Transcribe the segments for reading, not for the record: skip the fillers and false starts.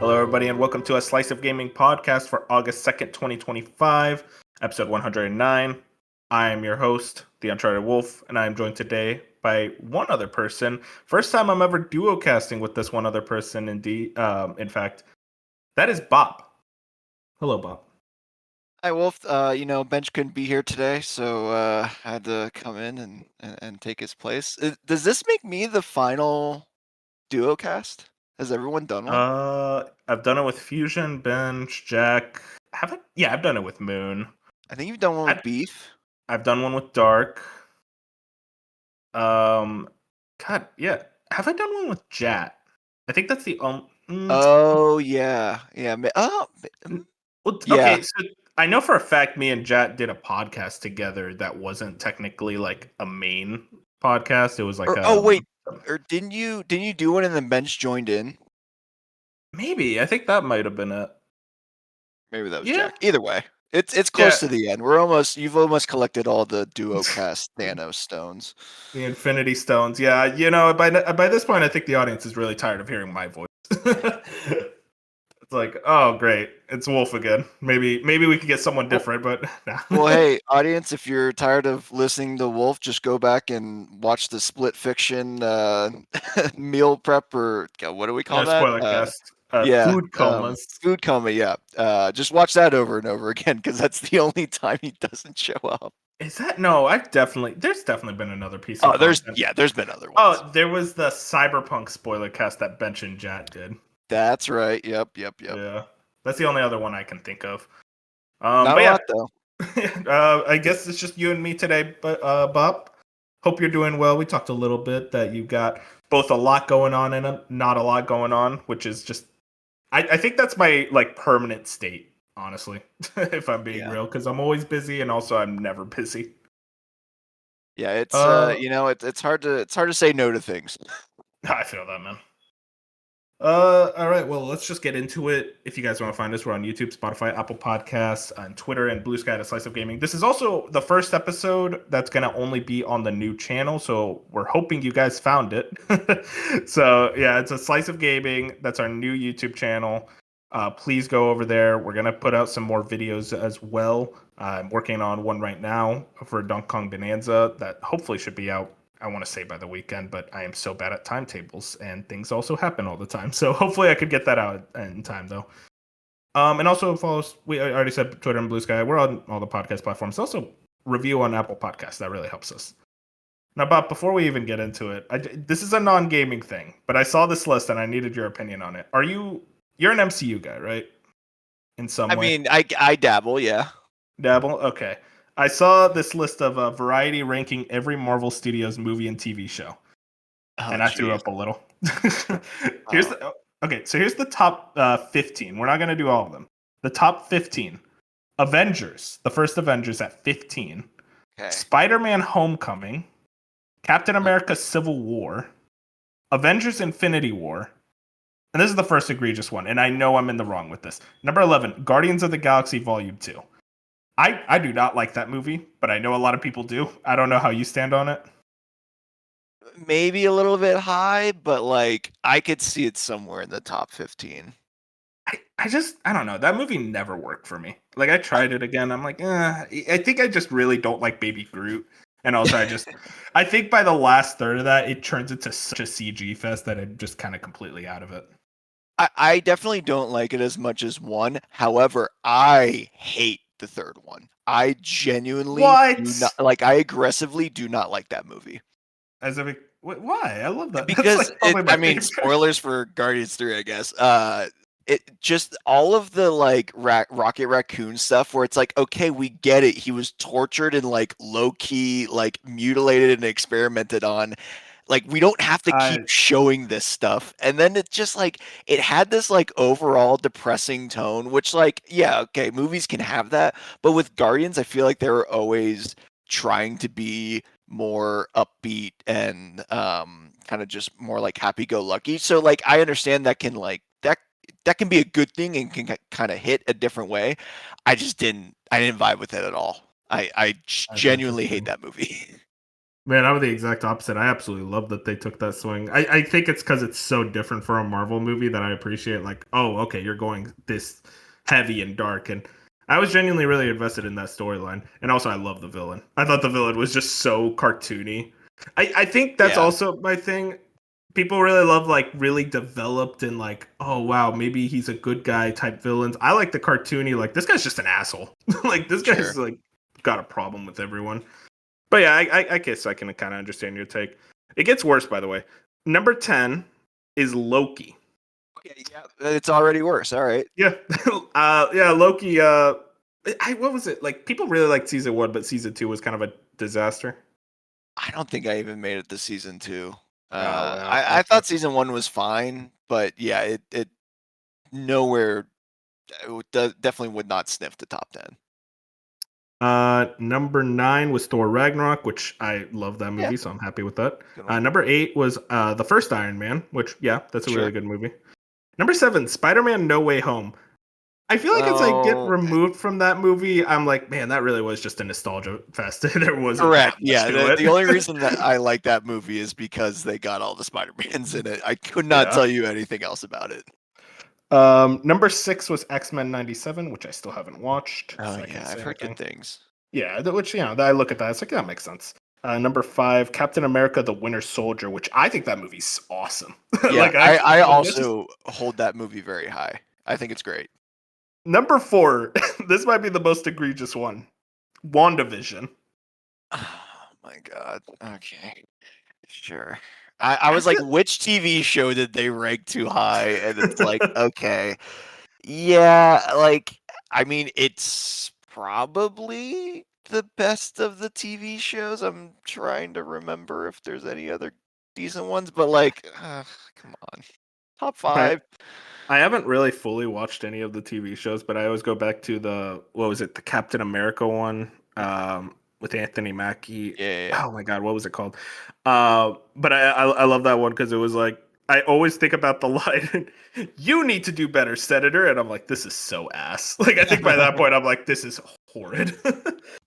Hello, everybody, and welcome to a Slice of Gaming podcast for August 2nd, 2025, episode 109. I am your host, the Uncharted Wolf, and I am joined today by one other person. First time I'm ever duo casting with this one other person, in fact, that is Bob. Hello, Bob. Hi, Wolf. Bench couldn't be here today, so I had to come in and take his place. Does this make me the final duo cast? Has everyone done one? I've done it with Fusion, Bench, Jack. Haven't? Yeah, I've done it with Moon. I think you've done one I, with Beef. I've done one with Dark. Um, God, yeah. Have I done one with Jat? I think that's the only. Oh yeah, yeah. Well, Yeah. okay, so I know for a fact me and Jat did a podcast together that wasn't technically like a main podcast. It was like Wait, or didn't you do one and then Bench joined in? maybe I think that might have been it. Maybe that was Yeah, Jack. Either way, it's yeah. close to the end. You've almost collected all the duo cast Thanos stones. The Infinity Stones. Yeah, by this point, I think the audience is really tired of hearing my voice. It's like, oh great, it's Wolf again. Maybe we could get someone different, but nah. Well, hey, audience, if you're tired of listening to Wolf, just go back and watch the Split Fiction meal prep, or what do we call No that? spoiler cast. Yeah, Food comas. food coma. Yeah, just watch that over and over again because that's the only time he doesn't show up. Is that no? There's definitely been another PC Oh, content. there's been other ones. Oh, there was the Cyberpunk spoiler cast that Bench and Jat did. That's right. Yep. Yeah, that's the only other one I can think of. Not But a yeah, lot though. I guess it's just you and me today. But Bob, hope you're doing well. We talked a little bit that you got both a lot going on and not a lot going on, which is just I think that's my like permanent state, honestly, if I'm being Yeah. real, because I'm always busy and also I'm never busy. Yeah. It's Uh, it's hard to say no to things. I feel that, man. All right. Well, let's just get into it. If you guys want to find us, we're on YouTube, Spotify, Apple Podcasts, on Twitter, and Blue Sky at Slice of Gaming. This is also the first episode that's going to only be on the new channel, so we're hoping you guys found it. So yeah, it's a Slice of Gaming. That's our new YouTube channel. Please go over there. We're gonna put out some more videos as well. I'm working on one right now for Donkey Kong Bonanza that hopefully should be out, I want to say, by the weekend, but I am so bad at timetables and things also happen all the time. So hopefully I could get that out in time though. And also follow us. I already said Twitter and Blue Sky. We're on all the podcast platforms. Also review on Apple Podcasts. That really helps us. Now, Bob, before we even get into it, this is a non-gaming thing, but I saw this list and I needed your opinion on it. You're an MCU guy, right? In some I way. mean, I dabble. Yeah. Dabble? Okay. I saw this list of Variety ranking every Marvel Studios movie and TV show, Oh, and I threw jeez. up a little. Oh. Here's the top 15. We're not going to do all of them. The top 15. Avengers, the first Avengers at 15. Okay. Spider-Man Homecoming. Captain America Civil War. Avengers Infinity War. And this is the first egregious one, and I know I'm in the wrong with this. Number 11, Guardians of the Galaxy Volume 2. I do not like that movie, but I know a lot of people do. I don't know how you stand on it. Maybe a little bit high, but like I could see it somewhere in the top 15. I don't know. That movie never worked for me. Like I tried it again. I'm like, I think I just really don't like Baby Groot. And also I think by the last third of that, it turns into such a CG fest that I'm just kind of completely out of it. I definitely don't like it as much as one. However, I hate the third one. I genuinely do What? not like. I aggressively do not like that movie Why? I love that. That's because like probably my I mean, favorite. spoilers for Guardians 3, I guess. It just all of the like Rocket Raccoon stuff where it's like, okay, we get it. He was tortured and like low key like mutilated and experimented on. Like we don't have to keep I showing this stuff. And then it just like it had this like overall depressing tone, which like, yeah, okay, movies can have that, but with Guardians, I feel like they were always trying to be more upbeat and kind of just more like happy go lucky. So like I understand that can like that can be a good thing and can kind of hit a different way. I didn't vibe with it at all. I I got you. genuinely hate that movie. Man, I'm the exact opposite. I absolutely love that they took that swing. I think it's because it's so different for a Marvel movie that I appreciate. Like, oh, okay, you're going this heavy and dark, and I was genuinely really invested in that storyline. And also, I love the villain. I thought the villain was just so cartoony. I think that's Yeah, also my thing. People really love like really developed and like, oh wow, maybe he's a good guy type villains. I like the cartoony, like this guy's just an asshole. Like this sure. guy's like got a problem with everyone. But yeah, I guess I can kind of understand your take. It gets worse, by the way. Number 10 is Loki. Okay, yeah, it's already worse. All right. Yeah, yeah, Loki. What was it like? People really liked season 1, but season 2 was kind of a disaster. I don't think I even made it to season 2. Oh wow, I okay. thought season 1 was fine, but yeah, it nowhere. Definitely would not sniff the top 10. Number 9 was Thor Ragnarok, which I love that Yeah, movie, so I'm happy with that. good one. Number 8 was the first Iron Man, which yeah, that's a really Sure. good movie. Number 7, Spider-Man: No Way Home. I feel like as I get Oh, removed from that movie, I'm like, man, that really was just a nostalgia fest. There wasn't correct. that much Yeah, to the it. only reason that I like that movie is because they got all the Spider-Mans in it. I could not Yeah. tell you anything else about it. Number 6 was X-Men 97, which I still haven't watched, Oh so I yeah, can't I've say heard good anything. things. Yeah, which, I look at that, it's like, that makes sense. Number 5, Captain America: The Winter Soldier, which I think that movie's awesome. Yeah, Like, I this is also hold that movie very high. I think it's great. number 4. This might be the most egregious one. WandaVision. Oh my god. Okay. Sure. I I was like, feel which TV show did they rank too high? And it's like, okay. Yeah, like I mean, it's probably the best of the TV shows. I'm trying to remember if there's any other decent ones, but like, come on. Top I 5. I haven't really fully watched any of the TV shows, but I always go back to the what was it, the Captain America one, with Anthony Mackie. Yeah, yeah, yeah. Oh my God, what was it called? But I love that one because it was like I always think about the line, "You need to do better, Senator," and I'm like, this is so ass. Like I think by that point, I'm like, this is horrid.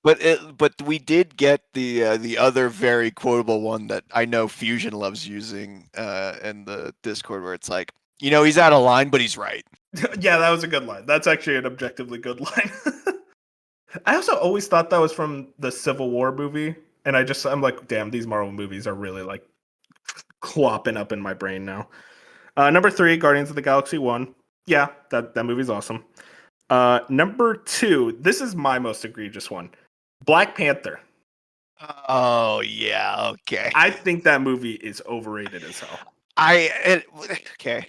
But we did get the other very quotable one that I know Fusion loves using in the Discord where it's like, he's out of line, but he's right. Yeah, that was a good line. That's actually an objectively good line. I also always thought that was from the Civil War movie, and I'm like, damn, these Marvel movies are really like clopping up in my brain now. Number 3, Guardians of the Galaxy 1. Yeah, that movie's awesome. Number 2, this is my most egregious one. Black Panther. Oh yeah, okay. I think that movie is overrated as hell. Okay.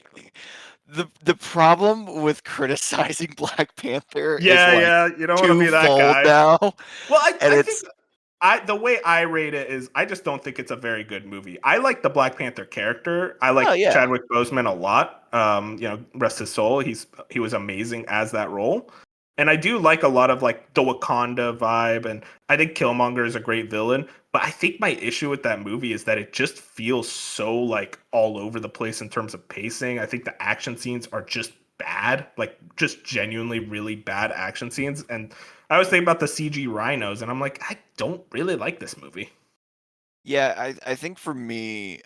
The problem with criticizing Black Panther is Yeah, like yeah, you don't want to be that twofold guy. now, Well, and I think it's the way I rate it is I just don't think it's a very good movie. I like the Black Panther character. I oh like yeah, Chadwick Boseman a lot. Rest his soul. He was amazing as that role. And I do like a lot of like the Wakanda vibe, and I think Killmonger is a great villain. But I think my issue with that movie is that it just feels so like all over the place in terms of pacing. I think the action scenes are just bad, like just genuinely really bad action scenes. And I was thinking about the CG rhinos, and I'm like, I don't really like this movie. yeah. I think for me,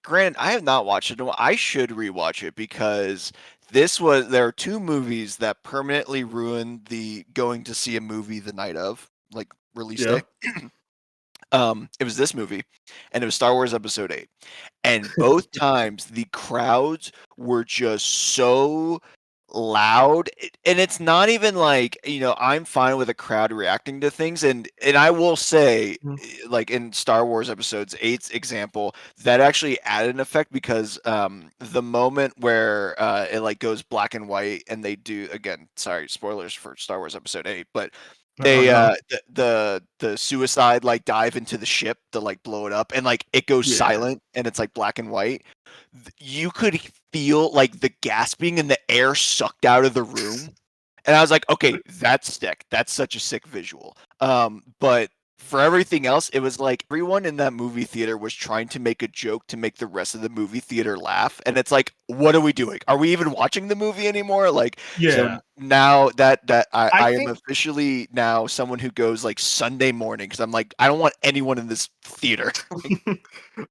granted, I have not watched it. I should rewatch it because there are two movies that permanently ruined the going to see a movie the night of, like release Yeah. day. It was this movie, and it was Star Wars Episode 8. And both times the crowds were just so loud. And it's not even like, I'm fine with a crowd reacting to things. And I will say, Mhm. like in Star Wars Episodes 8's example, that actually added an effect because the moment where it like goes black and white and they do, again, sorry, spoilers for Star Wars Episode 8, but Oh they no. the suicide like dive into the ship to like blow it up and like it goes Yeah. silent and it's like black and white. You could feel like the gasping and the air sucked out of the room. And I was like, okay, that's sick. That's such a sick visual. But for everything else, it was like everyone in that movie theater was trying to make a joke to make the rest of the movie theater laugh. And it's like, what are we doing? Are we even watching the movie anymore? Like, so Yeah. now that I I am think officially now someone who goes like Sunday morning because I'm like, I don't want anyone in this theater.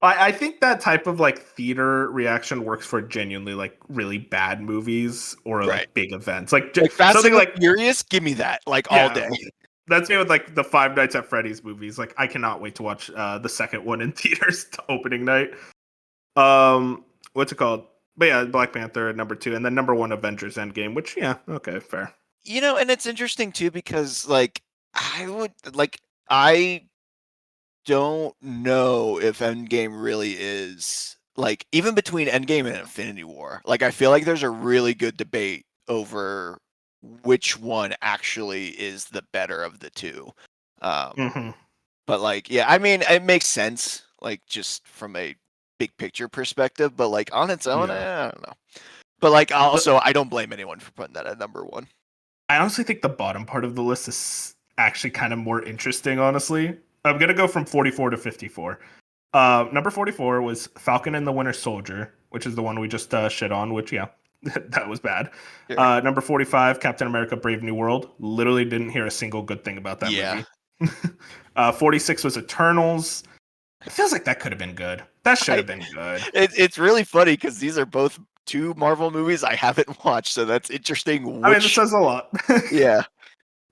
I think that type of like theater reaction works for genuinely like really bad movies or Right. like big events. Like Like Fast something and the like Furious, give me that like all yeah, day. that's me with like the Five Nights at Freddy's movies. Like I cannot wait to watch the second one in theaters to opening night. What's it called? But yeah, Black Panther at number 2, and then number 1 Avengers Endgame, which yeah, okay, fair. You know, and it's interesting too because like I don't know if Endgame really is like even between Endgame and Infinity War. Like I feel like there's a really good debate over which one actually is the better of the two. Um, Hmm. but like yeah, I mean it makes sense like just from a big picture perspective, but like on its own, Yeah. I don't know. But like The- also I don't blame anyone for putting that at number one. I honestly think the bottom part of the list is actually kind of more interesting, honestly. I'm gonna go from 44 to 54. Number 44 was Falcon and the Winter Soldier, which is the one we just shit on, which, yeah, that was bad. Sure. Number 45, Captain America Brave New World. Literally didn't hear a single good thing about that Yeah. movie. 46 was Eternals. It feels like that could have been good. That should have been good. It's really funny because these are both two Marvel movies I haven't watched, so that's interesting. I mean, this Which, says a lot. yeah,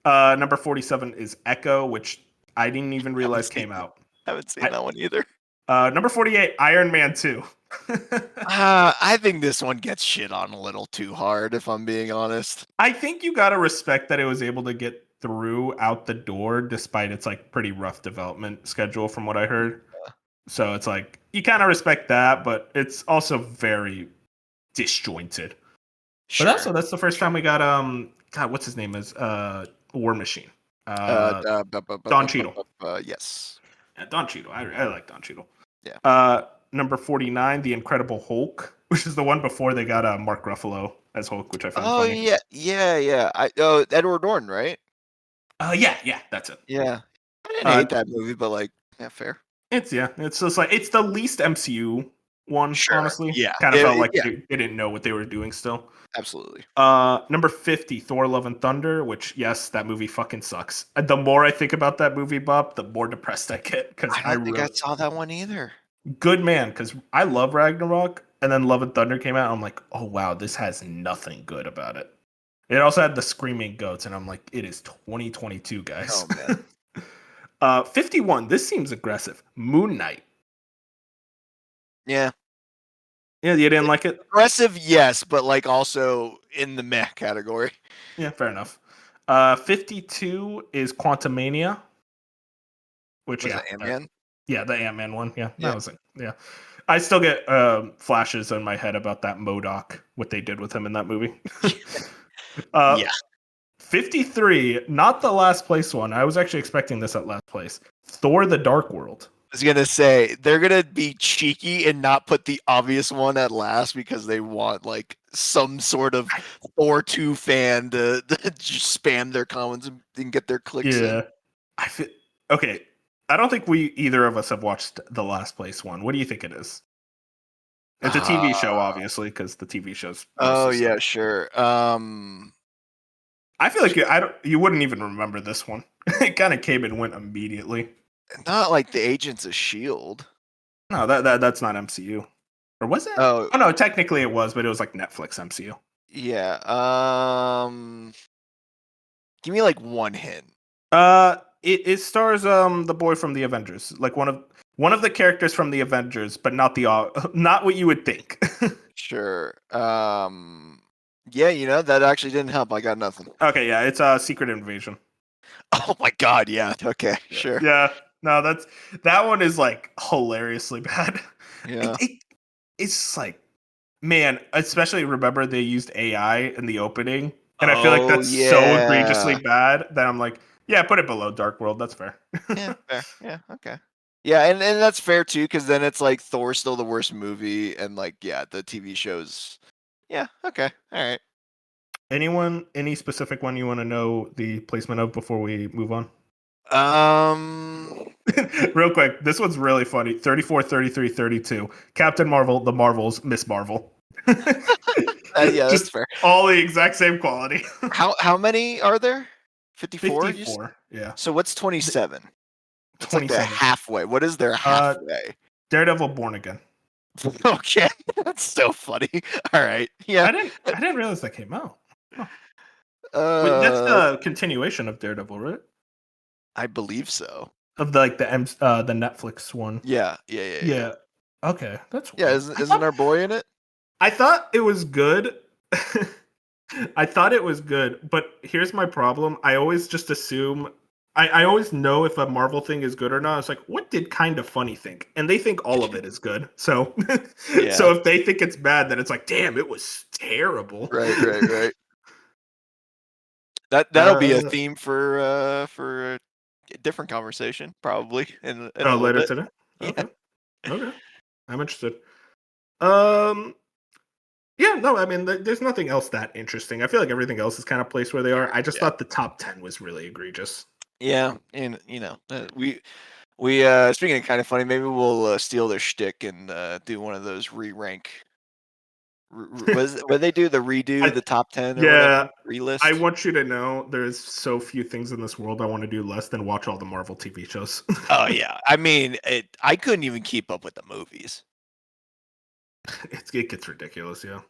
Number 47 is Echo, which I didn't even haven't realize seen came out. haven't seen I, that one either. number 48, Iron Man 2. I think this one gets shit on a little too hard, if I'm being honest. I think you got to respect that it was able to get through out the door despite its like pretty rough development schedule from what I heard. So it's like you kind of respect that, but it's also very disjointed. But Sure. also that's the first time we got God, what's his name is War Machine. Don Cheadle. Yes. Yeah, Don Cheadle. I like Don Cheadle. Yeah. Number 49, The Incredible Hulk, which is the one before they got Mark Ruffalo as Hulk, which I find Oh funny. yeah. Edward Norton, right? Yeah, that's it. Yeah. I didn't Uh, hate that movie, but like, yeah, fair. it's just like it's the least MCU one, Sure. honestly. Yeah. Kind of felt like Yeah. they didn't know what they were doing still. Absolutely. Number 50, Thor: Love and Thunder, which yes, that movie fucking sucks. The more I think about that movie, Bob, the more depressed I get because I I don't think I really saw that one either. good man because I love Ragnarok, and then Love and Thunder came out. I'm like, oh wow, this has nothing good about it. It also had the screaming goats, and I'm like, it is 2022, guys. Oh man. 51. This seems aggressive. Moon Knight. Yeah. Yeah, you didn't like it? Aggressive, yes, but like also in the meh category. Yeah, fair enough. 52 is Quantumania, which Was yeah, it Ant-Man? yeah, the Ant Man one. Yeah, Yeah. that was it. Yeah, I still get flashes in my head about that Modoc, what they did with him in that movie. uh, Yeah. 53, not the last place one. I was actually expecting this at last place. Thor: The Dark World. I was gonna say they're gonna be cheeky and not put the obvious one at last because they want like some sort of Thor 2 fan to just spam their comments and get their clicks in. Yeah, I feel okay. I don't think we either of us have watched the last place one. What do you think it is? It's a TV show, Uh, obviously, because the TV shows oh mostly yeah, suck. sure. I feel like you wouldn't even remember this one. It kind of came and went immediately. Not like the Agents of Shield. No, that's not MCU. Or was it? Oh Oh no, technically it was, but it was like Netflix MCU. yeah. Give me like one hint. It stars the boy from the Avengers, like one of the characters from the Avengers, but not the not what you would think. Sure. Yeah, that actually didn't help. I got nothing. Okay, yeah, it's Secret Invasion. Oh my god, yeah. Okay, sure. Yeah, no, that one is like hilariously bad. Yeah. It's just like, man, especially remember they used AI in the opening, and I feel like Oh that's so yeah. egregiously bad that I'm like, yeah, put it below Dark World. That's fair. Yeah, fair. Yeah, okay. Yeah, and that's fair too, because then it's like Thor's still the worst movie, and like yeah, the TV shows. Yeah, okay, all right. Any specific one you want to know the placement of before we move on? Real quick, this one's really funny. 34, 33, 32. Captain Marvel, the Marvels, Miss Marvel. Yeah, that's Just fair. all the exact same quality. How many are there? 54? 54. Yeah. So what's 27? It's like the 27. halfway. What is their Uh, halfway? Daredevil Born Again. Okay, that's so funny. All right, yeah. I didn't realize that came out. Huh. Wait, that's Uh, the continuation of Daredevil, right? I believe so. Of the Netflix one. Yeah. Yeah. Okay, that's Yeah, weird. isn't our boy in it? I thought it was good. I thought it was good, but here's my problem. I always just assume I always know if a Marvel thing is good or not. It's like, what did Kind of Funny think? And they think all of it is good. So Yeah. so if they think it's bad, then it's like, damn, it was terrible. Right. That'll be a Uh, theme for a different conversation, probably in a oh, little later bit. today? Yeah. Okay. Okay. I'm interested. Um Yeah, no, I mean, there's nothing else that interesting. I feel like everything else is kind of placed where they are. I just Yeah. thought the top 10 was really egregious. Yeah, and we speaking of kind of funny, maybe we'll steal their shtick and do one of those re-rank. What they do the redo I, the top 10 or yeah, whatever I relist? want you to know there's so few things in this world I want to do less than watch all the Marvel TV shows. Oh yeah, I mean I couldn't even keep up with the movies. It gets ridiculous, yeah.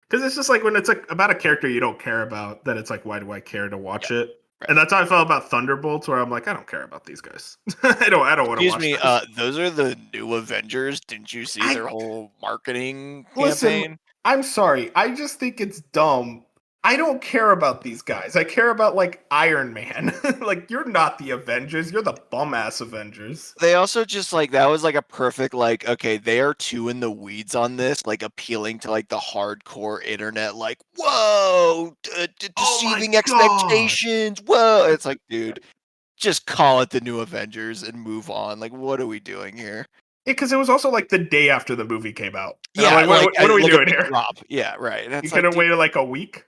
Because it's just like when it's like about a character you don't care about, then it's like, why do I care to Yeah, watch it? right. And that's how I felt about Thunderbolts, where I'm like, I don't care about these guys. I don't want to Excuse watch me, this. those are the new Avengers. Didn't you see I their whole marketing Listen, campaign? I'm sorry. I just think it's dumb. I don't care about these guys. I care about like Iron Man. Like you're not the Avengers. You're the bum ass Avengers. They also just like that was like a perfect like okay they are too in the weeds on this like appealing to like the hardcore internet like whoa Oh my deceiving god. expectations whoa it's like dude just call it the new Avengers and move on like what are we doing here? Because it was also like the day after the movie came out, and I'm Yeah, like, like what are we like a doing big here? drop. Yeah, right. And You it's could like have dude waited like a week.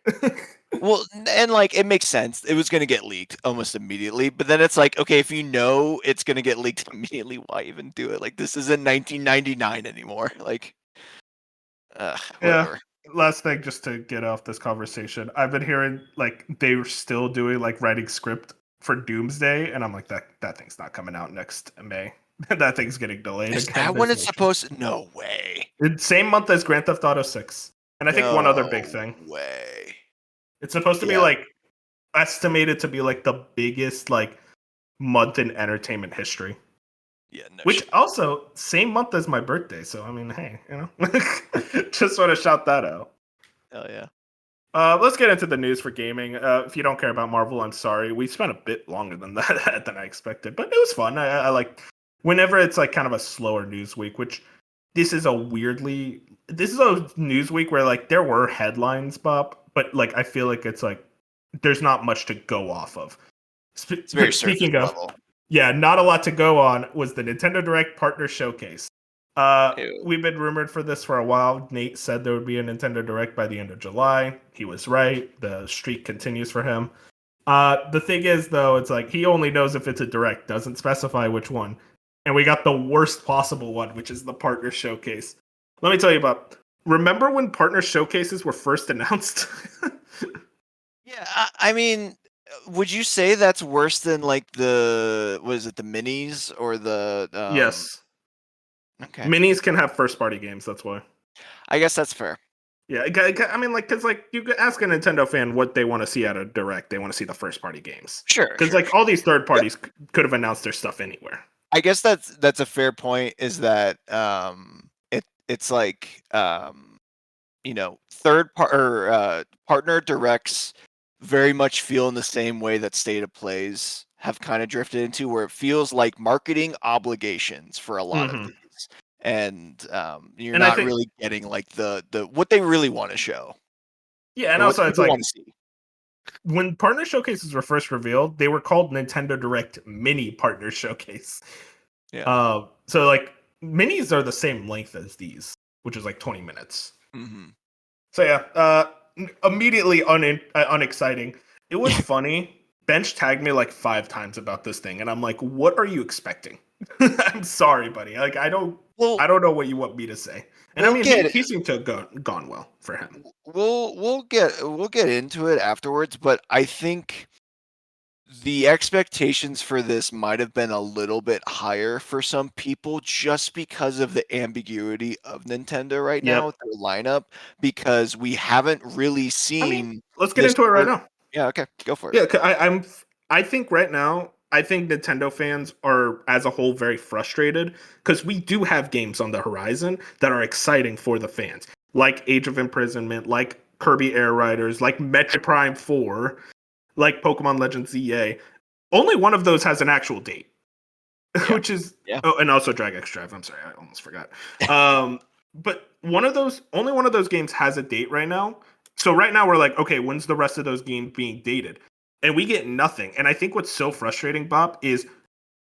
well and like it makes sense it was going to get leaked almost immediately but then it's like okay if you know it's going to get leaked immediately why even do it like this isn't 1999 anymore like Yeah. whatever. Last thing, just to get off this conversation, I've been hearing like they were still doing like writing script for Doomsday, and I'm like, that thing's not coming out next May. That thing's getting delayed Is again. that when There's it's no supposed to? No way. same month as Grand Theft Auto 6. And I think one other big No thing. way. It's supposed to be Yeah. like estimated to be like the biggest like month in entertainment history. Yeah, no Which shit. also same month as my birthday, so I mean, hey, just want to shout that out. Hell yeah. Let's get into the news for gaming. If you don't care about Marvel, I'm sorry. We spent a bit longer than that than I expected, but it was fun. I like whenever it's like kind of a slower news week, which this is a news week where like there were headlines, Bob, but like I feel like it's like there's not much to go off of. It's very surface Speaking of, level. yeah, not a lot to go on was the Nintendo Direct Partner Showcase. Ew. We've been rumored for this for a while. Nate said there would be a Nintendo Direct by the end of July. He was right. The streak continues for him. The thing is, though, it's like he only knows if it's a Direct, doesn't specify which one. And we got the worst possible one, which is the Partner Showcase. Let me tell you about. Remember when Partner Showcases were first announced? Yeah, I mean, would you say that's worse than like the what is it, the minis or the Yes. Okay. Minis can have first party games, that's why. I guess that's fair. Yeah, I mean, like, because like you could ask a Nintendo fan what they want to see out of Direct, they want to see the first party games. Sure, Because sure. like all these third Yeah, parties could have announced their stuff anywhere. I guess that's a fair point is that it's like partner directs very much feel in the same way that state of plays have kind of drifted into where it feels like marketing obligations for a lot of Hmm. these and you're And I not think, really getting like the what they really want to show yeah, and or what the also it's people like want to see. when partner showcases were first revealed, they were called Nintendo Direct Mini Partner Showcase. Yeah. So like minis are the same length as these, which is like 20 minutes. Hmm. So yeah, immediately unexciting. It was funny Bench tagged me like 5 times about this thing, and I'm like, what are you expecting? I'm sorry, buddy. Like, Well, I don't know what you want me to say. And I we'll mean, get he seemed to have gone well for him. we'll get into it afterwards, but I think the expectations for this might have been a little bit higher for some people just because of the ambiguity of Nintendo right now Yep. with their lineup, because we haven't really I mean, seen let's get this into it right first. now. Yeah, okay, go for it. Yeah, I think right now, I think Nintendo fans are as a whole very frustrated because we do have games on the horizon that are exciting for the fans, like Age of Imprisonment, like Kirby Air Riders, like Metroid Prime 4, like Pokemon Legends ZA. Only one of those has an actual date, Yeah, which is yeah, oh, and also Drag X Drive. I'm sorry, I almost forgot. But only one of those games has a date right now. So right now we're like, okay, when's the rest of those games being dated? And we get nothing. And I think what's so frustrating, Bob, is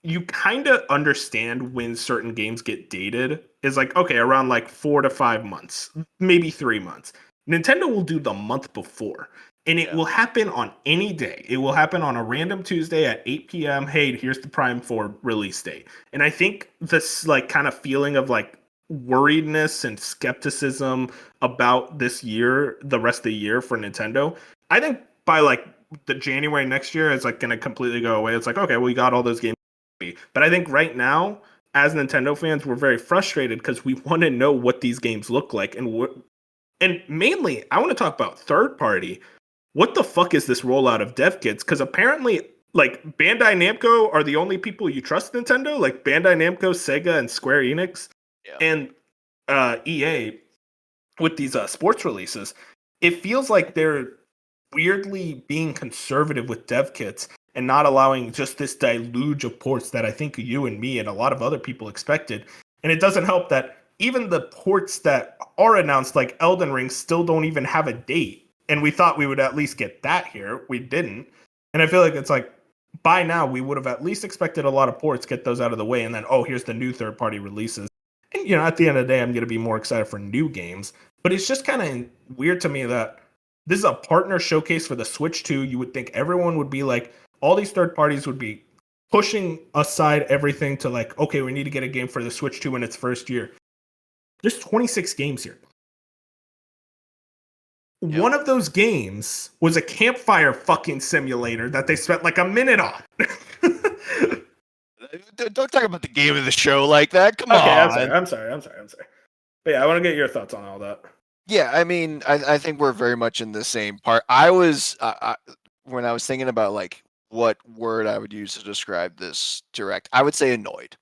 you kind of understand when certain games get dated is like, okay, around like 4 to 5 months, maybe 3 months. Nintendo will do the month before, and it yeah, will happen on any day. It will happen on a random Tuesday at 8 p.m. Hey, here's the Prime 4 release date. And I think this like kind of feeling of like worriedness and skepticism about this year, the rest of the year for Nintendo, I think by like the January next year is like going to completely go away. It's like, okay, we got all those games. But I think right now, as Nintendo fans, we're very frustrated because we want to know what these games look like, and mainly, I want to talk about third party. What the fuck is this rollout of dev kits? Because apparently, like Bandai Namco are the only people you trust Nintendo, like Bandai Namco, Sega, and Square Enix, yeah. and EA with these sports releases. It feels like they're weirdly being conservative with dev kits and not allowing just this deluge of ports that I think you and me and a lot of other people expected. And it doesn't help that even the ports that are announced, like Elden Ring, still don't even have a date. And we thought we would at least get that here. We didn't. And I feel like it's like by now we would have at least expected a lot of ports, get those out of the way, and then oh, here's the new third party releases. And at the end of the day, I'm gonna be more excited for new games. But it's just kind of weird to me that this is a partner showcase for the Switch 2. You would think everyone would be like, all these third parties would be pushing aside everything to like, okay, we need to get a game for the Switch 2 in its first year. There's 26 games here. Yep. One of those games was a campfire fucking simulator that they spent like a minute on. Don't talk about the game of the show like that. Come Okay, on. I'm sorry. But yeah, I want to get your thoughts on all that. Yeah, I mean, I think we're very much in the same part. I was when I was thinking about like what word I would use to describe this direct, I would say annoyed,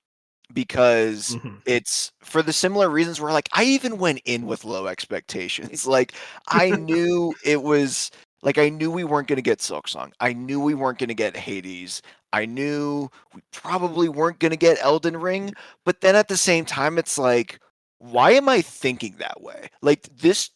because Mm-hmm. it's for the similar reasons where like I even went in with low expectations. Like I knew it was like I knew we weren't going to get Silksong. I knew we weren't going to get Hades. I knew we probably weren't going to get Elden Ring, but then at the same time it's like why am I thinking that way? Like this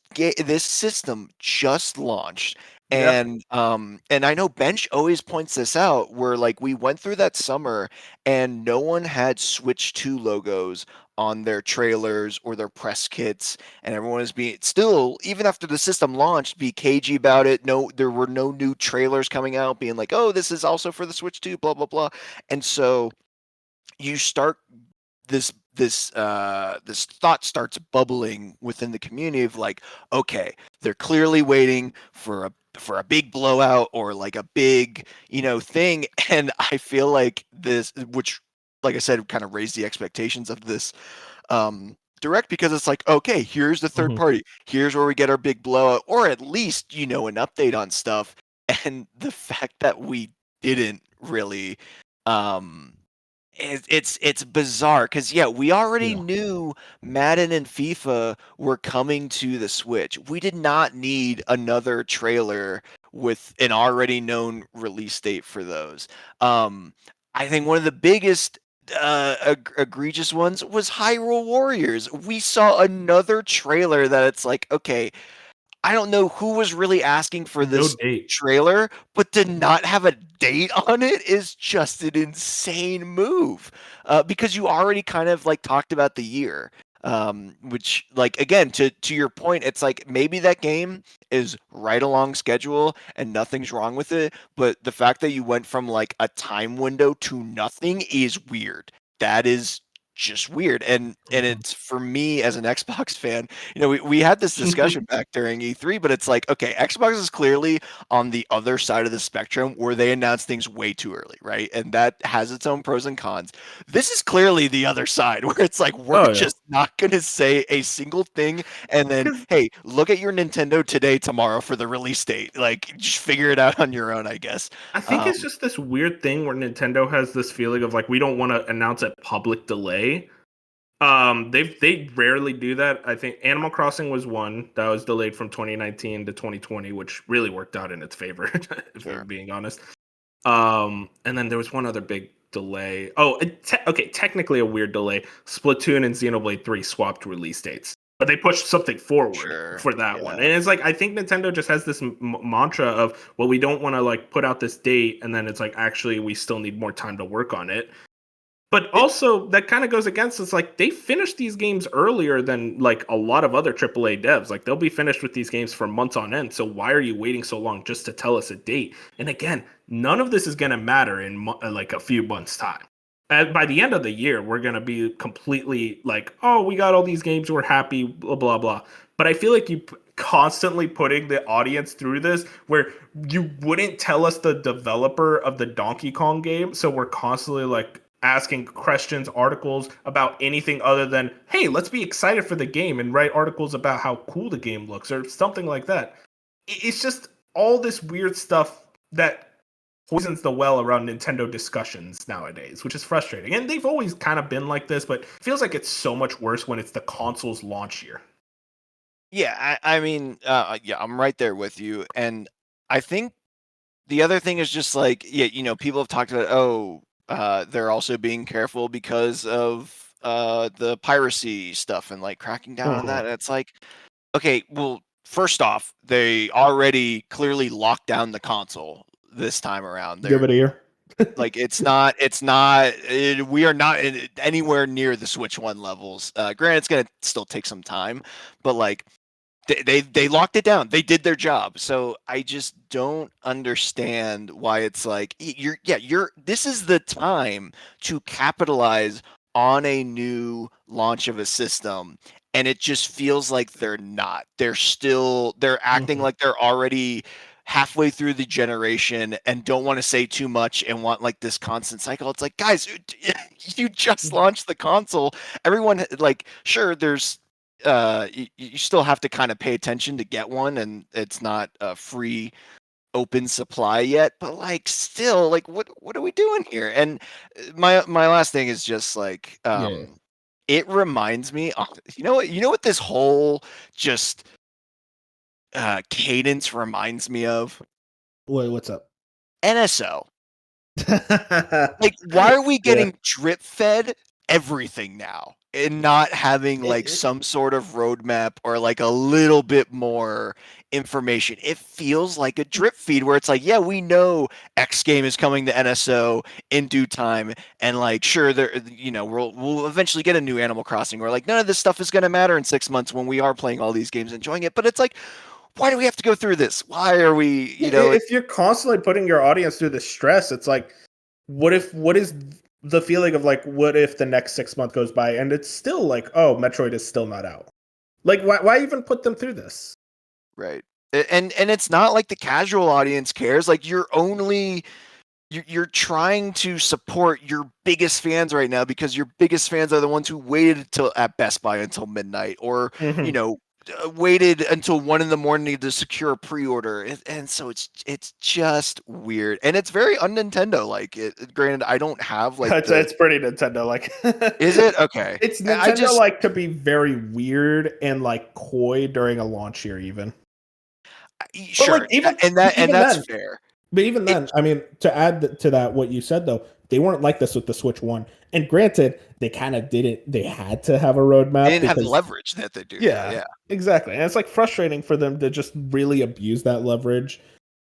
system just launched, Yeah. and I know Bench always points this out where like we went through that summer and no one had Switch 2 logos on their trailers or their press kits, and everyone is being still, even after the system launched, be cagey about it. No, there were no new trailers coming out being like, oh, this is also for the Switch 2, blah blah blah. And so you start this thought starts bubbling within the community of like, okay, they're clearly waiting for a big blowout or like a big thing. And I feel like this, which like I said, kind of raised the expectations of this direct, because it's like, okay, here's the third Mm-hmm. party, here's where we get our big blowout, or at least an update on stuff. And the fact that we didn't really um it's bizarre because yeah, we already Yeah. knew Madden and FIFA were coming to the Switch. We did not need another trailer with an already known release date for those. Um, I think one of the biggest egregious ones was Hyrule Warriors. We saw another trailer that it's like, okay, I don't know who was really asking for No this date. trailer, but to not have a date on it is just an insane move. Because you already kind of like talked about the year. Which, like, again, to your point, it's like maybe that game is right along schedule and nothing's wrong with it, but the fact that you went from like a time window to nothing is weird. That is just weird. And it's, for me as an Xbox fan, we had this discussion back during E3, but it's like, okay, Xbox is clearly on the other side of the spectrum where they announce things way too early, right? And that has its own pros and cons. This is clearly the other side where it's like, we're Oh yeah. just not going to say a single thing. And then, hey, look at your Nintendo today, tomorrow for the release date. Like, just figure it out on your own, I guess. I think it's just this weird thing where Nintendo has this feeling of like we don't want to announce a public delay. They rarely do that. I think Animal Crossing was one that was delayed from 2019 to 2020, which really worked out in its favor, if Sure. we're being honest. And then there was one other big delay. Oh, okay, technically a weird delay. Splatoon and Xenoblade 3 swapped release dates, but they pushed something forward for that one. And it's like I think Nintendo just has this mantra of, well, we don't want to like put out this date, and then it's like actually we still need more time to work on it. But also that kind of goes against us. Like they finished these games earlier than like a lot of other AAA devs. Like they'll be finished with these games for months on end. So why are you waiting so long just to tell us a date? And again, none of this is going to matter in like a few months' time. And by the end of the year, we're going to be completely like, oh, we got all these games, we're happy, blah blah blah. But I feel like you constantly putting the audience through this where you wouldn't tell us the developer of the Donkey Kong game, so we're constantly like asking questions, articles about anything other than, hey, let's be excited for the game and write articles about how cool the game looks or something like that. It's just all this weird stuff that poisons the well around Nintendo discussions nowadays, which is frustrating. And they've always kind of been like this, but it feels like it's so much worse when it's the console's launch year. Yeah, I mean, yeah, I'm right there with you. And I think the other thing is just like, yeah, people have talked about, they're also being careful because of the piracy stuff and like cracking down on that. And it's like, okay, well, first off, they already clearly locked down the console this time around. Give it a year. Like we are not anywhere near the Switch One levels. Granted, it's gonna still take some time, but like they locked it down. They did their job. So I just don't understand why it's like this is the time to capitalize on a new launch of a system, and it just feels like they're not. They're acting like they're already halfway through the generation and don't want to say too much and want like this constant cycle. It's like, guys, you just launched the console. Everyone, like, sure, there's you still have to kind of pay attention to get one, and it's not a free open supply yet, but like still, like what are we doing here? And my last thing is just like it reminds me you know what this whole just cadence reminds me of? What's up? NSO. Like, why are we getting drip fed everything now and not having like some sort of roadmap or like a little bit more information? It feels like a drip feed where it's like, yeah, we know X game is coming to NSO in due time, and like, sure, we'll eventually get a new Animal Crossing, or like none of this stuff is going to matter in 6 months when we are playing all these games, enjoying it. But it's like, why do we have to go through this? Why are we, if you're constantly putting your audience through the stress, it's like, what is the feeling of like, what if the next 6 months goes by and it's still like, oh, Metroid is still not out? Like, why even put them through this? Right. And it's not like the casual audience cares. Like, you're trying to support your biggest fans right now because your biggest fans are the ones who waited till at Best Buy until midnight, or waited until 1 a.m. to secure a pre-order, and so it's just weird, and it's very un-Nintendo like. Granted, I don't have like it's pretty Nintendo like. Is it okay? It's Nintendo like to be very weird and like coy during a launch year, even. Sure, like, that's fair. But even then, I mean, to add to that, what you said though, they weren't like this with the Switch One. And granted, they kind of didn't. They had to have a roadmap. They didn't have the leverage that they do. Yeah, exactly. And it's like frustrating for them to just really abuse that leverage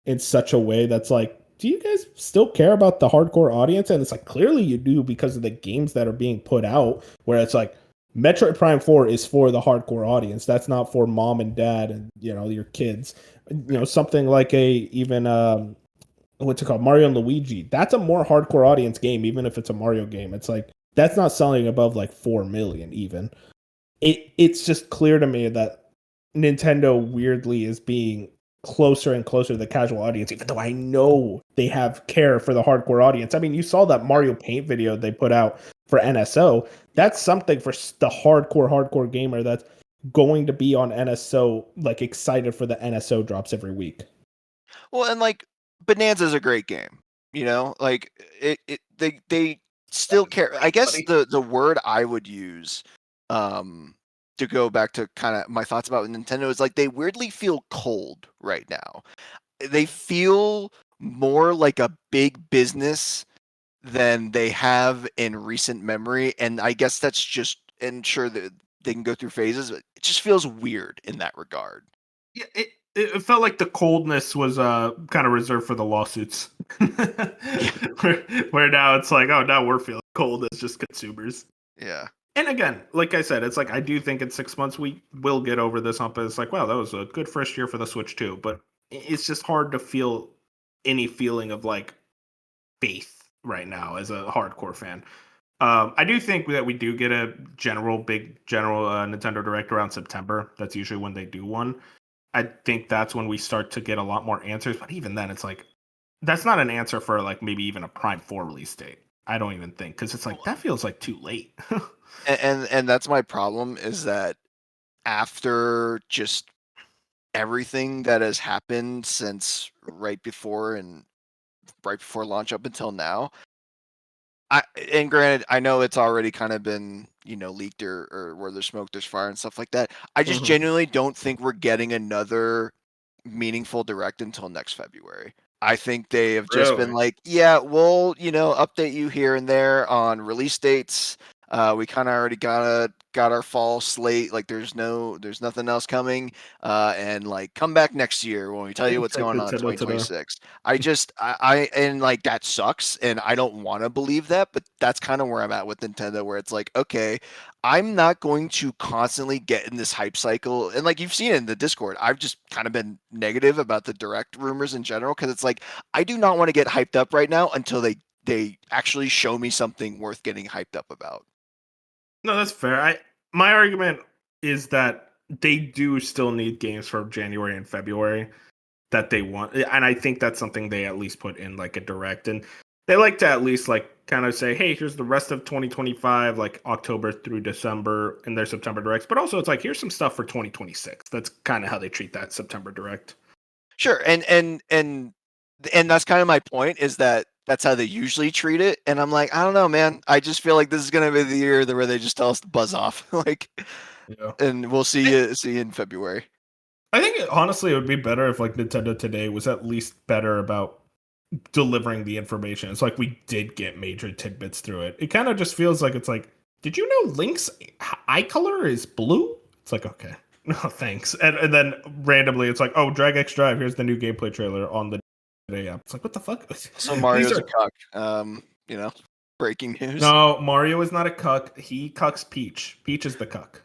in such a way that's like, do you guys still care about the hardcore audience? And it's like, clearly you do because of the games that are being put out. Where it's like, Metroid Prime 4 is for the hardcore audience. That's not for mom and dad and your kids. Something like what's it called, Mario and Luigi. That's a more hardcore audience game, even if it's a Mario game. It's like that's not selling above like 4 million even. It's just clear to me that Nintendo weirdly is being closer and closer to the casual audience, even though I know they have care for the hardcore audience. I mean, you saw that Mario Paint video they put out for NSO. That's something for the hardcore gamer that's going to be on NSO, like excited for the NSO drops every week. Well, and like Bonanza's a great game, like they still care. I guess the word I would use, to go back to kind of my thoughts about Nintendo is like they weirdly feel cold right now. They feel more like a big business than they have in recent memory, and I guess that's just, and sure that they can go through phases, but it just feels weird in that regard. Yeah, it felt like the coldness was kind of reserved for the lawsuits. Yeah. where now it's like, oh, now we're feeling cold as just consumers. Yeah. And again, like I said, it's like I do think in 6 months we will get over this hump. It's like, wow, that was a good first year for the Switch too. But it's just hard to feel any feeling of like faith right now as a hardcore fan. I do think that we do get a big general Nintendo Direct around September. That's usually when they do one. I think that's when we start to get a lot more answers. But even then, it's like that's not an answer for like maybe even a Prime 4 release date. I don't even think, because it's like that feels like too late. and that's my problem, is that after just everything that has happened since right before launch up until now, and granted, I know it's already kind of been, leaked or where there's smoke, there's fire and stuff like that. I just genuinely don't think we're getting another meaningful direct until next February. I think they have just been like, yeah, we'll, update you here and there on release dates. We kind of already got our fall slate. Like there's nothing else coming. And like come back next year when we tell you what's going on in 2026. And like that sucks, and I don't want to believe that, but that's kind of where I'm at with Nintendo, where it's like, okay, I'm not going to constantly get in this hype cycle. And like you've seen it in the Discord, I've just kind of been negative about the direct rumors in general, because it's like I do not want to get hyped up right now until they actually show me something worth getting hyped up about. No, that's fair. My argument is that they do still need games for January and February that they want, and I think that's something they at least put in like a direct, and they like to at least like kind of say, hey, here's the rest of 2025, like October through December in their September directs, but also it's like here's some stuff for 2026. That's kind of how they treat that September direct. Sure, and that's kind of my point, is that that's how they usually treat it, and I'm like, I don't know, man. I just feel like this is gonna be the year where they just tell us to buzz off, like, and we'll see you in February. I think honestly it would be better if like Nintendo today was at least better about delivering the information. It's like we did get major tidbits through it. It kind of just feels like it's like, did you know Link's eye color is blue? It's like, okay, no thanks. And then randomly it's like, oh, Drag X Drive, here's the new gameplay trailer on the day app. It's like, what the fuck? So Mario's a cuck. Breaking news. No, Mario is not a cuck. He cucks Peach. Peach is the cuck.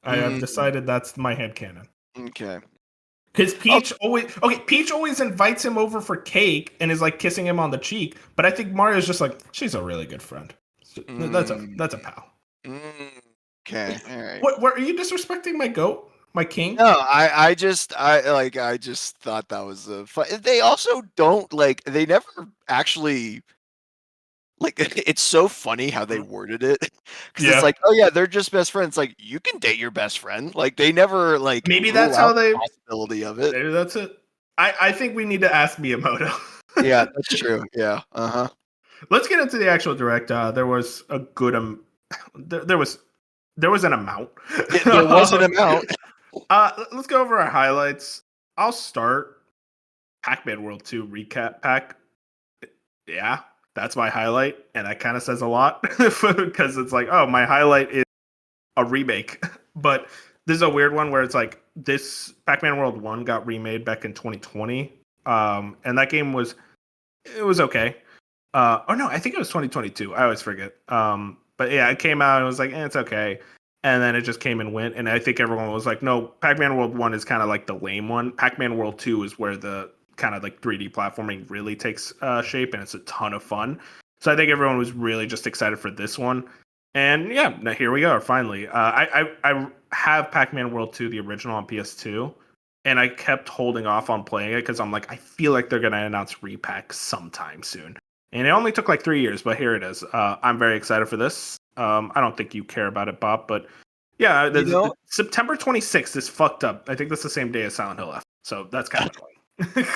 I have decided that's my headcanon. Okay. Because Peach always invites him over for cake and is like kissing him on the cheek. But I think Mario's just like, she's a really good friend. That's a pal. Okay, all right. What are you disrespecting my goat, my king? No, I just thought that was a fun. They also don't like. They never actually. Like, it's so funny how they worded it, because it's like, oh yeah, they're just best friends. Like, you can date your best friend. Like, they never like. Maybe that's how they possibility of it. Maybe that's it. I think we need to ask Miyamoto. Yeah, that's true. Yeah. Let's get into the actual direct. There was a good there was an amount. There was an amount. Let's go over our highlights. I'll start. Pac-Man World 2 recap pack. Yeah. That's my highlight, and that kind of says a lot, because it's like, oh, my highlight is a remake. But this is a weird one where it's like this Pac-Man World 1 got remade back in 2020, and that game was okay. Oh no, I think it was 2022. I always forget. But yeah, it came out and it was like, it's okay. and then it just came and went. And I think everyone was like, no, Pac-Man World 1 is kind of like the lame one. Pac-Man World 2 is where the kind of like 3D platforming really takes shape, and it's a ton of fun. So I think everyone was really just excited for this one. And yeah, now here we are, finally. I have Pac-Man World 2, the original, on PS2, and I kept holding off on playing it because I'm like, I feel like they're going to announce Repack sometime soon. And it only took like 3 years, but here it is. I'm very excited for this. I don't think you care about it, Bob, but yeah, September 26th is fucked up. I think that's the same day as Silent Hill F. So that's kind of funny.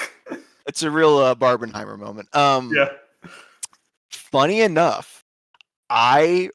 It's a real Barbenheimer moment. Yeah. Funny enough, I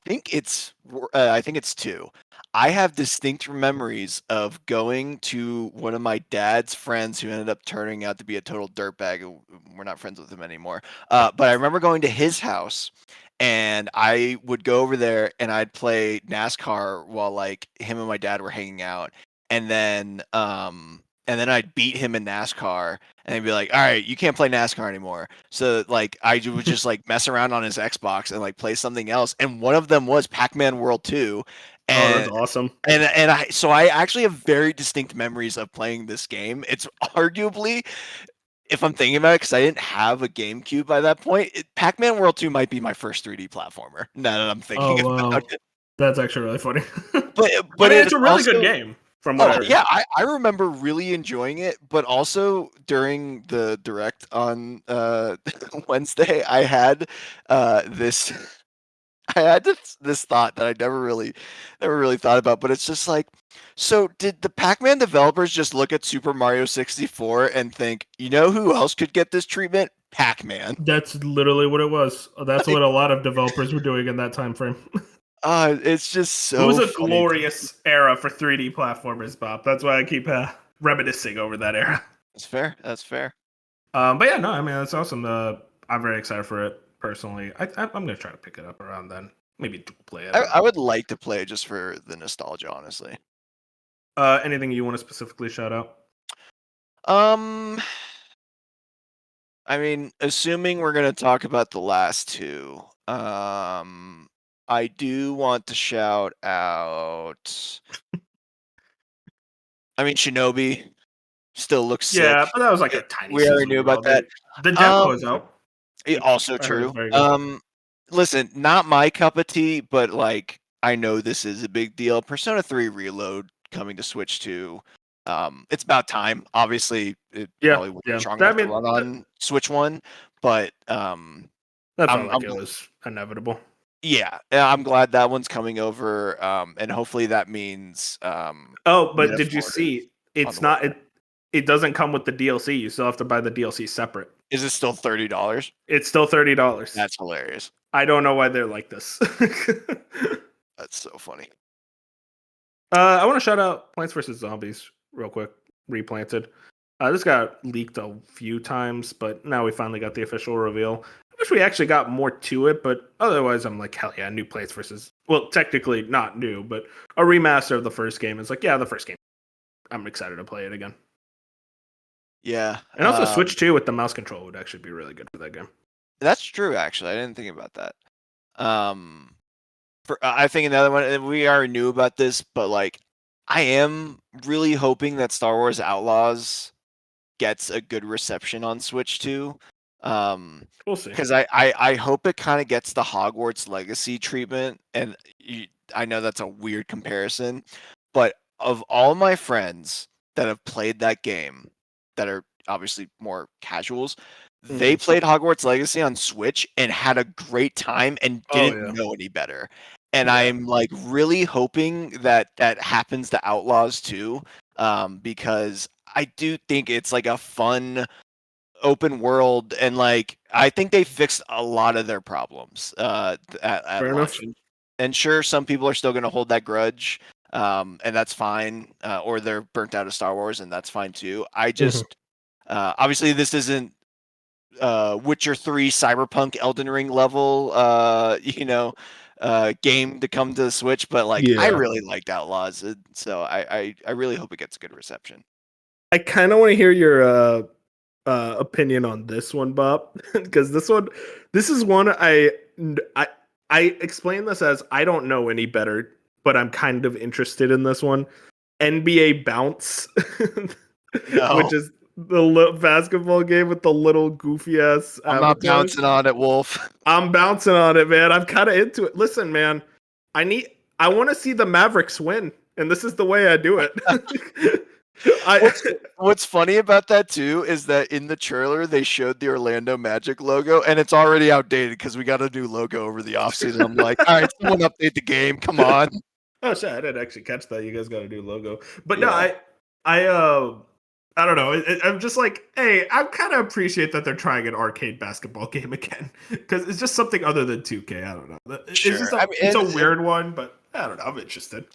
think it's 2. I have distinct memories of going to one of my dad's friends who ended up turning out to be a total dirtbag. We're not friends with him anymore. But I remember going to his house, and I would go over there and I'd play NASCAR while like him and my dad were hanging out, and then I'd beat him in NASCAR, and they'd be like, "All right, you can't play NASCAR anymore." So like I would just like mess around on his Xbox and like play something else, and one of them was Pac-Man World 2. Oh, that's awesome. And I actually have very distinct memories of playing this game. It's arguably, if I'm thinking about it, because I didn't have a GameCube by that point, Pac-Man World 2 might be my first 3D platformer. Now that I'm thinking about it. That's actually really funny. But I mean, it's a really good game. From what I yeah, I remember really enjoying it, but also during the direct on Wednesday, I had this this thought that I never really thought about, but it's just like, so did the Pac-Man developers just look at Super Mario 64 and think, you know who else could get this treatment? Pac-Man. That's literally what it was. That's what a lot of developers were doing in that time frame. It's just so It was a funny. glorious era for 3D platformers, Bob. That's why I keep reminiscing over that era. That's fair. That's fair. But yeah, no, I mean, that's awesome. I'm very excited for it personally. I'm going to try to pick it up around then. Maybe dual play it. I would like to play it just for the nostalgia, honestly. Anything you want to specifically shout out? I mean, assuming we're going to talk about the last two, I do want to shout out. I mean, Shinobi still looks sick. Yeah, but that was like a tiny. We already knew about that. The demo was out. Also true. Listen, not my cup of tea, but like I know this is a big deal. Persona 3 Reload coming to Switch 2. It's about time. Obviously, it probably wasn't strong enough to run on Switch 1, but that felt like it was inevitable. Yeah, I'm glad that one's coming over, and hopefully that means. But did you see? It's not. It doesn't come with the DLC. You still have to buy the DLC separate. Is it still $30? It's still $30. That's hilarious. I don't know why they're like this. That's so funny. I want to shout out Plants vs. Zombies real quick. Replanted. This got leaked a few times, but now we finally got the official reveal. I wish we actually got more to it, but otherwise I'm like, hell yeah, new Plants vs. Well, technically not new, but a remaster of the first game. It's like, yeah, the first game. I'm excited to play it again. Yeah. And also Switch 2 with the mouse control would actually be really good for that game. That's true, actually. I didn't think about that. I think another one, we already knew about this, but like, I am really hoping that Star Wars Outlaws gets a good reception on Switch 2. We'll see. Because I hope it kind of gets the Hogwarts Legacy treatment. And I know that's a weird comparison, but of all my friends that have played that game, that are obviously more casuals, they played Hogwarts Legacy on Switch and had a great time and didn't know any better. And I'm like really hoping that that happens to Outlaws too, because I do think it's like a fun open world, and like I think they fixed a lot of their problems at launch. And sure, some people are still going to hold that grudge, and that's fine, or they're burnt out of Star Wars, and that's fine too. I just obviously this isn't Witcher 3 Cyberpunk Elden Ring level game to come to the Switch, but like I really liked Outlaws, so I really hope it gets a good reception. I kind of want to hear your opinion on this one, Bob, because this is one I explain this as I don't know any better, but I'm kind of interested in this one. NBA Bounce, No. which is the basketball game with the little goofy ass. I'm not bouncing on it, Wolf. I'm bouncing on it, man. I'm kind of into it. Listen, man, I want to see the Mavericks win, and this is the way I do it. What's funny about that too is that in the trailer they showed the Orlando Magic logo, and it's already outdated because we got a new logo over the offseason. I'm like, all right, someone update the game. Come on. Oh shit, I didn't actually catch that. You guys got a new logo, but Yeah. I don't know. I'm just like, hey, I kind of appreciate that they're trying an arcade basketball game again because it's just something other than 2K. I don't know. It's Sure. just I mean, it's a weird one, but I don't know. I'm interested.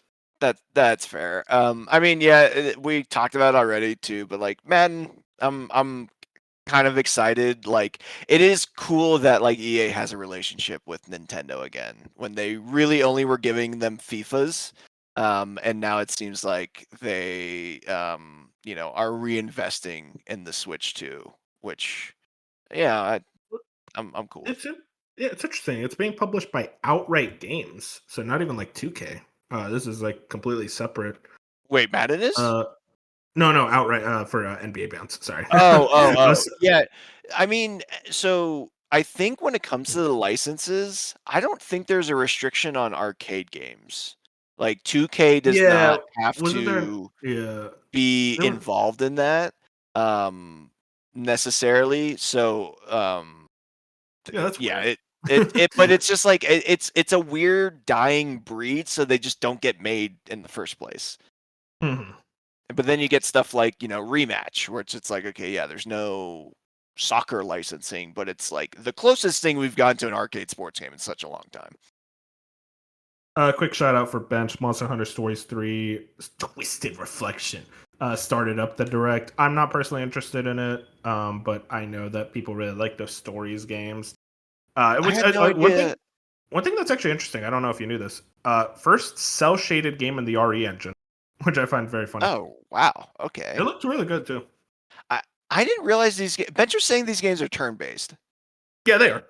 That's fair. I mean, yeah, we talked about it already too, but like, man, I'm kind of excited. Like, it is cool that like EA has a relationship with Nintendo again when they really only were giving them FIFAs, and now it seems like they are reinvesting in the Switch too, which yeah, I'm cool with. Yeah, it's interesting. It's being published by Outright Games, so not even like 2K. This is like completely separate. Wait, Madden is? No, Outright for NBA Bounce. Sorry. Oh. Yeah. I mean, so I think when it comes to the licenses, I don't think there's a restriction on arcade games. Like 2K does not have wasn't there? to Yeah, be there were- involved in that necessarily. So yeah, that's yeah, weird. but it's just like it's a weird dying breed, so they just don't get made in the first place. Mhm. But then you get stuff like, Rematch, where it's like, okay, yeah, there's no soccer licensing, but it's like the closest thing we've gotten to an arcade sports game in such a long time. Quick shout out for Bench. Monster Hunter Stories 3 Twisted Reflection started up the direct. I'm not personally interested in it, but I know that people really like those stories games. I had no idea. One thing that's actually interesting, I don't know if you knew this. First cell shaded game in the RE engine, which I find very funny. Oh, wow. Okay. It looked really good too. I didn't realize these games. Bencher's saying these games are turn based. Yeah, they are.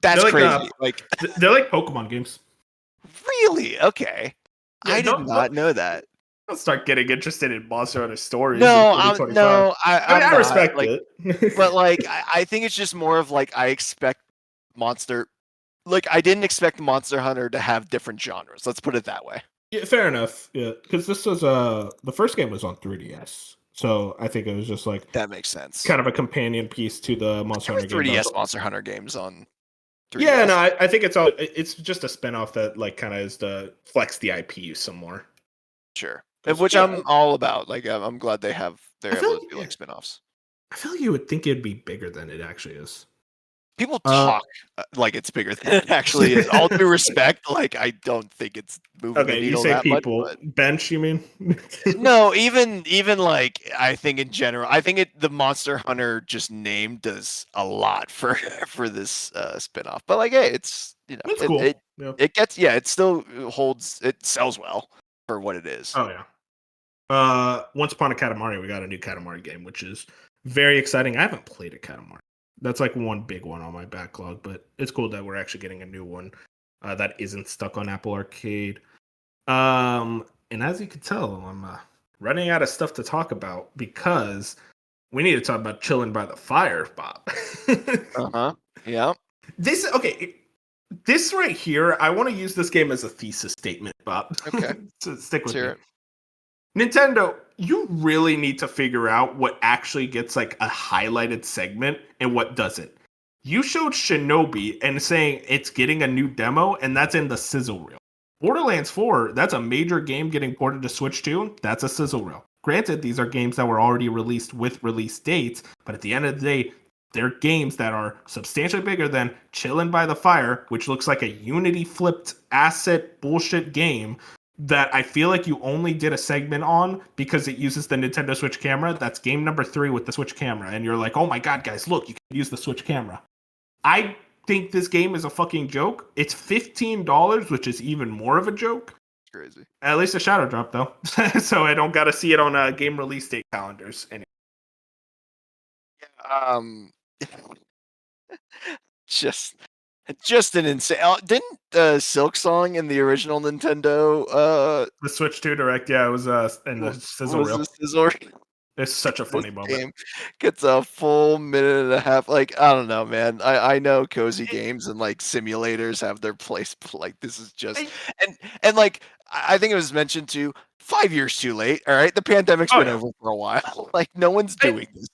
That's they're crazy. They're like Pokemon games. Really? Okay. Yeah, I did not know that. I'll start getting interested in Monster Hunter Stories. No, in 2025. no, I not. respect like, it. but like, I think it's just more of like I expect Monster. Like, I didn't expect Monster Hunter to have different genres. Let's put it that way. Yeah, fair enough. Yeah, because this was the first game was on 3DS, so I think it was just like That makes sense. kind of a companion piece to the Monster Hunter 3DS Monster Hunter games on 3DS. Yeah, no, I think it's just a spinoff that like kind of is to flex the IP some more. Sure, which I'm all about. Like, I'm glad they're able to do like spinoffs. I feel like you would think it'd be bigger than it actually is. People talk like it's bigger than it actually is. All due respect, like I don't think it's moving the needle that people. much. But... Bench, you mean? No, even like I think in general, I think the Monster Hunter just name does a lot for this spinoff. But like, hey, it's it's cool. It gets it still holds, it sells well for what it is. Oh yeah. Once Upon a Katamari, we got a new Katamari game, which is very exciting. I haven't played a Katamari. That's like one big one on my backlog, but it's cool that we're actually getting a new one that isn't stuck on Apple Arcade. And as you can tell, I'm running out of stuff to talk about because we need to talk about Chilling by the Fire, Bob. Yeah. This right here, I want to use this game as a thesis statement, Bob. Okay. So stick with me. Nintendo, you really need to figure out what actually gets like a highlighted segment and what doesn't. You showed Shinobi and saying it's getting a new demo, and that's in the sizzle reel. Borderlands 4, that's a major game getting ported to Switch 2. That's a sizzle reel. Granted, these are games that were already released with release dates, but at the end of the day, they're games that are substantially bigger than Chillin' by the Fire, which looks like a Unity flipped asset bullshit game that I feel like you only did a segment on because it uses the Nintendo Switch camera. That's game number 3 with the Switch camera. And you're like, oh my god, guys, look, you can use the Switch camera. I think this game is a fucking joke. It's $15, which is even more of a joke. Crazy. At least a shadow drop, though. So I don't got to see it on game release date calendars. Anyway. Just Just an insane. Didn't Silk Song in the original Nintendo The Switch 2 Direct, yeah, it was in the sizzle was reel. this sizzle reel? It's such a This funny moment. game gets a full minute and a half. Like, I don't know, man. I know cozy games and like simulators have their place, but like this is just and like I think it was mentioned too. 5 years too late. All right, the pandemic's been over for a while. Like no one's doing this.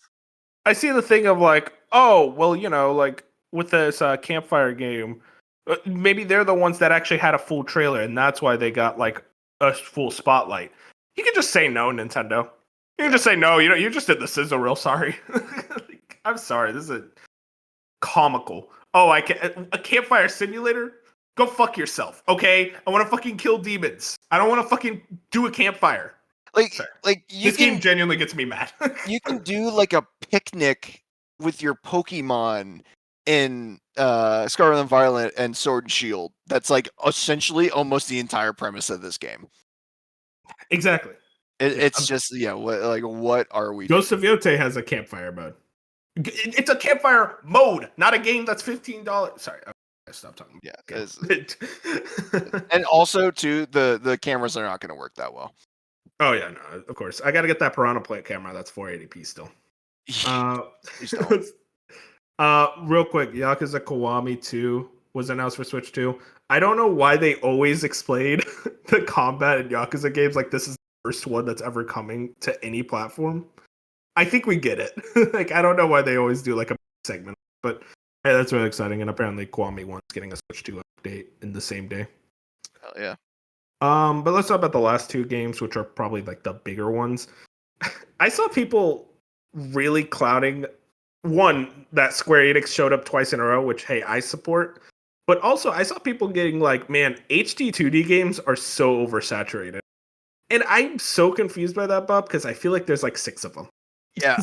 I see the thing of like, oh, well, like with this campfire game, maybe they're the ones that actually had a full trailer, and that's why they got like a full spotlight. You can just say no, Nintendo. You can just say no. You just did the sizzle reel. Sorry, I'm sorry. This is comical. Oh, I can a campfire simulator. Go fuck yourself, okay? I want to fucking kill demons. I don't want to fucking do a campfire. Like this game genuinely gets me mad. You can do like a picnic with your Pokemon in Scarlet and Violet and Sword and Shield. That's like essentially almost the entire premise of this game. Exactly. It's just what are we? Ghost of Yote has a campfire mode. It's a campfire mode, not a game that's $15. Sorry, I stopped talking. Yeah, and also too, the cameras are not going to work that well. Oh yeah, no, of course. I got to get that Piranha Plant camera. That's 480p still. Real quick, Yakuza Kiwami 2 was announced for Switch 2. I don't know why they always explain the combat in Yakuza games like this is the first one that's ever coming to any platform. I think we get it. Like I don't know why they always do like a segment, but hey, that's really exciting. And apparently Kiwami 1 is getting a Switch 2 update in the same day. Hell yeah. But let's talk about the last two games, which are probably like the bigger ones. I saw people really clouding one that Square Enix showed up twice in a row, which hey, I support. But also I saw people getting like, man, HD 2D games are so oversaturated. And I'm so confused by that, Bob, because I feel like there's like 6 of them. Yeah,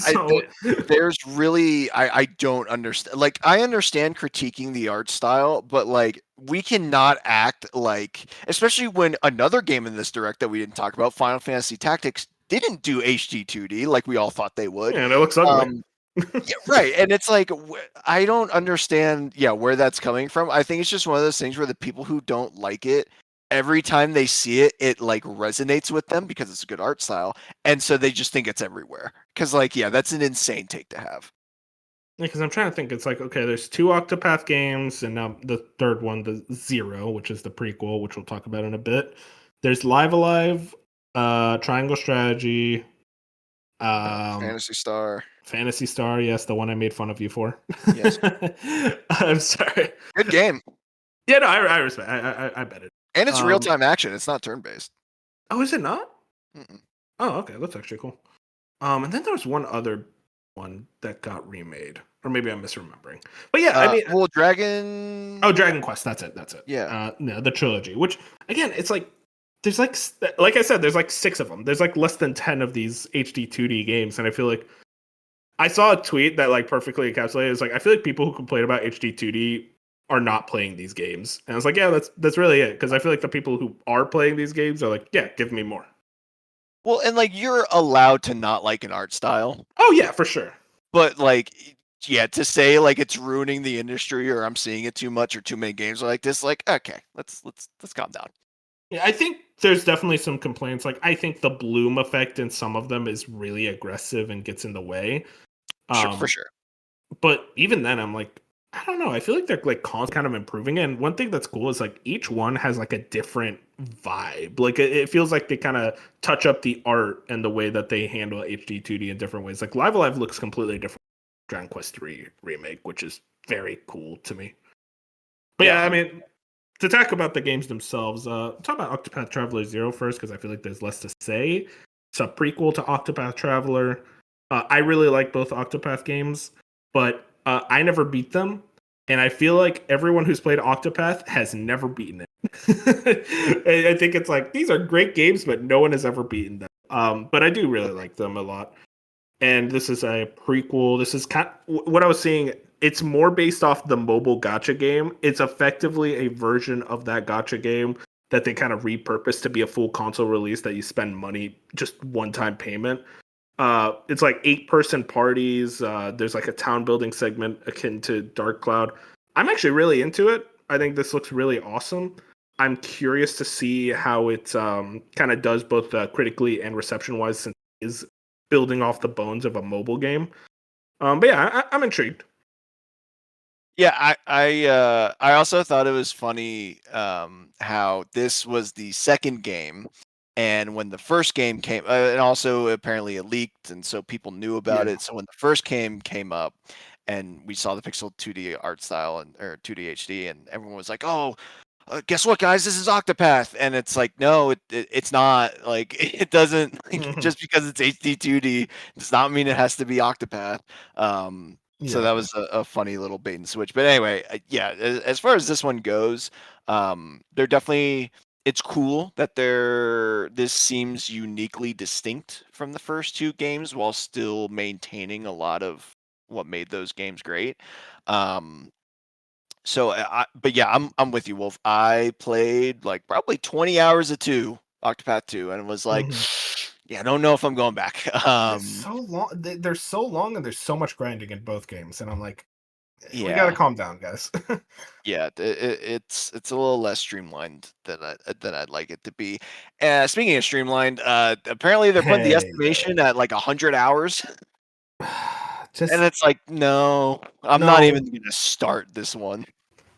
there's really I don't understand. Like I understand critiquing the art style, but like we cannot act like, especially when another game in this direct that we didn't talk about, Final Fantasy Tactics, didn't do HD 2D like we all thought they would. Yeah, and it looks ugly. Yeah, right. And it's like I don't understand where that's coming from. I think it's just one of those things where the people who don't like it, every time they see it, it like resonates with them because it's a good art style, and so they just think it's everywhere. Because that's an insane take to have. Yeah, because I'm trying to think. It's like, okay, there's 2 Octopath games, and now the third one, the Zero, which is the prequel, which we'll talk about in a bit. There's Live Alive, Triangle Strategy, Fantasy Star, yes, the one I made fun of you for. Yes. I'm sorry. Good game. Yeah, no, I respect. I bet it. And it's real time action. It's not turn based. Oh, is it not? Mm-mm. Oh, okay, that's actually cool. And then there was one other one that got remade, or maybe I'm misremembering. But yeah, I mean, Dragon. Oh, Dragon Quest. That's it. Yeah. No, the trilogy. Which again, it's like there's like I said, there's like 6 of them. There's like less than 10 of these HD 2D games, and I feel like I saw a tweet that like perfectly encapsulated. It's like I feel like people who complain about HD 2D are not playing these games, and I was like, yeah, that's really it. Because I feel like the people who are playing these games are like, yeah, give me more. Well, and like you're allowed to not like an art style. Oh yeah, for sure. But like, to say like it's ruining the industry or I'm seeing it too much or too many games like this, like okay, let's calm down. Yeah, I think there's definitely some complaints. Like I think the bloom effect in some of them is really aggressive and gets in the way. For sure. But even then, I'm like, I don't know. I feel like they're like kind of improving. And one thing that's cool is like each one has like a different vibe. Like it feels like they kind of touch up the art and the way that they handle HD 2D in different ways. Like Live Alive looks completely different from Dragon Quest 3 remake, which is very cool to me. But yeah, I mean, to talk about the games themselves, talk about Octopath Traveler 0 first, because I feel like there's less to say. It's a prequel to Octopath Traveler. I really like both Octopath games, but I never beat them, and I feel like everyone who's played Octopath has never beaten it. I think it's like these are great games, but no one has ever beaten them. But I do really like them a lot. And this is a prequel. This is kind of, what I was seeing. It's more based off the mobile gacha game. It's effectively a version of that gacha game that they kind of repurposed to be a full console release that you spend money, just one-time payment. It's like 8-person parties. There's like a town building segment akin to Dark Cloud. I'm actually really into it. I think this looks really awesome. I'm curious to see how it kind of does both critically and reception wise, since it is building off the bones of a mobile game. But yeah, I'm intrigued. Yeah, I also thought it was funny how this was the second game, and when the first game came, and also apparently it leaked, and so people knew about Yeah. it. So when the first game came up, and we saw the Pixel 2D art style and or 2D HD, and everyone was like, "Oh, guess what, guys? This is Octopath," and it's like, no, it's not. Like, it doesn't. Like, just because it's HD 2D does not mean it has to be Octopath. So Yeah. that was a funny little bait and switch. But anyway, yeah, as far as this one goes, they're definitely. It's cool that this seems uniquely distinct from the first two games while still maintaining a lot of what made those games great. So but yeah, I'm with you, Wolf. I played like probably 20 hours of Octopath 2, and was like, Mhm. yeah, I don't know if I'm going back. They're so long. They're so long, and there's so much grinding in both games, and I'm like, we gotta Yeah, calm down, guys. yeah, it's a little less streamlined than I'd like it to be. Speaking of streamlined, apparently they're putting the Hey, estimation at like 100 hours, and just it's like, no, I'm not no. even gonna start this one.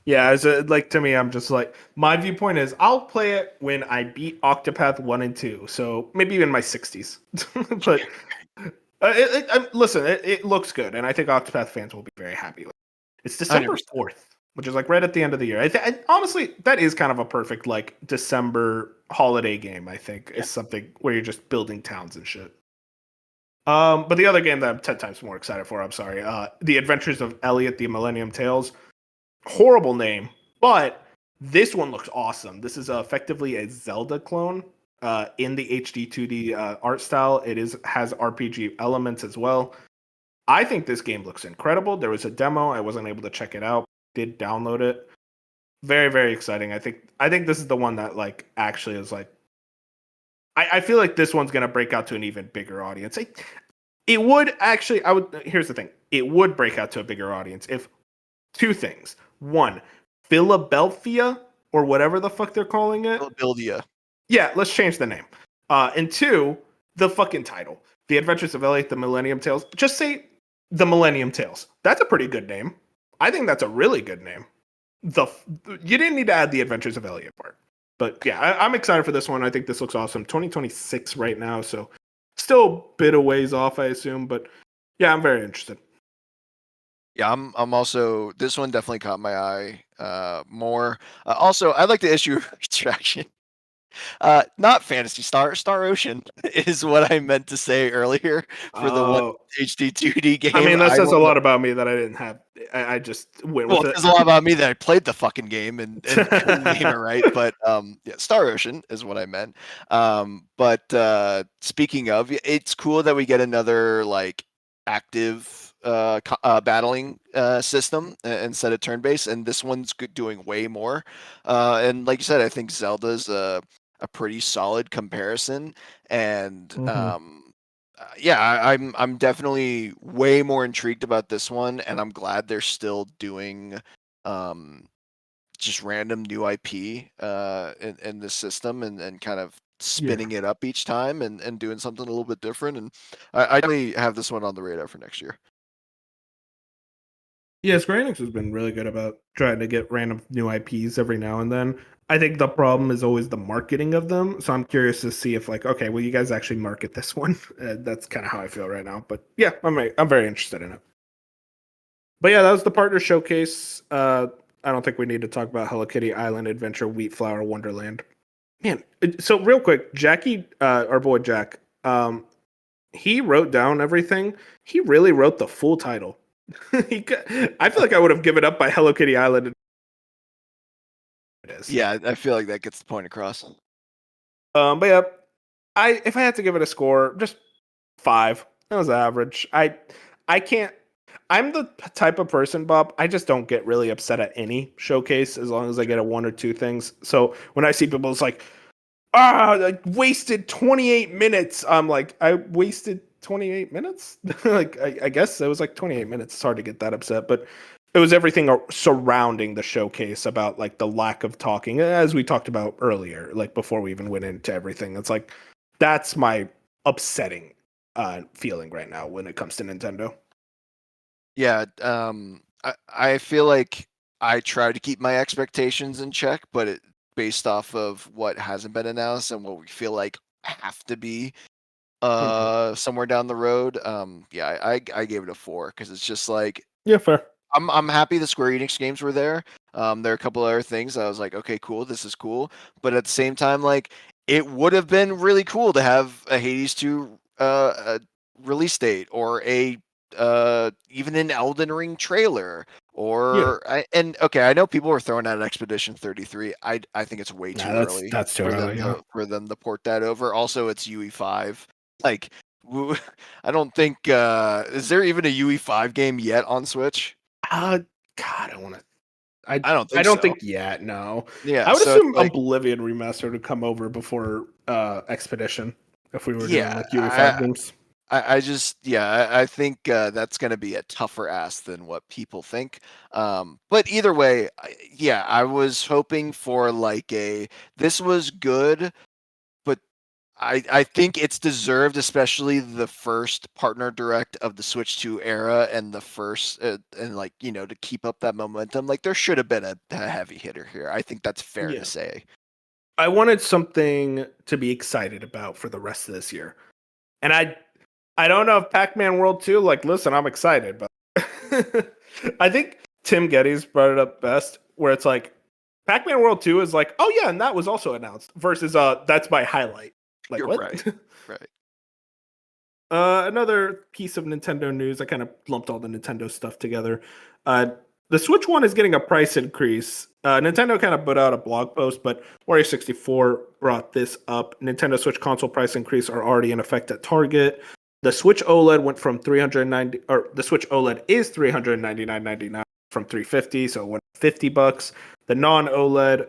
Yeah, as a, like to me, I'm just like my viewpoint is I'll play it when I beat Octopath 1 and 2, so maybe in my 60s. But listen, it looks good, and I think Octopath fans will be very happy with it. It's December 100%. 4th, which is like right at the end of the year. Honestly, that is kind of a perfect like December holiday game. I think Yeah. is something where you're just building towns and shit. But the other game that I'm 10 times more excited for, I'm sorry, The Adventures of Elliot, the Millennium Tales. Horrible name, but this one looks awesome. This is effectively a Zelda clone in the HD 2D art style. It has RPG elements as well. I think this game looks incredible. There was a demo. I wasn't able to check it out. Did download it. Very, very exciting. I think this is the one that like actually is like I feel like this one's gonna break out to an even bigger audience. It would actually here's the thing. It would break out to a bigger audience if two things. One, Philadelphia or whatever the fuck they're calling it. Philadelphia. Yeah, let's change the name. And two, the fucking title. The Adventures of Elliot, the Millennium Tales. Just say the Millennium Tales. That's a pretty good name. I think that's a really good name. You didn't need to add the Adventures of Elliot part. But yeah, I'm excited for this one. I think this looks awesome. 2026 right now, so still a bit of ways off, I assume. But yeah, I'm very interested. Yeah, I'm also this one definitely caught my eye more. Also, I'd like to issue a retraction. Not Fantasy Star Ocean is what I meant to say earlier for the one Oh, HD 2D game. I mean, that says a don't know. lot about me that I didn't have. I just went Well, with it it. says a lot about me that I played the fucking game and couldn't name it right. But yeah, Star Ocean is what I meant. But speaking of, it's cool that we get another like active battling system instead of turn-based, and this one's doing way more. And like you said, I think Zelda's a pretty solid comparison, and Mhm. yeah, I'm definitely way more intrigued about this one, and I'm glad they're still doing um, just random new IP in this system, and kind of Yeah. spinning it up each time, and doing something a little bit different. And I definitely have this one on the radar for next year. Yeah, Square Enix has been really good about trying to get random new IPs every now and then. I think the problem is always the marketing of them. So I'm curious to see if, like, okay, will you guys actually market this one? That's kind of how I feel right now. But yeah, I'm very interested in it. But yeah, that was the partner showcase. I don't think we need to talk about Hello Kitty Island Adventure Wheat Flower Wonderland. Man, so real quick, Jackie, our boy Jack, he wrote down everything. He really wrote the full title. I feel like I would have given up by Hello Kitty Island. It is. Yeah, I feel like that gets the point across. But yeah, if I had to give it a score, just 5. That was average. I can't. I'm the type of person, Bob. I just don't get really upset at any showcase as long as I get a 1 or 2 things. So when I see people, it's like, I wasted 28 minutes. I'm like, I wasted 28 minutes. Like, I guess it was like 28 minutes. It's hard to get that upset, but it was everything surrounding the showcase about like the lack of talking, as we talked about earlier, like before we even went into everything. It's like that's my upsetting feeling right now when it comes to Nintendo. Yeah, I feel like I try to keep my expectations in check, but based off of what hasn't been announced and what we feel like have to be somewhere down the road. Yeah, I gave it a 4 because it's just like Yeah, fair. I'm happy the Square Enix games were there. There are a couple other things I was like, okay, cool, this is cool, but at the same time, like it would have been really cool to have a Hades 2 release date or a even an Elden Ring trailer or okay, I know people were throwing out Expedition 33. I think it's way too early That's too for early. for them to port that over. Also, it's UE5. Like I don't think is there even a UE5 game yet on Switch? God, I want to. I don't think I don't so. think yet. No. Yeah, I would so it's assume like, Oblivion remastered would come over before Expedition if we were doing yeah, like UE5 games. I just, yeah, I think that's going to be a tougher ask than what people think. But either way, yeah, I was hoping for like this was good, but I think it's deserved, especially the first partner direct of the Switch 2 era and the first, and like, to keep up that momentum. Like there should have been a heavy hitter here. I think that's fair to say. I wanted something to be excited about for the rest of this year. And I don't know if Pac-Man World 2, like, listen, I'm excited, but I think Tim Geddes brought it up best, where it's like, Pac-Man World 2 is like, oh yeah, and that was also announced, versus that's my highlight. Like, You're what? right. Right. Another piece of Nintendo news, I kind of lumped all the Nintendo stuff together. The Switch One is getting a price increase. Nintendo kind of put out a blog post, but Wario64 brought this up. Nintendo Switch console price increase are already in effect at Target. The Switch OLED went from 390, or the Switch OLED is $399.99 from $350, so it went $50. The non-OLED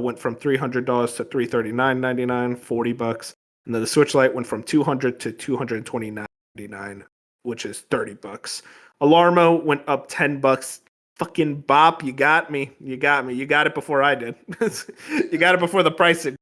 went from $300 to $339.99, $40. And then the Switch Lite went from $200 to $229.99, which is $30. Alarmo went up $10. Fucking bop, you got me. You got me. You got it before I did. You got it before the pricing.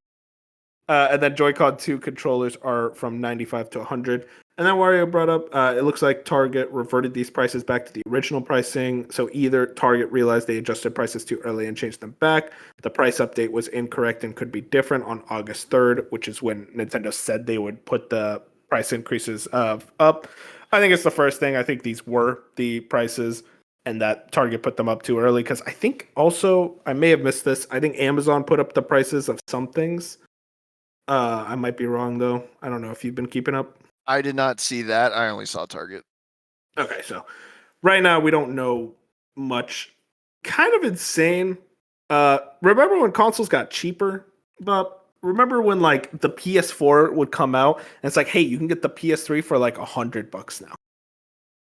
And then Joy-Con 2 controllers are from 95 to 100. And then Wario brought up, it looks like Target reverted these prices back to the original pricing. So either Target realized they adjusted prices too early and changed them back. The price update was incorrect and could be different on August 3rd, which is when Nintendo said they would put the price increases up. I think it's the first thing. I think these were the prices and that Target put them up too early. Because I think also, I may have missed this, I think Amazon put up the prices of some things. I might be wrong though. I don't know if you've been keeping up. I did not see that. I only saw Target. Okay, so right now we don't know much. Kind of insane. Remember when consoles got cheaper? But remember when like the PS4 would come out and it's like, hey, you can get the PS3 for like $100 now.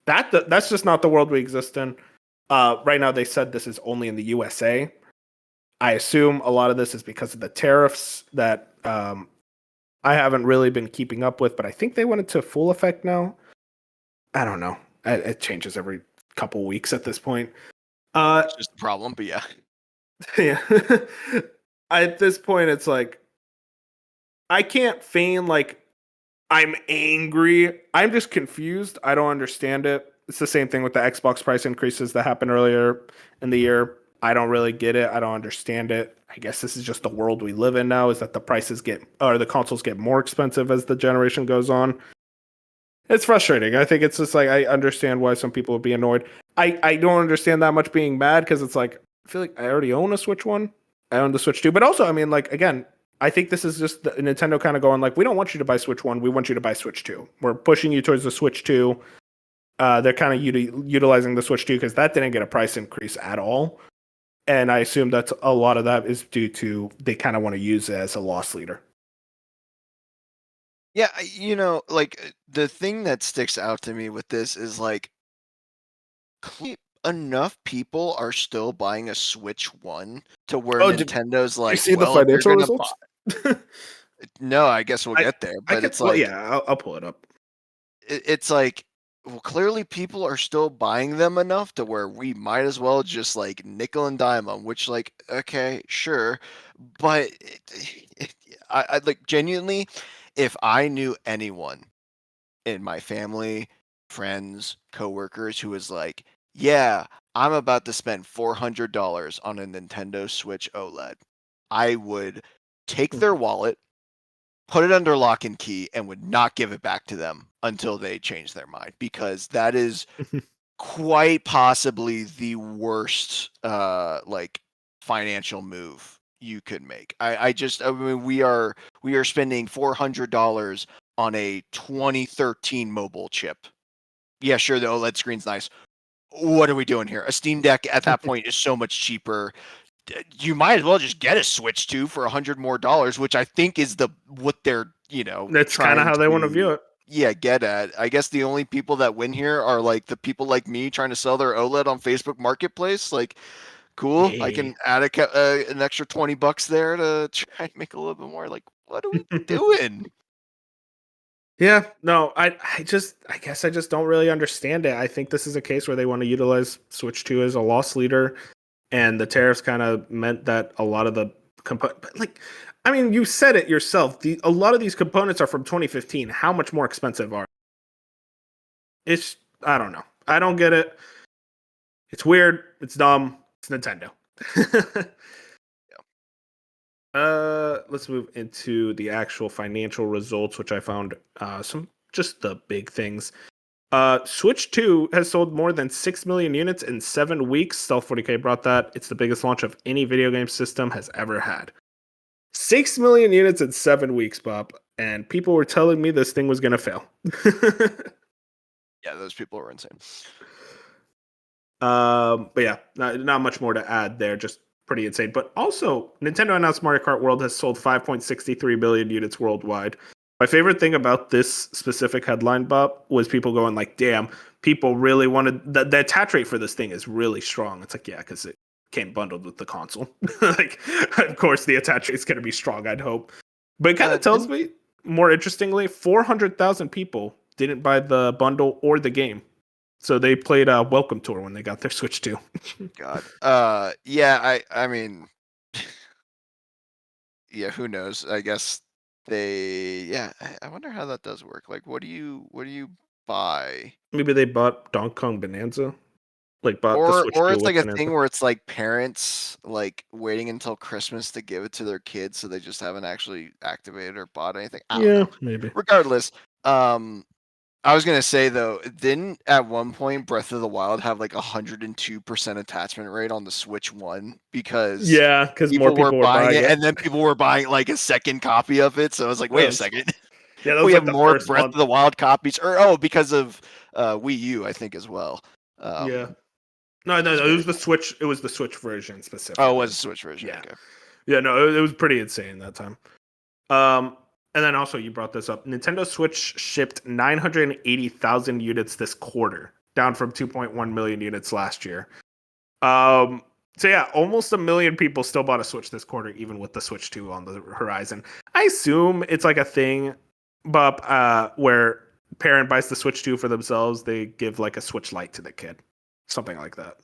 That's just not the world we exist in. Right now they said this is only in the USA. I assume a lot of this is because of the tariffs that I haven't really been keeping up with, but I think they went into full effect now. I don't know. It changes every couple weeks at this point. It's just a problem, but yeah. Yeah. At this point, it's like I can't feign like I'm angry. I'm just confused. I don't understand it. It's the same thing with the Xbox price increases that happened earlier in the year. I don't really get it. I don't understand it. I guess this is just the world we live in now, is that the prices the consoles get more expensive as the generation goes on. It's frustrating. I think it's just like, I understand why some people would be annoyed. I don't understand that much being mad, because it's like, I feel like I already own a Switch 1. I own the Switch 2. But also, I mean, like, again, I think this is just Nintendo kind of going like, we don't want you to buy Switch 1. We want you to buy Switch 2. We're pushing you towards the Switch 2. They're kind of utilizing the Switch 2 because that didn't get a price increase at all. And I assume that's a lot of that is due to they kind of want to use it as a loss leader. Yeah, like the thing that sticks out to me with this is like enough people are still buying a Switch 1 to where Nintendo's like, you see well, the if you're financial gonna results? No, I guess we'll get there, but it's like, yeah, I'll pull it up. It's like well, clearly people are still buying them enough to where we might as well just like nickel and dime them, which like, okay, sure. But I like genuinely, if I knew anyone in my family, friends, coworkers who was like, yeah, I'm about to spend $400 on a Nintendo Switch OLED, I would take their wallet, put it under lock and key, and would not give it back to them until they change their mind, because that is quite possibly the worst like financial move you could make. I mean, we are spending $400 on a 2013 mobile chip. Yeah, sure, the OLED screen's nice. What are we doing here? A Steam Deck at that point is so much cheaper. You might as well just get a Switch 2 for $100 more, which I think is what they're, That's kind of how they want to view it. Yeah, get at. I guess the only people that win here are like the people like me trying to sell their OLED on Facebook Marketplace. Like, cool, I can add an extra $20 there to try and make a little bit more. Like, what are we doing? Yeah, no, I guess I just don't really understand it. I think this is a case where they want to utilize Switch 2 as a loss leader, and the tariffs kind of meant that a lot of the I mean, you said it yourself. A lot of these components are from 2015. How much more expensive are? I don't know. I don't get it. It's weird. It's dumb. It's Nintendo. Let's move into the actual financial results, which I found some just the big things. Switch 2 has sold more than 6 million units in 7 weeks. Stealth40k brought that. It's the biggest launch of any video game system has ever had. 6 million units in 7 weeks, Bob. And people were telling me this thing was going to fail. Yeah, those people were insane. But yeah, not much more to add there. Just pretty insane. But also, Nintendo announced Mario Kart World has sold 5.63 billion units worldwide. My favorite thing about this specific headline, Bob, was people going like, damn, people really wanted... The attach rate for this thing is really strong. It's like, yeah, because it came bundled with the console. Like, of course, the attach rate's going to be strong, I'd hope. But it kind of tells me, more interestingly, 400,000 people didn't buy the bundle or the game. So they played a welcome tour when they got their Switch 2. God. Yeah, I mean, yeah, who knows? I guess I wonder how that does work. Like, what do you buy? Maybe they bought Donkey Kong Bonanza. Like bought the Switch 2 or it's like a Bonanza. thing where it's like parents like waiting until Christmas to give it to their kids, so they just haven't actually activated or bought anything. I don't know. Maybe. Regardless, I was gonna say though, didn't at one point Breath of the Wild have like 102% attachment rate on the Switch 1 because because more people were buying it, and then people were buying like a second copy of it. So I was like, wait a second, yeah, that was we like have the more first Breath month. of the Wild copies, or because of Wii U, I think as well. Yeah, no, it was the Switch. It was the Switch version specifically. Oh, it was a Switch version. Yeah, okay. Yeah, no, it was pretty insane that time. And then also you brought this up. Nintendo Switch shipped 980,000 units this quarter, down from 2.1 million units last year. So yeah, almost 1 million people still bought a Switch this quarter, even with the Switch 2 on the horizon. I assume it's like a thing, Bob, where parent buys the Switch 2 for themselves, they give like a Switch Lite to the kid. Something like that.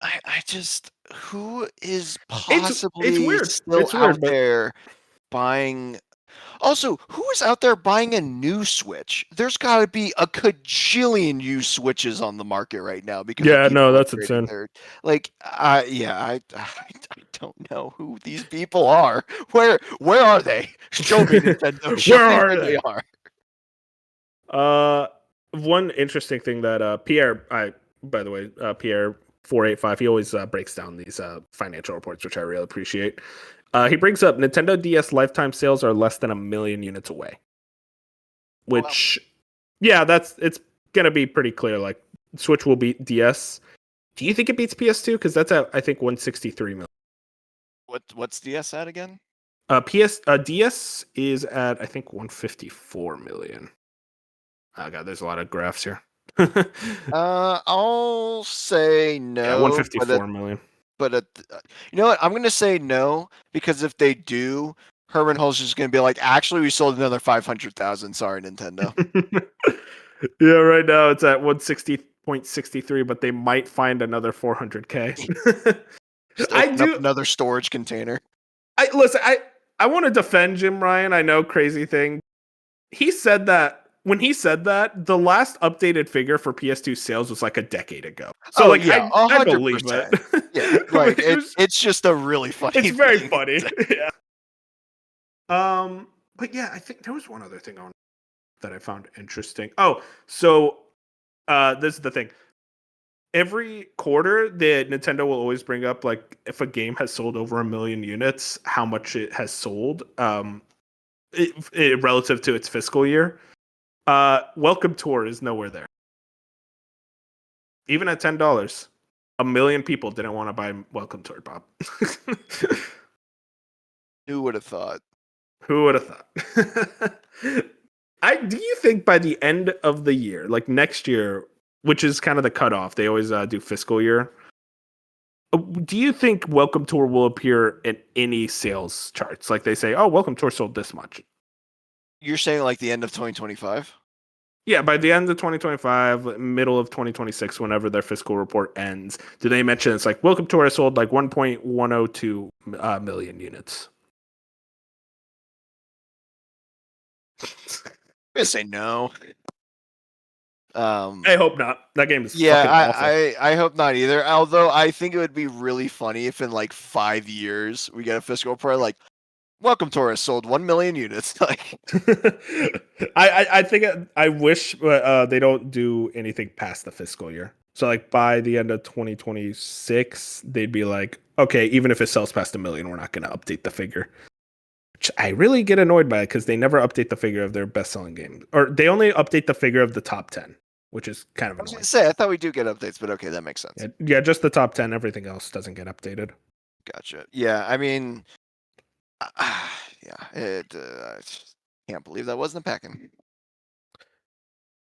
I just, who is possibly it's weird. still out there buying? Also, who is out there buying a new Switch? There's got to be a cajillion used Switches on the market right now because that's insane. Like, I don't know who these people are. Where are they? Show me, Nintendo. Show me where they are. One interesting thing that Pierre, by the way, Pierre 485, he always breaks down these financial reports, which I really appreciate. He brings up Nintendo DS lifetime sales are less than 1 million units away. Which, it's gonna be pretty clear. Like, Switch will beat DS. Do you think it beats PS2? Because that's at, I think, 163 million. What's DS at again? DS is at, I think, 154 million. Oh god, there's a lot of graphs here. I'll say no. Yeah, 154 million. But you know what? I'm going to say no, because if they do, Herman Hulse is going to be like, actually, we sold another 500,000. Sorry, Nintendo. Yeah, right now it's at 160.63, but they might find another 400K. Just I open up do. another storage container. I listen. I want to defend Jim Ryan. I know, crazy thing. He said that when he said that, the last updated figure for PS2 sales was like a decade ago. So like, Yeah, I believe 100%. it. Yeah, like It was- it's just a really funny. it's very thing. funny. Yeah. But yeah, I think there was one other thing on that I found interesting. Oh, so this is the thing. Every quarter, the Nintendo will always bring up like if a game has sold over 1 million units, how much it has sold, relative to its fiscal year. Welcome Tour is nowhere there. Even at $10, 1 million people didn't want to buy Welcome Tour, Bob. Who would have thought? Who would have thought? Do you think by the end of the year, like next year, which is kind of the cutoff, they always do fiscal year. Do you think Welcome Tour will appear in any sales charts? Like they say, oh, Welcome Tour sold this much. You're saying like the end of 2025? Yeah, by the end of 2025, middle of 2026, whenever their fiscal report ends, do they mention it's like Welcome Tour sold like 1.102 million units? I'm gonna say no. I hope not. That game is Yeah, fucking awful. I hope not either. Although I think it would be really funny if in like 5 years we get a fiscal report like Welcome Tour has sold 1 million units. Like I think I wish they don't do anything past the fiscal year. So like by the end of 2026, they'd be like, okay, even if it sells past 1 million, we're not going to update the figure. Which I really get annoyed by because they never update the figure of their best-selling game, or they only update the figure of the top 10, which is kind of I was annoying. gonna say, I thought we do get updates, but okay, that makes sense. Yeah, just the top 10. Everything else doesn't get updated. Gotcha. Yeah, I mean, yeah, I just can't believe that wasn't a packing.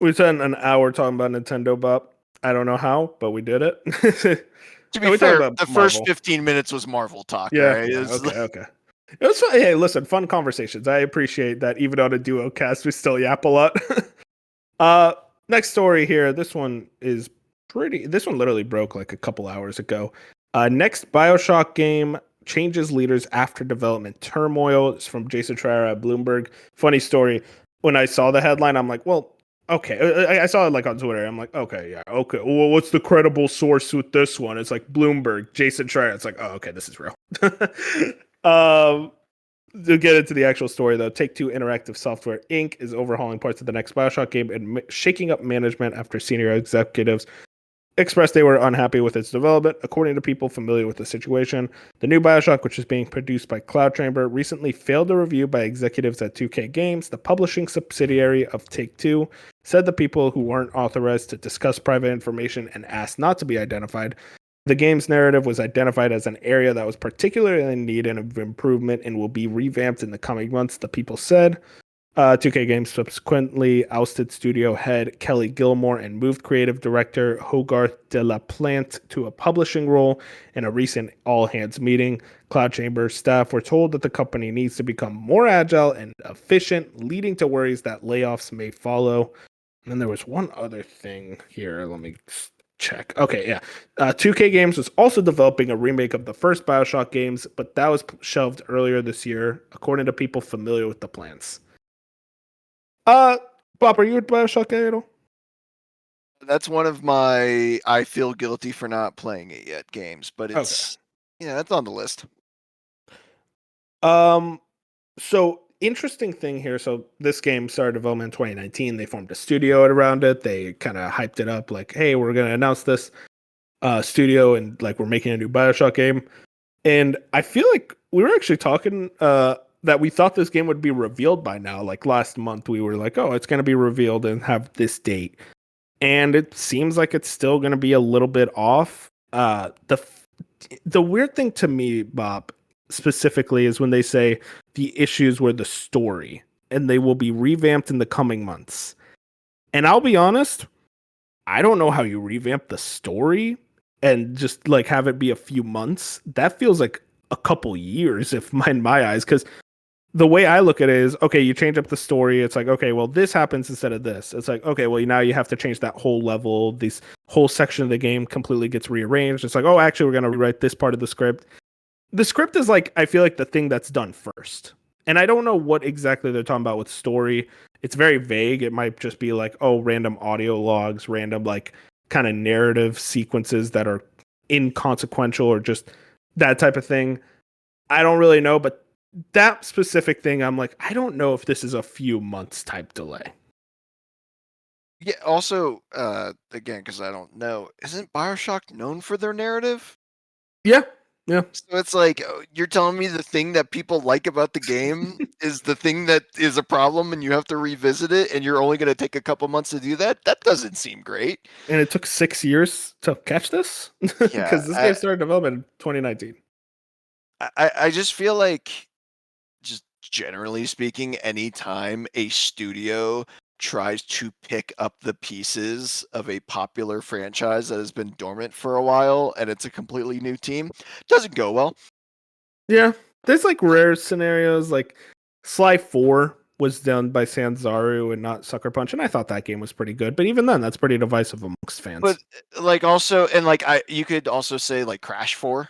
We spent an hour talking about Nintendo, Bob. I don't know how, but we did it. To be we talked fair, about the Marvel. first 15 minutes was Marvel talk, Yeah, right? yeah, okay. It was fun. Hey, listen, fun conversations. I appreciate that even on a duo cast, we still yap a lot. Next story here. This one literally broke like a couple hours ago. Next BioShock game changes leaders after development turmoil. It's from Jason Schreier at Bloomberg. Funny story. When I saw the headline, I'm like, well, okay. I saw it like on Twitter. I'm like, okay, yeah, okay. Well, what's the credible source with this one? It's like Bloomberg, Jason Schreier. It's like, oh, okay, this is real. To get into the actual story, though, Take-Two Interactive Software Inc. is overhauling parts of the next BioShock game and shaking up management after senior executives expressed they were unhappy with its development. According to people familiar with the situation, the new BioShock, which is being produced by Cloud Chamber, recently failed a review by executives at 2K Games, the publishing subsidiary of Take-Two, said the people who weren't authorized to discuss private information and asked not to be identified. The game's narrative was identified as an area that was particularly in need of improvement and will be revamped in the coming months, the people said. 2K Games subsequently ousted studio head Kelly Gilmore and moved creative director Hogarth de la Plante to a publishing role. In a recent all-hands meeting, Cloud Chamber staff were told that the company needs to become more agile and efficient, leading to worries that layoffs may follow. And then there was one other thing here. Let me check. Okay, yeah. 2K Games was also developing a remake of the first BioShock games, but that was shelved earlier this year, according to people familiar with the plans. Bob, are you a BioShock guy at all? That's one of my I feel guilty for not playing it yet games, but it's it's on the list. So interesting thing here. So this game started development in 2019. They formed a studio around it. They kind of hyped it up like, hey, we're gonna announce this studio and like we're making a new BioShock game. And I feel like we were actually talking that we thought this game would be revealed by now. Like last month, we were like, oh, it's going to be revealed and have this date. And it seems like it's still going to be a little bit off. The weird thing to me, Bob, specifically, is when they say the issues were the story and they will be revamped in the coming months. And I'll be honest, I don't know how you revamp the story and just like have it be a few months. That feels like a couple years, if in my eyes, because the way I look at it is, okay, you change up the story. It's like, okay, well, this happens instead of this. It's like, okay, well, now you have to change that whole level. This whole section of the game completely gets rearranged. It's like, oh, actually, we're going to rewrite this part of the script. The script is like, I feel like the thing that's done first. And I don't know what exactly they're talking about with story. It's very vague. It might just be like, oh, random audio logs, random like kind of narrative sequences that are inconsequential or just that type of thing. I don't really know, but that specific thing, I'm like, I don't know if this is a few months type delay. Yeah. Also, again, because I don't know, isn't Bioshock known for their narrative? Yeah. Yeah. So it's like you're telling me the thing that people like about the game is the thing that is a problem, and you have to revisit it, and you're only going to take a couple months to do that. That doesn't seem great. And it took 6 years to catch this because Yeah, this game started development in 2019. I just feel like, just generally speaking, anytime a studio tries to pick up the pieces of a popular franchise that has been dormant for a while and it's a completely new team, doesn't go well. Yeah. There's like rare scenarios like Sly 4 was done by Sanzaru and not Sucker Punch, and I thought that game was pretty good. But even then, that's pretty divisive amongst fans. But like also, and like you could also say like Crash 4.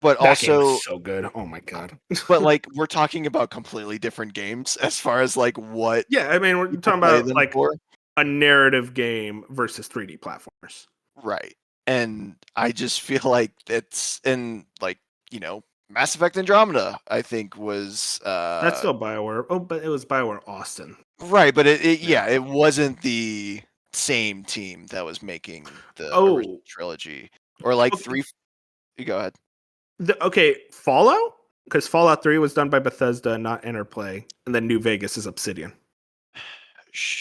But that game also, was so good. Oh my god. but like we're talking about completely different games as far as like what Yeah, I mean, we're people talking play about them like for. a narrative game versus 3D platformers. Right. And I just feel like it's in like, Mass Effect Andromeda, I think was That's still BioWare. Oh, but it was BioWare Austin. right, but it wasn't the same team that was making the original trilogy. Or like Okay. you go ahead. Okay, Fallout? Because Fallout 3 was done by Bethesda, not Interplay, and then New Vegas is Obsidian.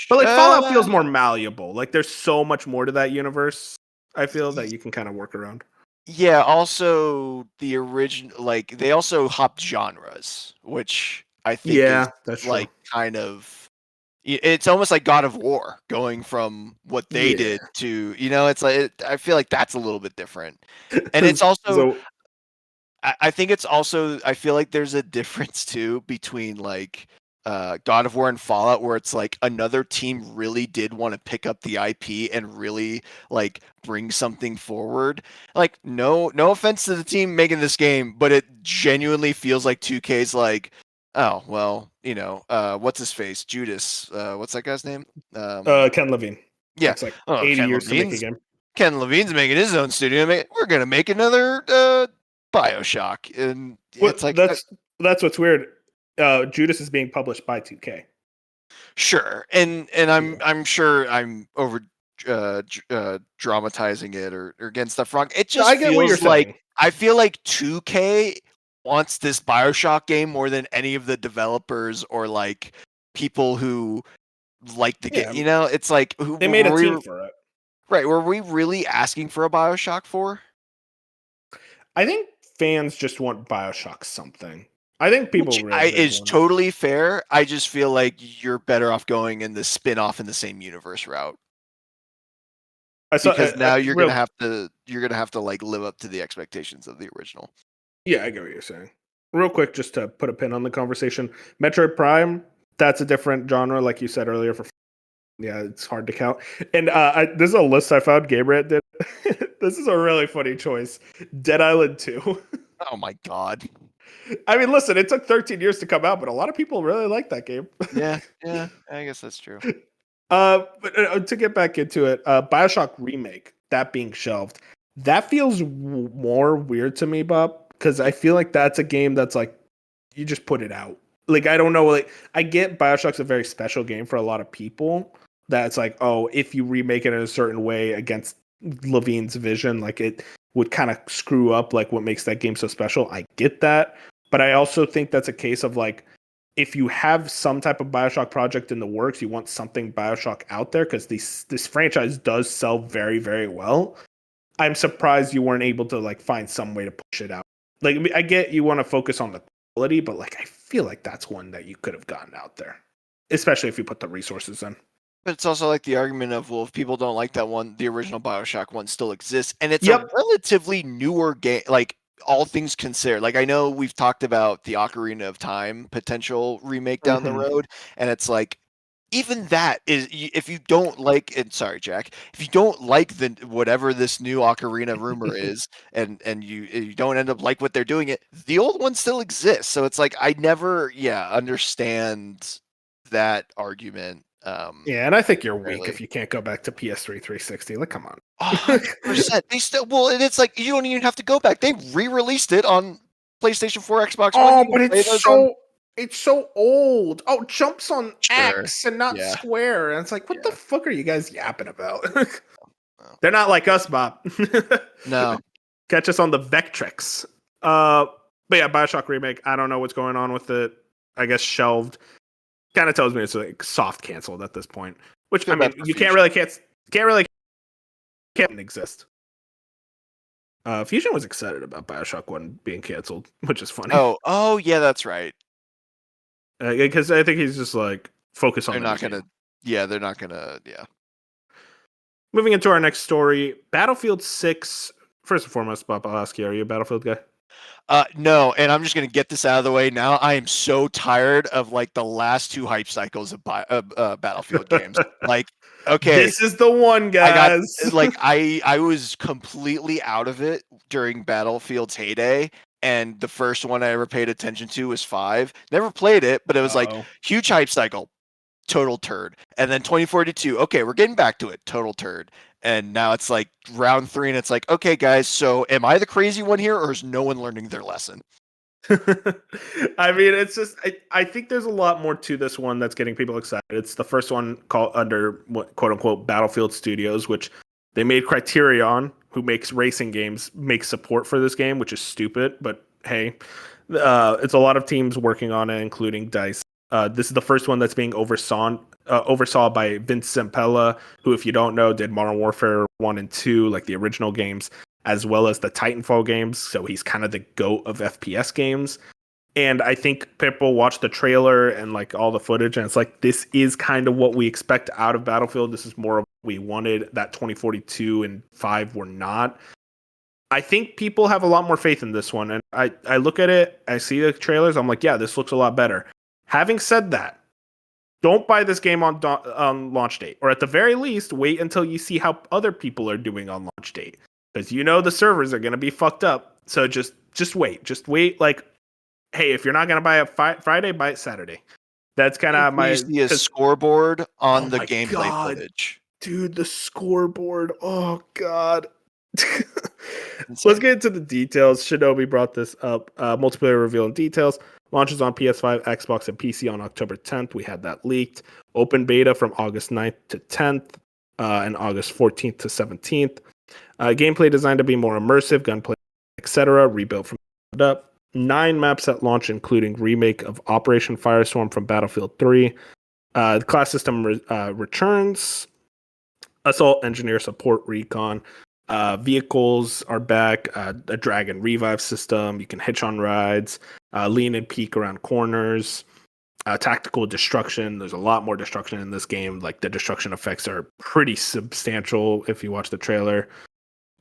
But like Fallout feels more malleable. Like there's so much more to that universe. I feel that you can kind of work around. Yeah, also the original, like they also hopped genres, which I think is that's like true. kind of, it's almost like God of War going from what they did to, it's like I feel like that's a little bit different. And it's also, I think it's also, I feel like there's a difference too between like God of War and Fallout, where it's like another team really did want to pick up the IP and really like bring something forward. Like no offense to the team making this game, but it genuinely feels like 2K's like, oh well, what's his face, Judas, what's that guy's name? Ken Levine. Yeah. It's like Oh, 80 years to make a game. Ken Levine's making his own studio. We're gonna make another Bioshock, and it's like that's what's weird. Judas is being published by 2K. Sure, and I'm sure I'm over dramatizing it or getting stuff wrong. It just I get what you're feels like saying. I feel like 2K wants this Bioshock game more than any of the developers or like people who like the game. It's like they made a team for it. Right? Were we really asking for a Bioshock 4? I think fans just want Bioshock something. I think people is totally fair. I just feel like you're better off going in the spin-off in the same universe route. Because now you're gonna have to like live up to the expectations of the original. Yeah, I get what you're saying. Real quick, just to put a pin on the conversation, Metroid Prime, that's a different genre, like you said earlier. Yeah, it's hard to count. And this is a list I found. Gabriel did. This is a really funny choice. Dead Island 2. Oh my god. I mean, listen, it took 13 years to come out, but a lot of people really like that game. Yeah, I guess that's true. But to get back into it, Bioshock Remake, that being shelved, that feels more weird to me, Bob, because I feel like that's a game that's like, you just put it out. Like, I don't know, like, I get Bioshock's a very special game for a lot of people. That's like, oh, if you remake it in a certain way against Levine's vision, like it would kind of screw up like what makes that game so special. I get that. But I also think that's a case of like, if you have some type of Bioshock project in the works, you want something Bioshock out there because this franchise does sell very, very well. I'm surprised you weren't able to like find some way to push it out. Like, I get you want to focus on the quality, but like I feel like that's one that you could have gotten out there, especially if you put the resources in. But it's also like the argument of, well, if people don't like that one, the original Bioshock one still exists, and it's a relatively newer game. Like all things considered, like I know we've talked about the Ocarina of Time potential remake down the road, and it's like even that is if you don't like it. Sorry, Jack. If you don't like the whatever this new Ocarina rumor is, and you don't end up like what they're doing, the old one still exists. So it's like I never understand that argument. Yeah, and I think you're weak Really. if you can't go back to PS3 360. Like, come on. 100%. They still and it's like you don't even have to go back. They re-released it on PlayStation 4, Xbox One. Oh, You can but play it's those so old. Oh, jumps on Sure. X and not Yeah. square. And it's like, what the Yeah. fuck are you guys yapping about? Oh. They're not like us, Bob. No. Catch us on the Vectrix. But yeah, BioShock Remake. I don't know what's going on with it. I guess shelved. Kind of tells me it's like soft canceled at this point. Which Feel I mean, bad for you Fusion. can't exist. Fusion was excited about BioShock 1 being canceled, which is funny. Oh yeah, that's right. Because I think he's just like focus on They're the not museum. gonna. Yeah, they're not gonna. Yeah. Moving into our next story, Battlefield 6. First and foremost, Bob, I'll ask you, are you a Battlefield guy? No, and I'm just gonna get this out of the way now. I am so tired of like the last two hype cycles of Battlefield games. Like, okay, This is the one, I got guys. like I was completely out of it during Battlefield's heyday, and the first one I ever paid attention to was 5. Never played it, but it was like huge hype cycle, total turd. And then 2042, okay, we're getting back to it, total turd. And now it's like round 3, and it's like, okay, guys, so am I the crazy one here, or is no one learning their lesson? I mean, it's just I think there's a lot more to this one that's getting people excited. It's the first one called under quote unquote Battlefield Studios, which they made Criterion, who makes racing games, make support for this game, which is stupid. But hey, it's a lot of teams working on it, including DICE. This is the first one that's being oversaw by Vince Zampella, who, if you don't know, did Modern Warfare 1 and 2, like the original games, as well as the Titanfall games. So he's kind of the GOAT of FPS games. And I think people watch the trailer and like all the footage, and it's like, this is kind of what we expect out of Battlefield. This is more of what we wanted. That 2042 and 5 were not. I think people have a lot more faith in this one. And I look at it, I see the trailers, I'm like, yeah, this looks a lot better. Having said that, don't buy this game on launch date, or at the very least, wait until you see how other people are doing on launch date, because you know the servers are going to be fucked up. So just wait. Like, hey, if you're not going to buy it Friday, buy it Saturday. That's kind of my. You see a scoreboard on the my gameplay God, footage. dude, the scoreboard. Oh God. Insane. Let's get into the details. Shinobi brought this up. Multiplayer reveal and details. Launches on PS5, Xbox, and PC on October 10th. We had that leaked. Open beta from August 9th to 10th, and August 14th to 17th. Gameplay designed to be more immersive, gunplay, etc. Rebuilt from up. 9 maps at launch, including remake of Operation Firestorm from Battlefield 3. The class system returns. Assault, Engineer, Support, Recon. Vehicles are back. A drag and revive system. You can hitch on rides. Lean and peek around corners. Tactical destruction. There's a lot more destruction in this game. Like, the destruction effects are pretty substantial if you watch the trailer.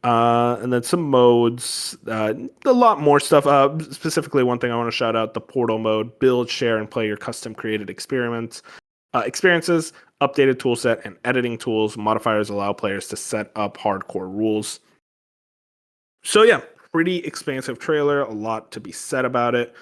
And then some modes. A lot more stuff. Specifically, one thing I want to shout out: the Portal mode. Build, share, and play your custom created experiences. Updated toolset and editing tools. Modifiers allow players to set up hardcore rules. So yeah, pretty expansive trailer. A lot to be said about it.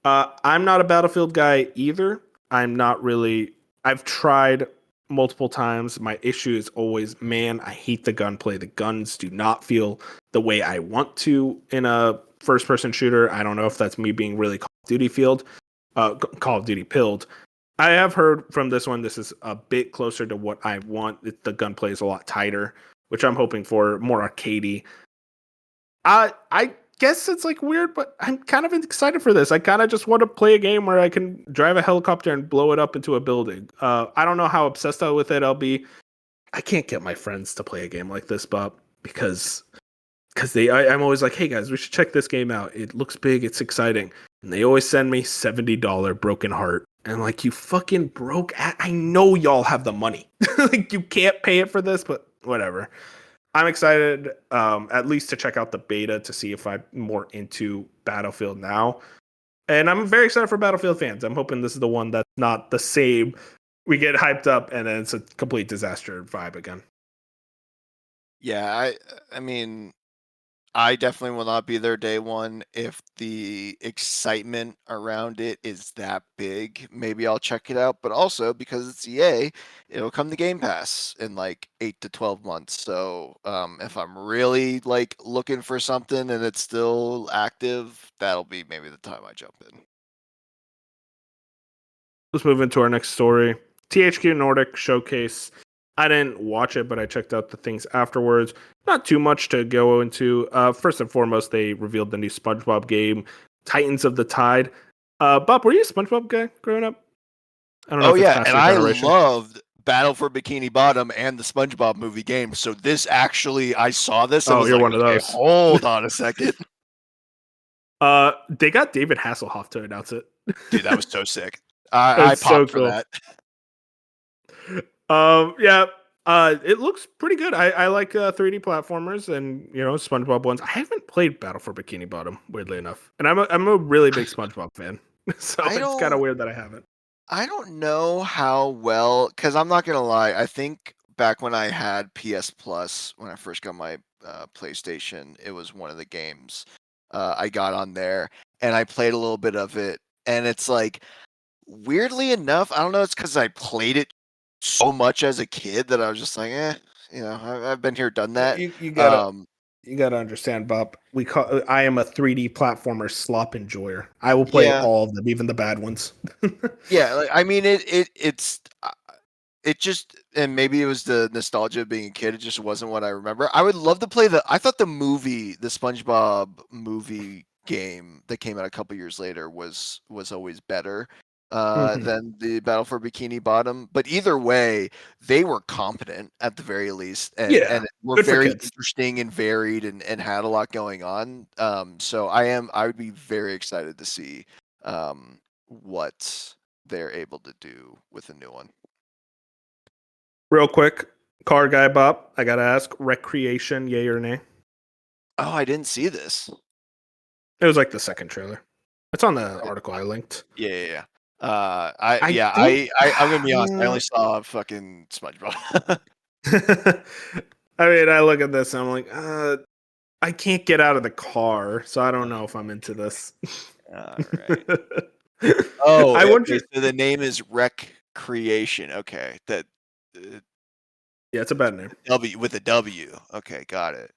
I'm not a Battlefield guy either. I'm not really. I've tried multiple times. My issue is always, man, I hate the gunplay. The guns do not feel the way I want to in a first-person shooter. I don't know if that's me being really Call of Duty pilled. I have heard from this one, this is a bit closer to what I want. The gunplay is a lot tighter, which I'm hoping for, more arcadey. I guess it's like weird, but I'm kind of excited for this. I kind of just want to play a game where I can drive a helicopter and blow it up into a building. I don't know how obsessed with it I'll be. I can't get my friends to play a game like this, Bob, because I'm always like, hey guys, we should check this game out. It looks big, it's exciting. And they always send me $70 Broken Heart. And I'm like, you fucking broke. I know y'all have the money. Like, you can't pay it for this, but whatever. I'm excited, at least to check out the beta to see if I'm more into Battlefield now. And I'm very excited for Battlefield fans. I'm hoping this is the one that's not the same. We get hyped up and then it's a complete disaster vibe again. Yeah, I mean, I definitely will not be there day one. If the excitement around it is that big, maybe I'll check it out. But also because it's EA, it'll come to Game Pass in like 8 to 12 months. So if I'm really like looking for something and it's still active, that'll be maybe the time I jump in. Let's move into our next story. THQ Nordic Showcase. I didn't watch it, but I checked out the things afterwards. Not too much to go into. First and foremost, they revealed the new SpongeBob game, Titans of the Tide. Bob, were you a SpongeBob guy growing up? I don't know Oh if it's yeah, past and your I generation. loved Battle for Bikini Bottom and the SpongeBob movie game. So this actually, I saw this and Oh, was you're like, one of okay, those. hold on a second. They got David Hasselhoff to announce it. Dude, that was so sick. I That's so popped for cool. that. Yeah. It looks pretty good. I like 3D platformers and SpongeBob ones. I haven't played Battle for Bikini Bottom, weirdly enough, and I'm a really big SpongeBob fan, so I it's kind of don't weird that I haven't. I don't know how well, because I'm not gonna lie, I think back when I had PS Plus, when I first got my PlayStation, it was one of the games I got on there, and I played a little bit of it, and it's like, weirdly enough, I don't know, it's because I played it so much as a kid that I was just like, I've been here, done that. You gotta Um, you gotta understand, Bob. I am a 3D platformer slop enjoyer. I will play yeah, all of them, even the bad ones. yeah, like, I mean, it just, and maybe it was the nostalgia of being a kid. It just wasn't what I remember. I would love to play I thought the SpongeBob movie game that came out a couple years later was always better Mhm. than the Battle for Bikini Bottom. But either way, they were competent at the very least, and Yeah, were good for very kids. interesting and varied, and had a lot going on. So I would be very excited to see what they're able to do with a new one. Real quick, car guy Bob. I gotta ask, Recreation, yay or nay? Oh, I didn't see this. It was like the second trailer. It's on the I- article I linked. Yeah. I think. I'm gonna be honest. I only saw fucking SpongeBob. I mean, I look at this and I'm like, I can't get out of the car, so I don't know if I'm into this. All right. Oh, I okay. wonder. So the name is Rec Creation. Okay, that Yeah, it's a bad name. W with a W. Okay, got it.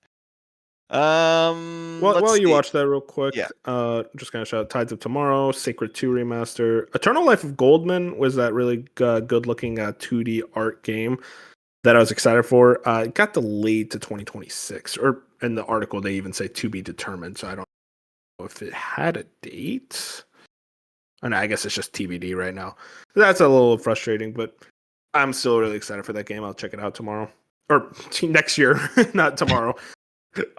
Well, while Let's you see. watch that real quick, Yeah. just gonna shout out Tides of Tomorrow, Sacred 2 remaster, Eternal Life of Goldman was that really good looking 2D art game that I was excited for. It got delayed to 2026, or in the article they even say to be determined. So I don't know if it had a date. And I guess it's just TBD right now. That's a little frustrating, but I'm still really excited for that game. I'll check it out tomorrow or next year, not tomorrow.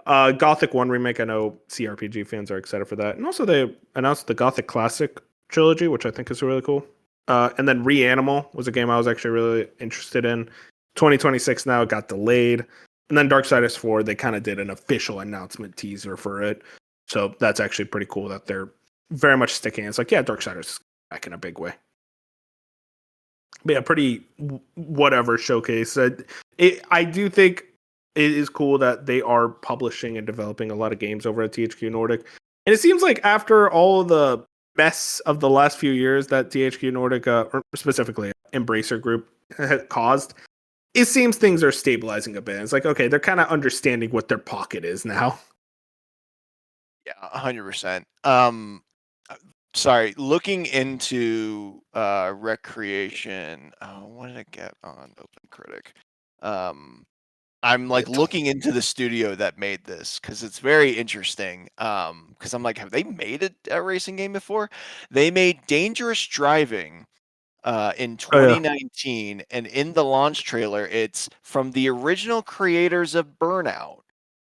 Gothic 1 remake. I know CRPG fans are excited for that. And also they announced the Gothic Classic trilogy, which I think is really cool. And then Reanimal was a game I was actually really interested in. 2026 now, it got delayed. And then Darksiders 4, they kind of did an official announcement teaser for it. So that's actually pretty cool that they're very much sticking. It's like, yeah, Darksiders is back in a big way. But yeah, pretty whatever showcase. I do think it is cool that they are publishing and developing a lot of games over at THQ Nordic. And it seems like after all of the mess of the last few years that THQ Nordic, or specifically Embracer Group, caused, it seems things are stabilizing a bit. It's like, okay, they're kind of understanding what their pocket is now. Yeah, 100%. Sorry, looking into Recreation. Oh, what did I get on Open Critic? I'm like looking into the studio that made this because it's very interesting. Because I'm like, have they made a racing game before? They made Dangerous Driving in Oh, yeah. 2019, and in the launch trailer, it's from the original creators of Burnout.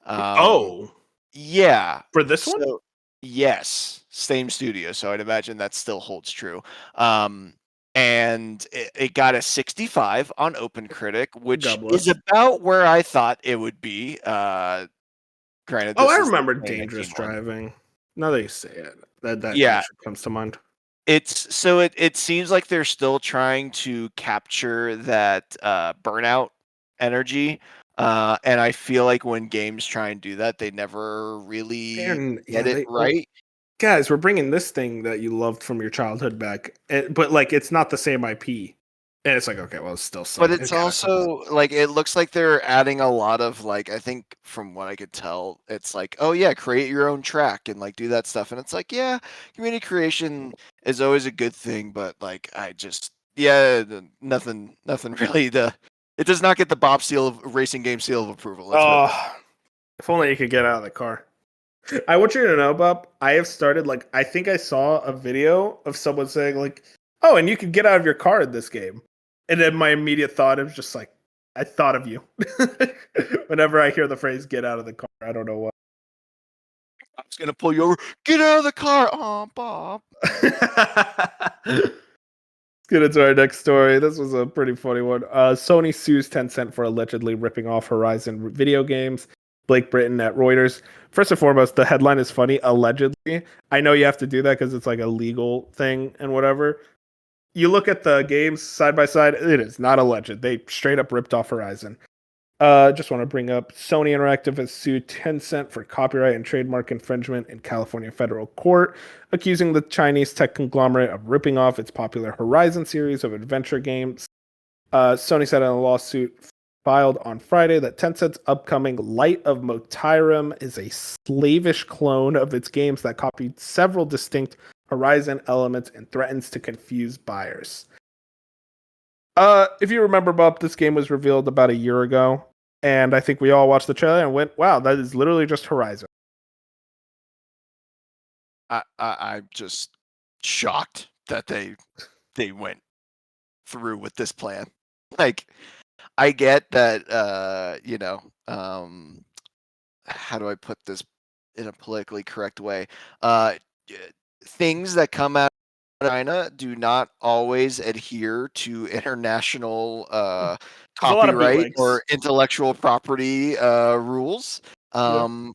Oh, Yeah. for this one? So yes, same studio. So I'd imagine that still holds true. Um, and it got a 65 on OpenCritic, which God bless. is about where I thought it would be. Granted, Oh, this I is the remember 2019 Dangerous one. Driving. Now that you say it, that Yeah, initially comes to mind. it seems like they're still trying to capture that burnout energy, and I feel like when games try and do that, they never really get it right. Guys, we're bringing this thing that you loved from your childhood back, but like it's not the same IP, and it's like okay, well, it's still But Sony. it's also like it looks like they're adding a lot of like I think from what I could tell, it's like, oh yeah, create your own track and like do that stuff. And it's like, yeah, community creation is always a good thing, but like I just nothing really it does not get the Bob seal of racing game seal of approval. Let's put it that way. Oh, if only you could get out of the car. I want you to know, Bob. I have started like I think I saw a video of someone saying like, "Oh, and you can get out of your car in this game," and then my immediate thought is just like, I thought of you. Whenever I hear the phrase "get out of the car," I don't know why. I was gonna pull you over. Get out of the car. Oh, Bob. Let's get into our next story. This was a pretty funny one. Sony sues Tencent for allegedly ripping off Horizon video games. Blake Britton at Reuters. First and foremost, the headline is funny. Allegedly, I know you have to do that because it's like a legal thing and whatever. You look at the games side by side. It is not alleged. They straight up ripped off Horizon. Just want to bring up Sony Interactive has sued Tencent for copyright and trademark infringement in California federal court, accusing the Chinese tech conglomerate of ripping off its popular Horizon series of adventure games. Sony said in a lawsuit filed on Friday that Tencent's upcoming Light of Motiram is a slavish clone of its games that copied several distinct Horizon elements and threatens to confuse buyers. If you remember, Bob, this game was revealed about a year ago, and I think we all watched the trailer and went, "Wow, that is literally just Horizon." I'm just shocked that they went through with this plan. Like, I get that how do I put this in a politically correct way? Things that come out of China do not always adhere to international There's a lot of copyright bootlegs. or intellectual property rules. Yep.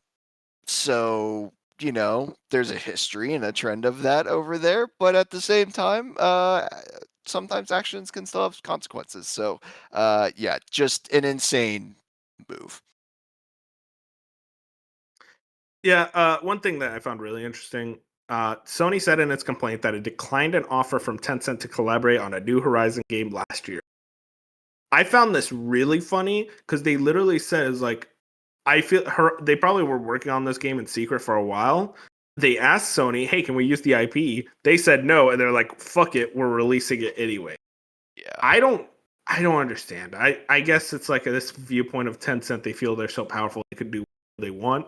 So, there's a history and a trend of that over there, but at the same time, sometimes actions can still have consequences. So, yeah, just an insane move. Yeah, one thing that I found really interesting, Sony said in its complaint that it declined an offer from Tencent to collaborate on a new Horizon game last year. I found this really funny because they literally says like, I feel they probably were working on this game in secret for a while. They asked Sony, "Hey, can we use the IP?" They said no, and they're like, "Fuck it, we're releasing it anyway." Yeah. I don't understand. I guess it's like this viewpoint of Tencent. They feel they're so powerful they could do what they want,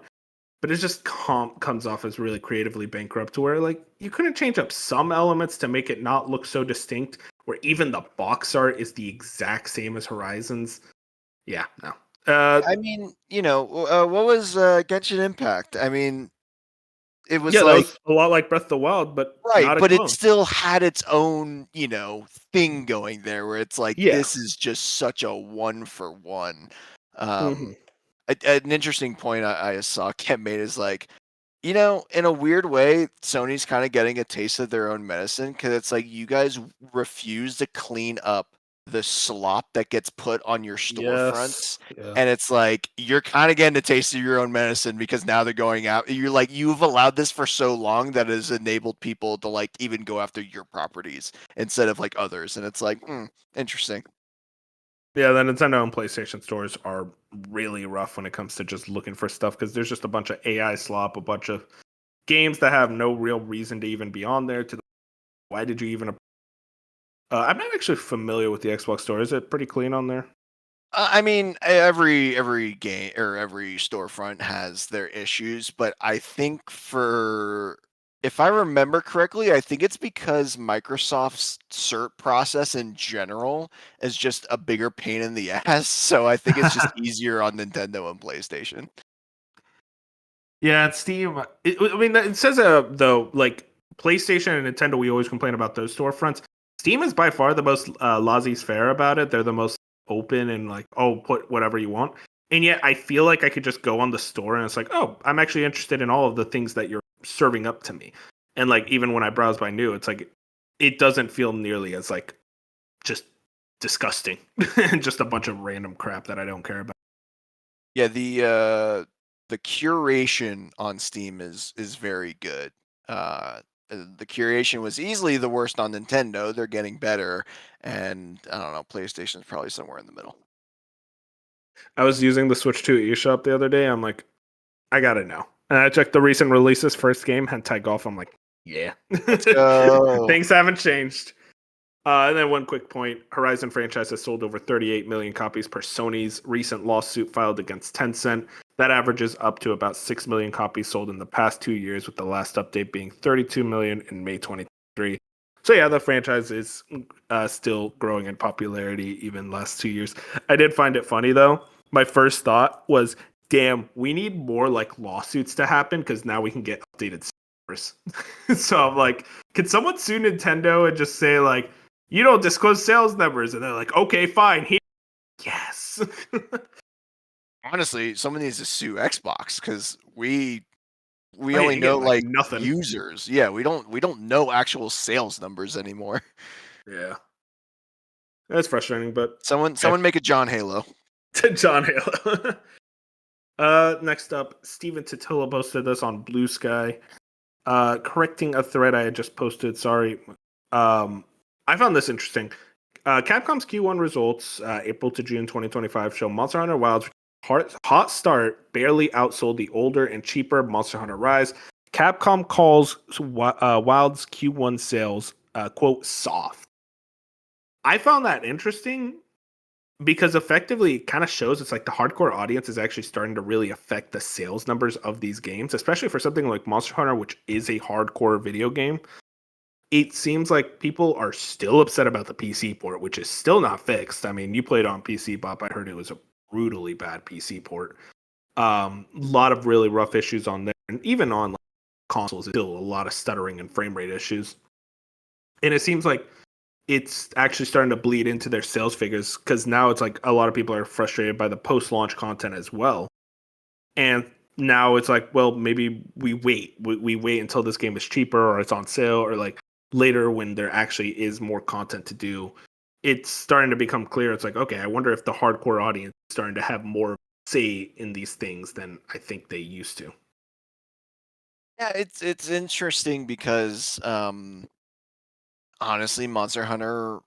but it just comes off as really creatively bankrupt. To where like you couldn't change up some elements to make it not look so distinct, where even the box art is the exact same as Horizon's. Yeah, no. I mean, what was Genshin Impact? I mean, it was Yeah, that like was a lot like Breath of the Wild, but right, not a but it clone. still had its own, thing going there where it's like Yeah. this is just such a one for one. Mhm. An interesting point I saw Ken made is like, in a weird way, Sony's kind of getting a taste of their own medicine because it's like you guys refuse to clean up the slop that gets put on your Yes. storefronts. Yeah. And it's like you're kind of getting a taste of your own medicine because now they're going out. You're like, you've allowed this for so long that it has enabled people to like even go after your properties instead of like others. And it's like, interesting. Yeah, the Nintendo and PlayStation stores are really rough when it comes to just looking for stuff because there's just a bunch of AI slop, a bunch of games that have no real reason to even be on there. Why did you even? I'm not actually familiar with the Xbox store. Is it pretty clean on there? I mean, every game or every storefront has their issues, but I think if I remember correctly, I think it's because Microsoft's cert process in general is just a bigger pain in the ass. So I think it's just easier on Nintendo and PlayStation. Yeah, it's Steam. I mean, it says though, like PlayStation and Nintendo, we always complain about those storefronts. Steam is by far the most laissez-faire about it. They're the most open and like, oh, put whatever you want. And yet I feel like I could just go on the store and it's like, oh, I'm actually interested in all of the things that you're serving up to me. And like even when I browse by new, it's like it doesn't feel nearly as like just disgusting and just a bunch of random crap that I don't care about. Yeah, the curation on Steam is very good. The curation was easily the worst on Nintendo. They're getting better, and I don't know, PlayStation's probably somewhere in the middle. I was using the Switch 2 eShop the other day. I'm like, I gotta know. And I checked the recent releases. First game, Hentai Golf. I'm like, yeah. Let's go. Things haven't changed. And then one quick point. Horizon franchise has sold over 38 million copies per Sony's recent lawsuit filed against Tencent. That averages up to about 6 million copies sold in the past 2 years, with the last update being 32 million in May 2023. So yeah, the franchise is still growing in popularity even last 2 years. I did find it funny though. My first thought was, damn, we need more like lawsuits to happen because now we can get updated servers. So I'm like, can someone sue Nintendo and just say like, you don't disclose sales numbers? And they're like, okay, fine. Here. Yes. Honestly, someone needs to sue Xbox because we Right, only again, know like, like nothing. users. Yeah, we don't know actual sales numbers anymore. Yeah. That's frustrating, but Someone make a John Halo. John Halo. Next up, Steven Totilo posted this on Blue Sky. Correcting a thread I had just posted. Sorry. I found this interesting. Capcom's Q1 results, April to June 2025, show Monster Hunter Wilds hot start barely outsold the older and cheaper Monster Hunter Rise. Capcom calls Wild's Q1 sales, quote, soft. I found that interesting because effectively it kind of shows it's like the hardcore audience is actually starting to really affect the sales numbers of these games, especially for something like Monster Hunter, which is a hardcore video game. It seems like people are still upset about the PC port, which is still not fixed. I mean, you played on PC, Bob. I heard it was a brutally bad PC port. A lot of really rough issues on there, and even on like, consoles, still a lot of stuttering and frame rate issues. And it seems like it's actually starting to bleed into their sales figures because now it's like a lot of people are frustrated by the post-launch content as well. And now it's like, well, maybe we wait. We wait until this game is cheaper or it's on sale or like later when there actually is more content to do. It's starting to become clear. It's like, okay, I wonder if the hardcore audience is starting to have more say in these things than I think they used to. Yeah, it's interesting because honestly, Monster Hunter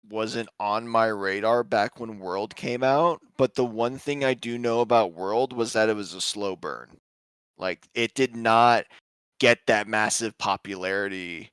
wasn't on my radar back when World came out, but the one thing I do know about World was that it was a slow burn. Like it did not get that massive popularity.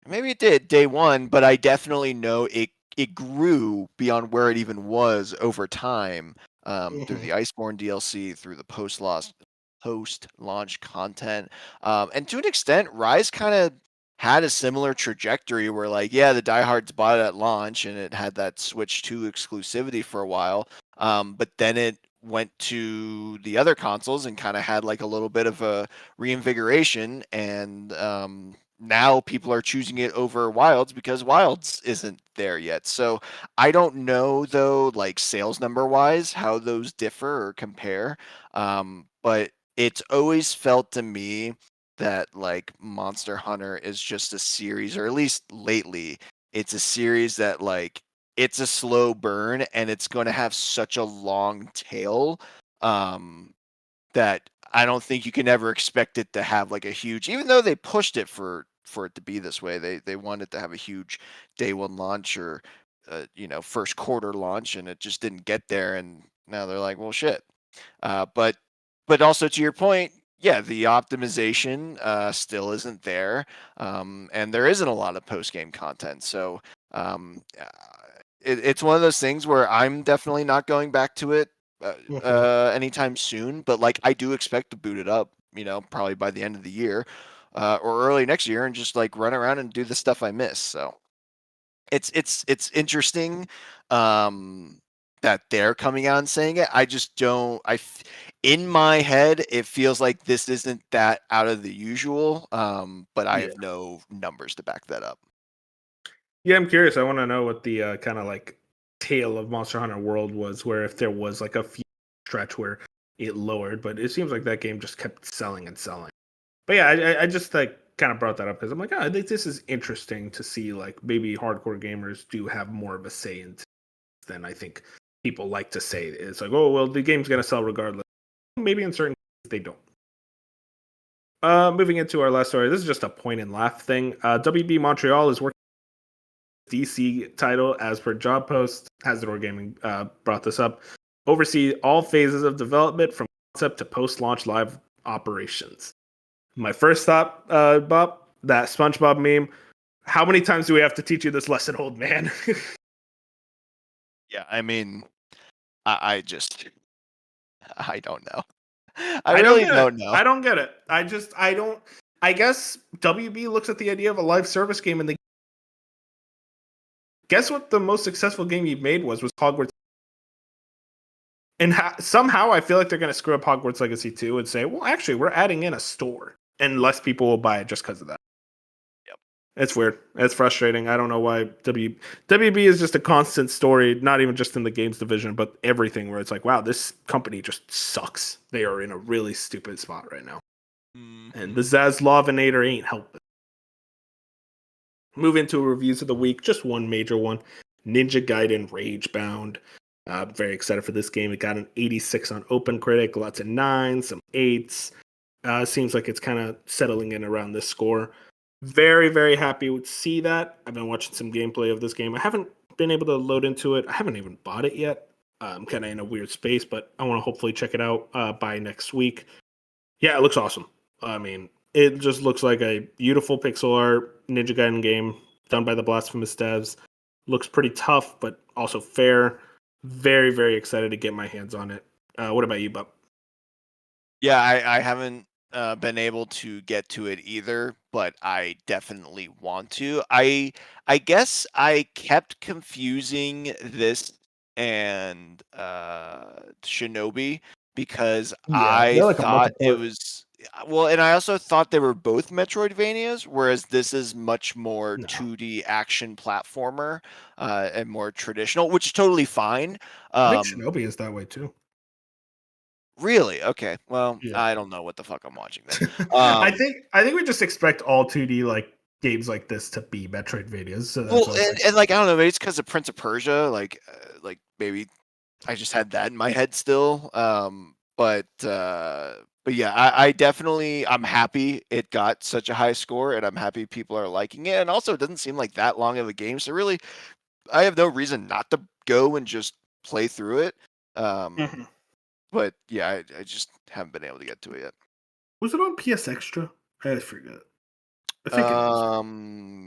Maybe it did day one, but I definitely know it grew beyond where it even was over time, through the Iceborne DLC, through the post launch content, and to an extent, Rise kind of had a similar trajectory where like yeah, the diehards bought it at launch and it had that Switch 2 exclusivity for a while, but then it went to the other consoles and kind of had like a little bit of a reinvigoration, and now people are choosing it over Wilds because Wilds isn't there yet. So I don't know though, like sales number wise, how those differ or compare. But it's always felt to me that like Monster Hunter is just a series, or at least lately, it's a series that like it's a slow burn and it's going to have such a long tail. That I don't think you can ever expect it to have like a huge, even though they pushed it for it to be this way. They wanted to have a huge day one launch or first quarter launch, and it just didn't get there. And now they're like, well, shit. But also to your point, yeah, the optimization still isn't there, and there isn't a lot of post game content. So it's one of those things where I'm definitely not going back to it anytime soon, but like I do expect to boot it up, probably by the end of the year, or early next year, and just like run around and do the stuff I miss. So it's interesting that they're coming out and saying it. I just don't. In my head, it feels like this isn't that out of the usual. But I Yeah. have no numbers to back that up. Yeah, I'm curious. I want to know what the kind of like tale of Monster Hunter World was, where if there was like a few stretch where it lowered, but it seems like that game just kept selling and selling. But yeah, I just like kind of brought that up because I'm like, I think this is interesting to see like maybe hardcore gamers do have more of a say in than I think people like to say. It's like, oh well, the game's gonna sell regardless. Maybe in certain cases they don't. Moving into our last story, this is just a point and laugh thing. WB Montreal is working DC title as per job post. Hazardor Gaming brought this up. Oversee all phases of development from concept to post-launch live operations. My first thought, Bob, that SpongeBob meme. How many times do we have to teach you this lesson, old man? Yeah, I mean, I just I don't know. I I don't really get it. don't know. I don't get it. I don't. I guess WB looks at the idea of a live service game and they guess what the most successful game you've made was Hogwarts. And somehow I feel like they're going to screw up Hogwarts Legacy 2 and say, well, actually, we're adding in a store and less people will buy it just because of that. Yep. It's weird. It's frustrating. I don't know why WB is just a constant story, not even just in the games division, but everything where it's like, wow, this company just sucks. They are in a really stupid spot right now. And the Zaslovinator ain't helping. Move into reviews of the week. Just one major one. Ninja Gaiden Ragebound. Very excited for this game. It got an 86 on OpenCritic, lots of 9s, some 8s. Seems like it's kind of settling in around this score. Very, very happy to see that. I've been watching some gameplay of this game. I haven't been able to load into it. I haven't even bought it yet. I'm kind of in a weird space, but I want to hopefully check it out by next week. Yeah, it looks awesome. I mean, it just looks like a beautiful pixel art Ninja Gaiden game done by the Blasphemous devs. Looks pretty tough, but also fair. Very, very excited to get my hands on it. What about you, Bub? Yeah, I haven't been able to get to it either, but I definitely want to. I guess I kept confusing this and Shinobi because Yeah, I they're like a month thought it apart. was well, and I also thought they were both Metroidvanias, whereas this is much more No. 2D action platformer and more traditional, which is totally fine. I think Shinobi is that way too. Really? Okay. Well, Yeah. I don't know what the fuck I'm watching then. I think we just expect all 2D like games like this to be Metroidvanias. So that's Well, what I was like, and like I don't know, maybe it's because of Prince of Persia. Like maybe I just had that in my head still. But yeah, I definitely I'm happy it got such a high score, and I'm happy people are liking it. And also, it doesn't seem like that long of a game, so really, I have no reason not to go and just play through it. Um, Mhm. but yeah, I just haven't been able to get to it yet. Was it on PS Extra? I forget. I think it was.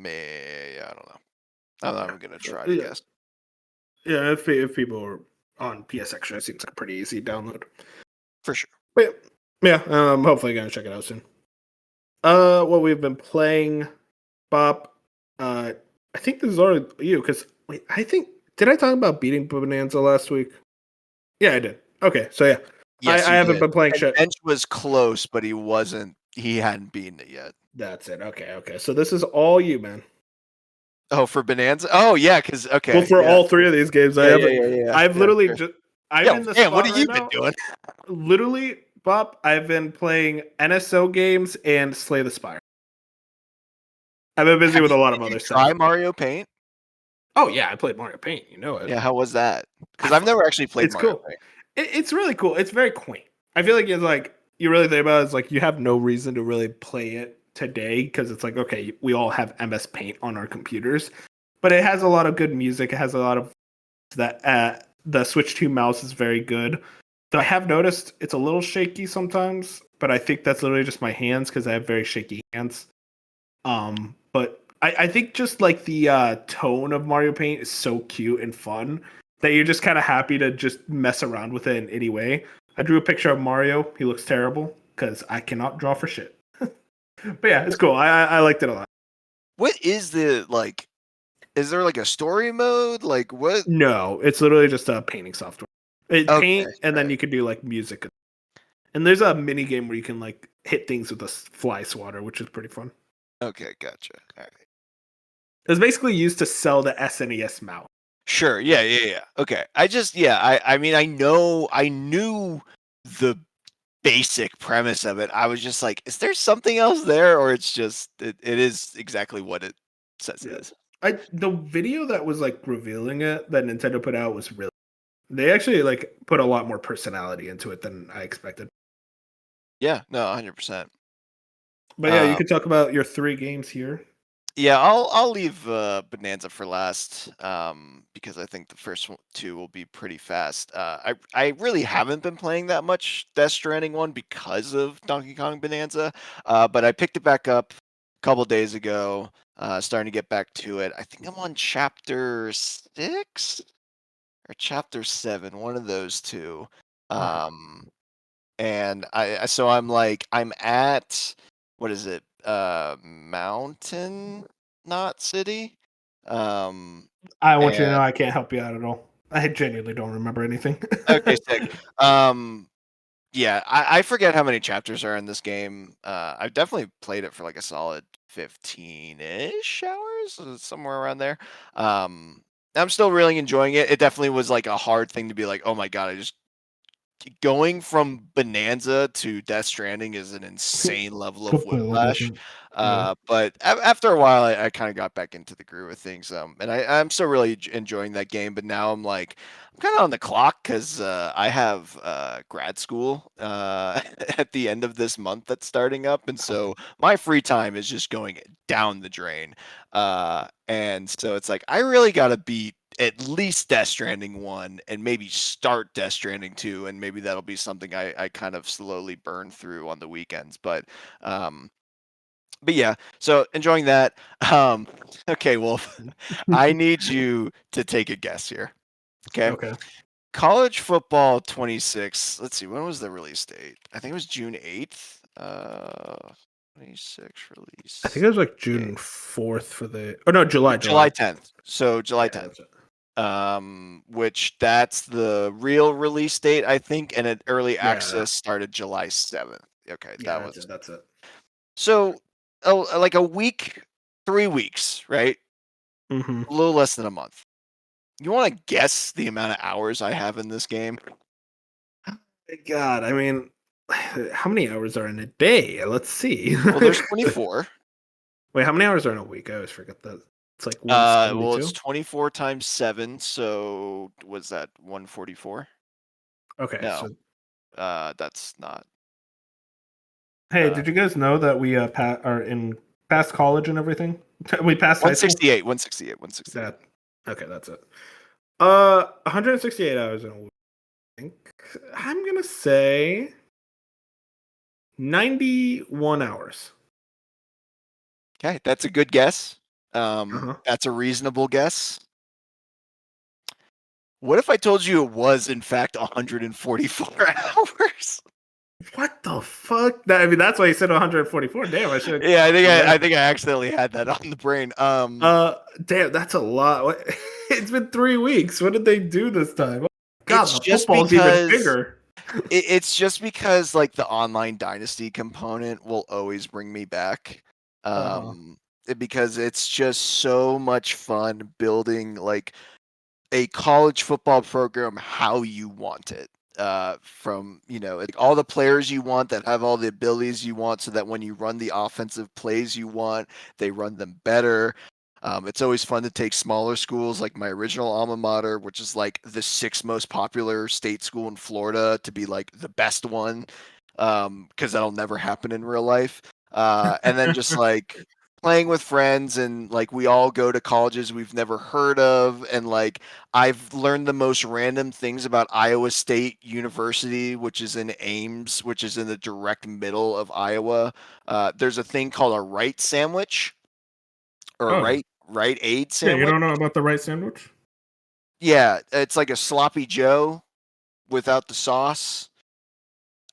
Yeah, I don't know. I'm gonna try to Yeah. guess. Yeah, if people are on PS Extra, it seems like a pretty easy download. For sure. But yeah, hopefully gonna check it out soon. What we've been playing, Bob. I think this is already you because wait, I think did I talk about beating Bonanza last week? Yeah, I did. Okay, so yeah, Yes, I you haven't did. been playing And shit. Bench was close, but he hadn't beaten it yet. That's it. Okay. So this is all you, man. Oh, for Bonanza? Oh, yeah, because Well, okay, for yeah. all three of these games, I Yeah, haven't. I've yeah, literally sure. just. I'm Yeah, in the damn, what spot have right you been now. doing? Literally, Bob. I've been playing NSO games and Slay the Spire. I've been busy with a lot of Did you other try stuff. Mario Paint? Oh yeah, I played Mario Paint. You know it. Yeah, how was that? Because I've never actually played It's Mario cool. Paint. It's really cool. It's very quaint. I feel like it's like you really think about it, it's like you have no reason to really play it today because it's like okay, we all have MS Paint on our computers, but it has a lot of good music. It has a lot of that. The Switch 2 mouse is very good. Though I have noticed it's a little shaky sometimes, but I think that's literally just my hands because I have very shaky hands. But I think just like the tone of Mario Paint is so cute and fun that you're just kind of happy to just mess around with it in any way. I drew a picture of Mario. He looks terrible because I cannot draw for shit. But yeah, it's cool. I liked it a lot. What is the like? Is there like a story mode? Like what? No, it's literally just a painting software. It Okay, paint and then right. you can do like music. And there's a mini game where you can like hit things with a fly swatter, which is pretty fun. Okay, gotcha. All right. It was basically used to sell the SNES mount. Sure. Yeah. Okay. I mean, I knew the basic premise of it. I was just like, is there something else there, or it's just it is exactly what it says it Yeah. is. The video that was like revealing it that Nintendo put out was really. They actually like put a lot more personality into it than I expected. Yeah. No, 100%. But yeah, you could talk about your 3 games here. Yeah, I'll leave Bonanza for last because I think the first 2 will be pretty fast. I really haven't been playing that much Death Stranding 1 because of Donkey Kong Bonanza, but I picked it back up a couple days ago, starting to get back to it. I think I'm on chapter 6 or chapter 7, one of those 2. And so I'm at, what is it? Mountain Knot City. I want you to know And I can't help you out at all. I genuinely don't remember anything. okay, sick. Yeah, I forget how many chapters are in this game. I've definitely played it for like a solid 15-ish hours, somewhere around there. I'm still really enjoying it. It definitely was like a hard thing to be like, oh my god, I just going from Bonanza to Death Stranding is an insane level of Completely whiplash. different. Yeah. But after a while, I kind of got back into the groove of things. And I'm still really enjoying that game. But now I'm kind of on the clock because I have grad school at the end of this month that's starting up, and so my free time is just going down the drain. And so it's like I really got to beat at least Death Stranding 1 and maybe start Death Stranding 2, and maybe that'll be something I kind of slowly burn through on the weekends. But yeah, so enjoying that. Okay, Wolf, I need you to take a guess here. Okay. Okay. College football 26. Let's see, when was the release date? I think it was June 8th. 26 release. I think it was like June 4th for the. Oh no, July. July 10th. So July Yeah, 10th. that's it. Which that's the real release date, I think, and early Yeah. access started July 7th. Okay, Yeah, that was that's it. so like a week, 3 weeks, right? Mm-hmm. A little less than a month. You want to guess the amount of hours I have in this game? God, I mean, how many hours are in a day? Let's see. Well, there's 24. Wait, how many hours are in a week? I always forget that. It's like Well, 172. it's 24 times 7, so was that 144? Okay, No. so That's not. hey, did you guys know that we are in past college and everything? We passed high school. 168. That okay, that's it. 168 hours in a week. I think. I'm gonna say 91 hours. Okay, that's a good guess. Uh-huh. That's a reasonable guess. What if I told you it was in fact 144 hours? What the fuck? I mean, that's why you said 144. Damn, I should. Yeah, I think I accidentally had that on the brain. Damn, that's a lot. What? It's been 3 weeks. What did they do this time? Oh, God, It's the just football's even because- bigger. It's just because like the online dynasty component will always bring me back. Because it's just so much fun building like a college football program how you want it. From like all the players you want that have all the abilities you want, so that when you run the offensive plays you want, they run them better. It's always fun to take smaller schools like my original alma mater, which is like the 6th most popular state school in Florida, to be like the best one, because that'll never happen in real life. And then just like playing with friends, and like we all go to colleges we've never heard of, and like I've learned the most random things about Iowa State University, which is in Ames, which is in the direct middle of Iowa. There's a thing called a right sandwich, or a right aid Yeah, sandwich. you don't know about the right sandwich? Yeah, it's like a sloppy Joe without the sauce.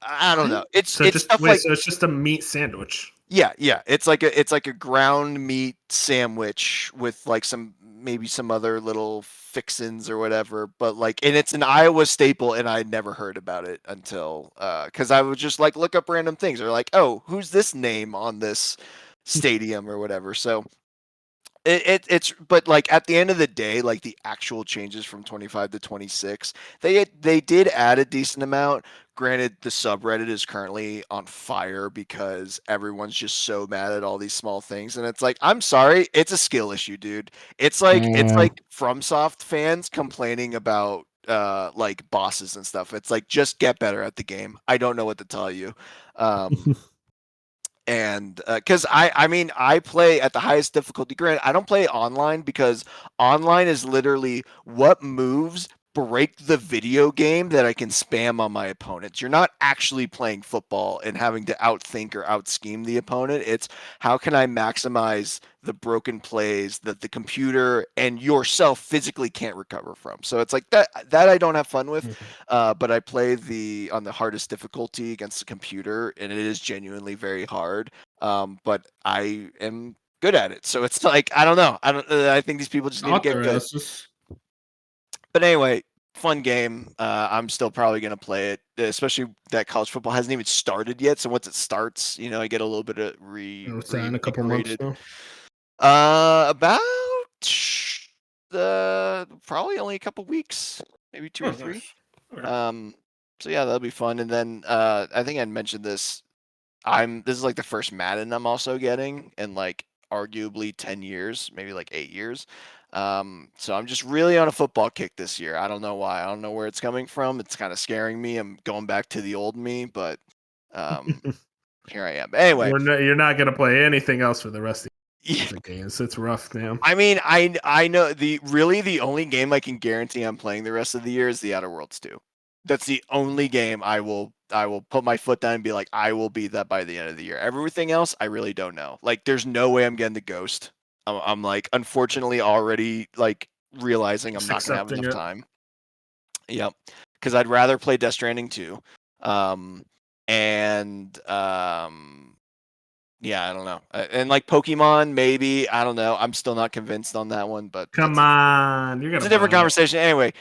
I don't know. It's So it's just a meat sandwich. Yeah. It's like a ground meat sandwich with like maybe some other little fixins or whatever, but like, and it's an Iowa staple, and I'd never heard about it until because I would just like look up random things, or like, oh, who's this name on this stadium or whatever. So It's but like at the end of the day, like the actual changes from 25 to 26, they did add a decent amount. Granted, the subreddit is currently on fire because everyone's just so mad at all these small things, and it's like, I'm sorry, it's a skill issue, dude. It's like FromSoft fans complaining about like bosses and stuff. It's like, just get better at the game. I don't know what to tell you. And because I mean, I play at the highest difficulty. Granted, I don't play online because online is literally what moves break the video game that I can spam on my opponents. You're not actually playing football and having to outthink or outscheme the opponent. It's how can I maximize the broken plays that the computer and yourself physically can't recover from. So it's like that I don't have fun with. But I play on the hardest difficulty against the computer, and it is genuinely very hard. But I am good at it, so it's like, I don't know. I think these people just need to get good. But anyway, fun game. I'm still probably gonna play it, especially that college football hasn't even started yet. So once it starts, I get a little bit of in a couple months now. About probably only a couple weeks, maybe 2 or 3. Okay. So yeah, that'll be fun. And then I think I mentioned this. This is like the first Madden I'm also getting in like arguably 10 years, maybe like 8 years. So I'm just really on a football kick this year. I don't know why. I don't know where it's coming from. It's kind of scaring me. I'm going back to the old me, but here I am. Anyway, you're not gonna play anything else for the rest of the games. It's rough, man. I mean, I know the only game I can guarantee I'm playing the rest of the year is the Outer Worlds 2. That's the only game I will put my foot down and be like, I will beat that by the end of the year. Everything else, I really don't know. Like, there's no way I'm getting the Ghost. I'm like, unfortunately, already like realizing I'm not gonna have enough time. Yep, because I'd rather play Death Stranding 2. Yeah, I don't know. And like Pokemon, maybe, I don't know. I'm still not convinced on that one, but come on, it's a different conversation. Anyway,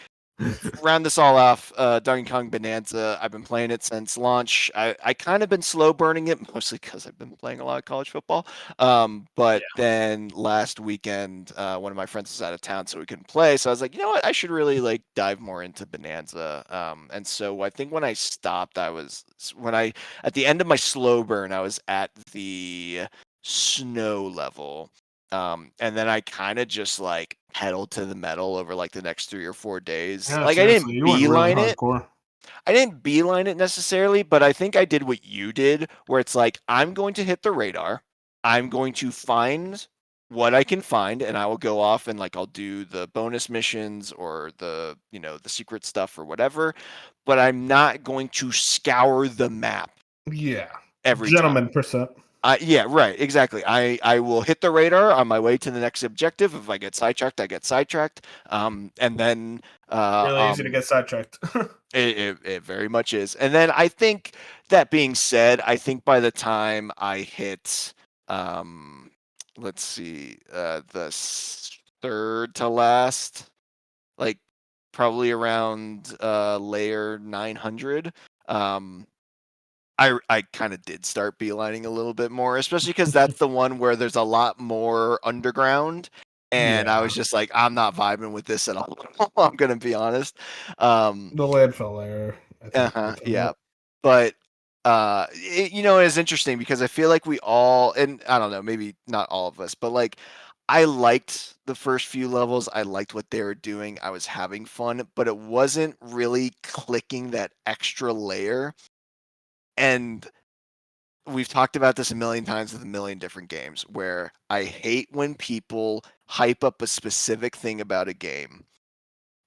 round this all off, Donkey Kong Bonanza. I've been playing it since launch. I kind of been slow burning it, mostly because I've been playing a lot of college football. But then last weekend, one of my friends was out of town, so we couldn't play. So I was like, you know what? I should really like dive more into Bonanza. And so I think when I stopped, at the end of my slow burn, I was at the snow level. And then I kind of just like pedaled to the metal over like the next 3 or 4 days. Yeah, like seriously, I didn't beeline really it. I didn't beeline it necessarily, but I think I did what you did, where it's like, I'm going to hit the radar. I'm going to find what I can find, and I will go off and like I'll do the bonus missions or the the secret stuff or whatever. But I'm not going to scour the map. Yeah, every gentleman time. percent. Yeah, right, exactly. I will hit the radar on my way to the next objective. If I get sidetracked, I get sidetracked. And then really easy to get sidetracked. It very much is. And then I think, that being said, I think by the time I hit let's see, the third to last, like probably around layer 900, I kind of did start beelining a little bit more, especially because that's the one where there's a lot more underground. And I was just like, I'm not vibing with this at all. I'm gonna be honest. The landfill layer. Yeah. But it's interesting because I feel like we all, and I don't know, maybe not all of us, but like I liked the first few levels. I liked what they were doing. I was having fun, but it wasn't really clicking that extra layer. And we've talked about this a million times with a million different games, where I hate when people hype up a specific thing about a game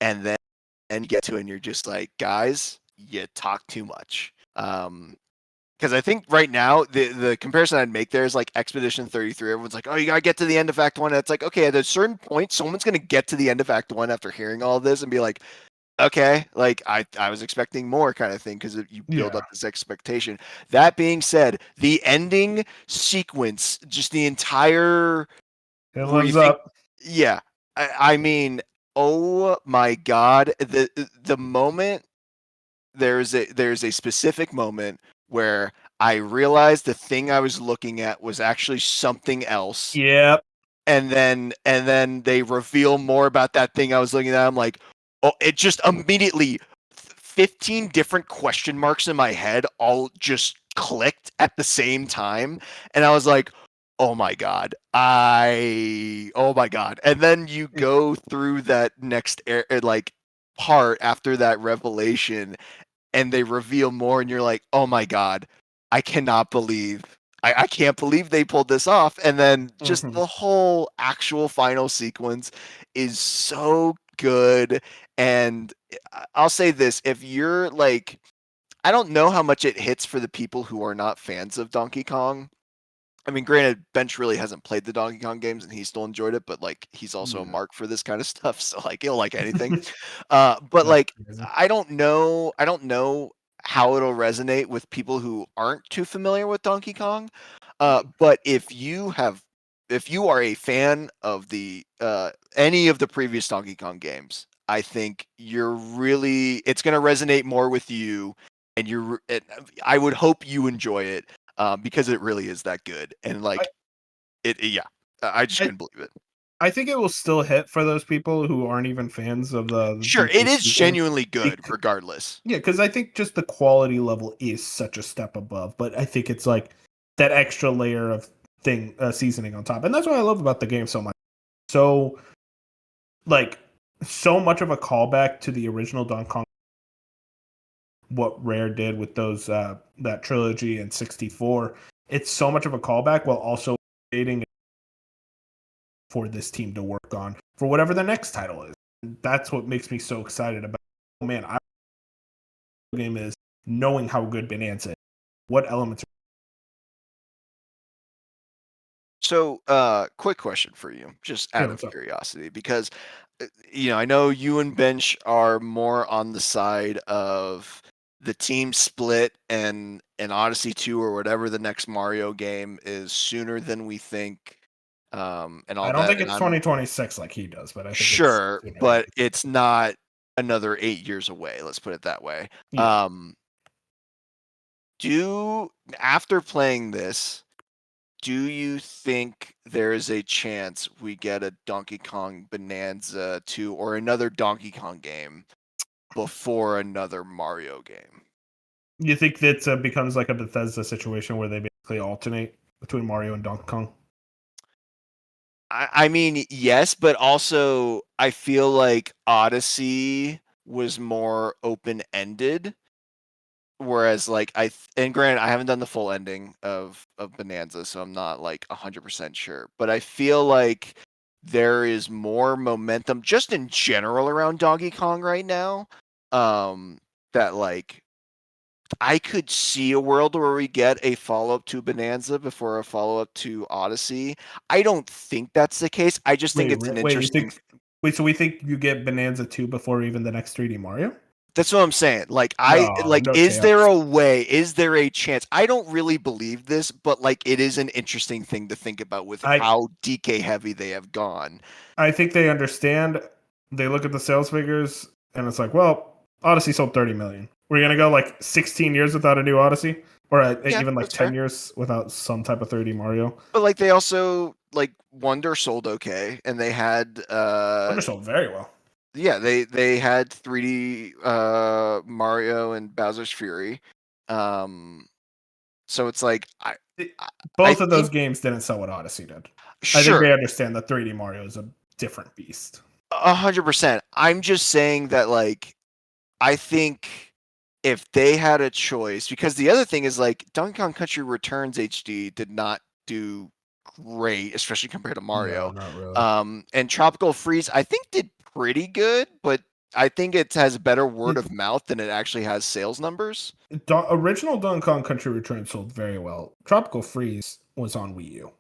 and then get to it and you're just like, guys, you talk too much. Because I think right now the comparison I'd make there is like Expedition 33. Everyone's like, oh, you gotta get to the end of Act 1. And it's like, okay, at a certain point, someone's gonna get to the end of Act 1 after hearing all this and be like, okay, like I was expecting more, kind of thing, because you build up this expectation. That being said, the ending sequence, just the entire, it lives up. Yeah, I mean, oh my god, the moment, there's a specific moment where I realized the thing I was looking at was actually something else. Yep. and then they reveal more about that thing I was looking at. I'm like, oh, it just immediately 15 different question marks in my head all just clicked at the same time, and I was like, oh my god, oh my god. And then you go through that next like part after that revelation, and they reveal more, and you're like, oh my god, I cannot believe I can't believe they pulled this off. And then just Mhm. the whole actual final sequence is so good. And I'll say this, if you're like, I don't know how much it hits for the people who are not fans of Donkey Kong. I mean, granted, Bench really hasn't played the Donkey Kong games and he still enjoyed it, but like he's also a Yeah. mark for this kind of stuff, so like he'll like anything. But That's like crazy. I don't know how it'll resonate with people who aren't too familiar with Donkey Kong. But if you are a fan of the any of the previous Donkey Kong games, I think it's going to resonate more with you, and I would hope you enjoy it because it really is that good. And like yeah, I just I, couldn't believe it. I think it will still hit for those people who aren't even fans of the Sure, it is DKC games. genuinely good, regardless. Yeah, because I think just the quality level is such a step above, but I think it's like that extra layer of seasoning on top, and that's what I love about the game so much. So, like, so much of a callback to the original Donkey Kong. What Rare did with those that trilogy and 64, it's so much of a callback while also creating for this team to work on for whatever the next title is. That's what makes me so excited about. Oh man, game is knowing how good Bonanza is. What elements? So, quick question for you, just out Yeah, of what's up? curiosity, because I know you and Bench are more on the side of the team split and Odyssey 2 or whatever the next Mario game is sooner than we think, and all I don't that. think And it's I'm 2026 like he does, but I think it's sure, sooner than but it's not another 8 years away. Let's put it that way. yeah. Do after playing this, do you think there is a chance we get a Donkey Kong Bonanza 2 or another Donkey Kong game before another Mario game? You think that becomes like a Bethesda situation where they basically alternate between Mario and Donkey Kong? I mean, yes, but also I feel like Odyssey was more open-ended. Whereas, like, and granted, I haven't done the full ending of Bonanza, so I'm not like 100% sure. But I feel like there is more momentum just in general around Donkey Kong right now. That like I could see a world where we get a follow-up to Bonanza before a follow-up to Odyssey. I don't think that's the case. I just think it's an Wait, you interesting. think? Wait, so we think you get Bonanza 2 before even the next 3D Mario? That's what I'm saying. Like No, no is there chance. a way? Is there a chance? I don't really believe this, but like it is an interesting thing to think about with I how DK heavy they have gone. I think they understand. They look at the sales figures and it's like, well, Odyssey sold 30 million. We're gonna go like 16 years without a new Odyssey, or Yeah, even like that's 10 fair. years without some type of 3D Mario. But like they also like Wonder sold okay, and they had Wonder sold very well. yeah, they had 3D Mario and Bowser's Fury. Um so it's like I Both of those think games didn't sell what Odyssey did. I think sure, they understand that 3D Mario is a different beast. 100%. I'm just saying that like I think if they had a choice, because the other thing is like Donkey Kong Country Returns HD did not do great, especially compared to No, Mario. not really. And Tropical Freeze, I think did pretty good, but I think it has better word of mouth than it actually has sales numbers. Original Donkey Kong Country Returns sold very well. Tropical Freeze was on Wii U.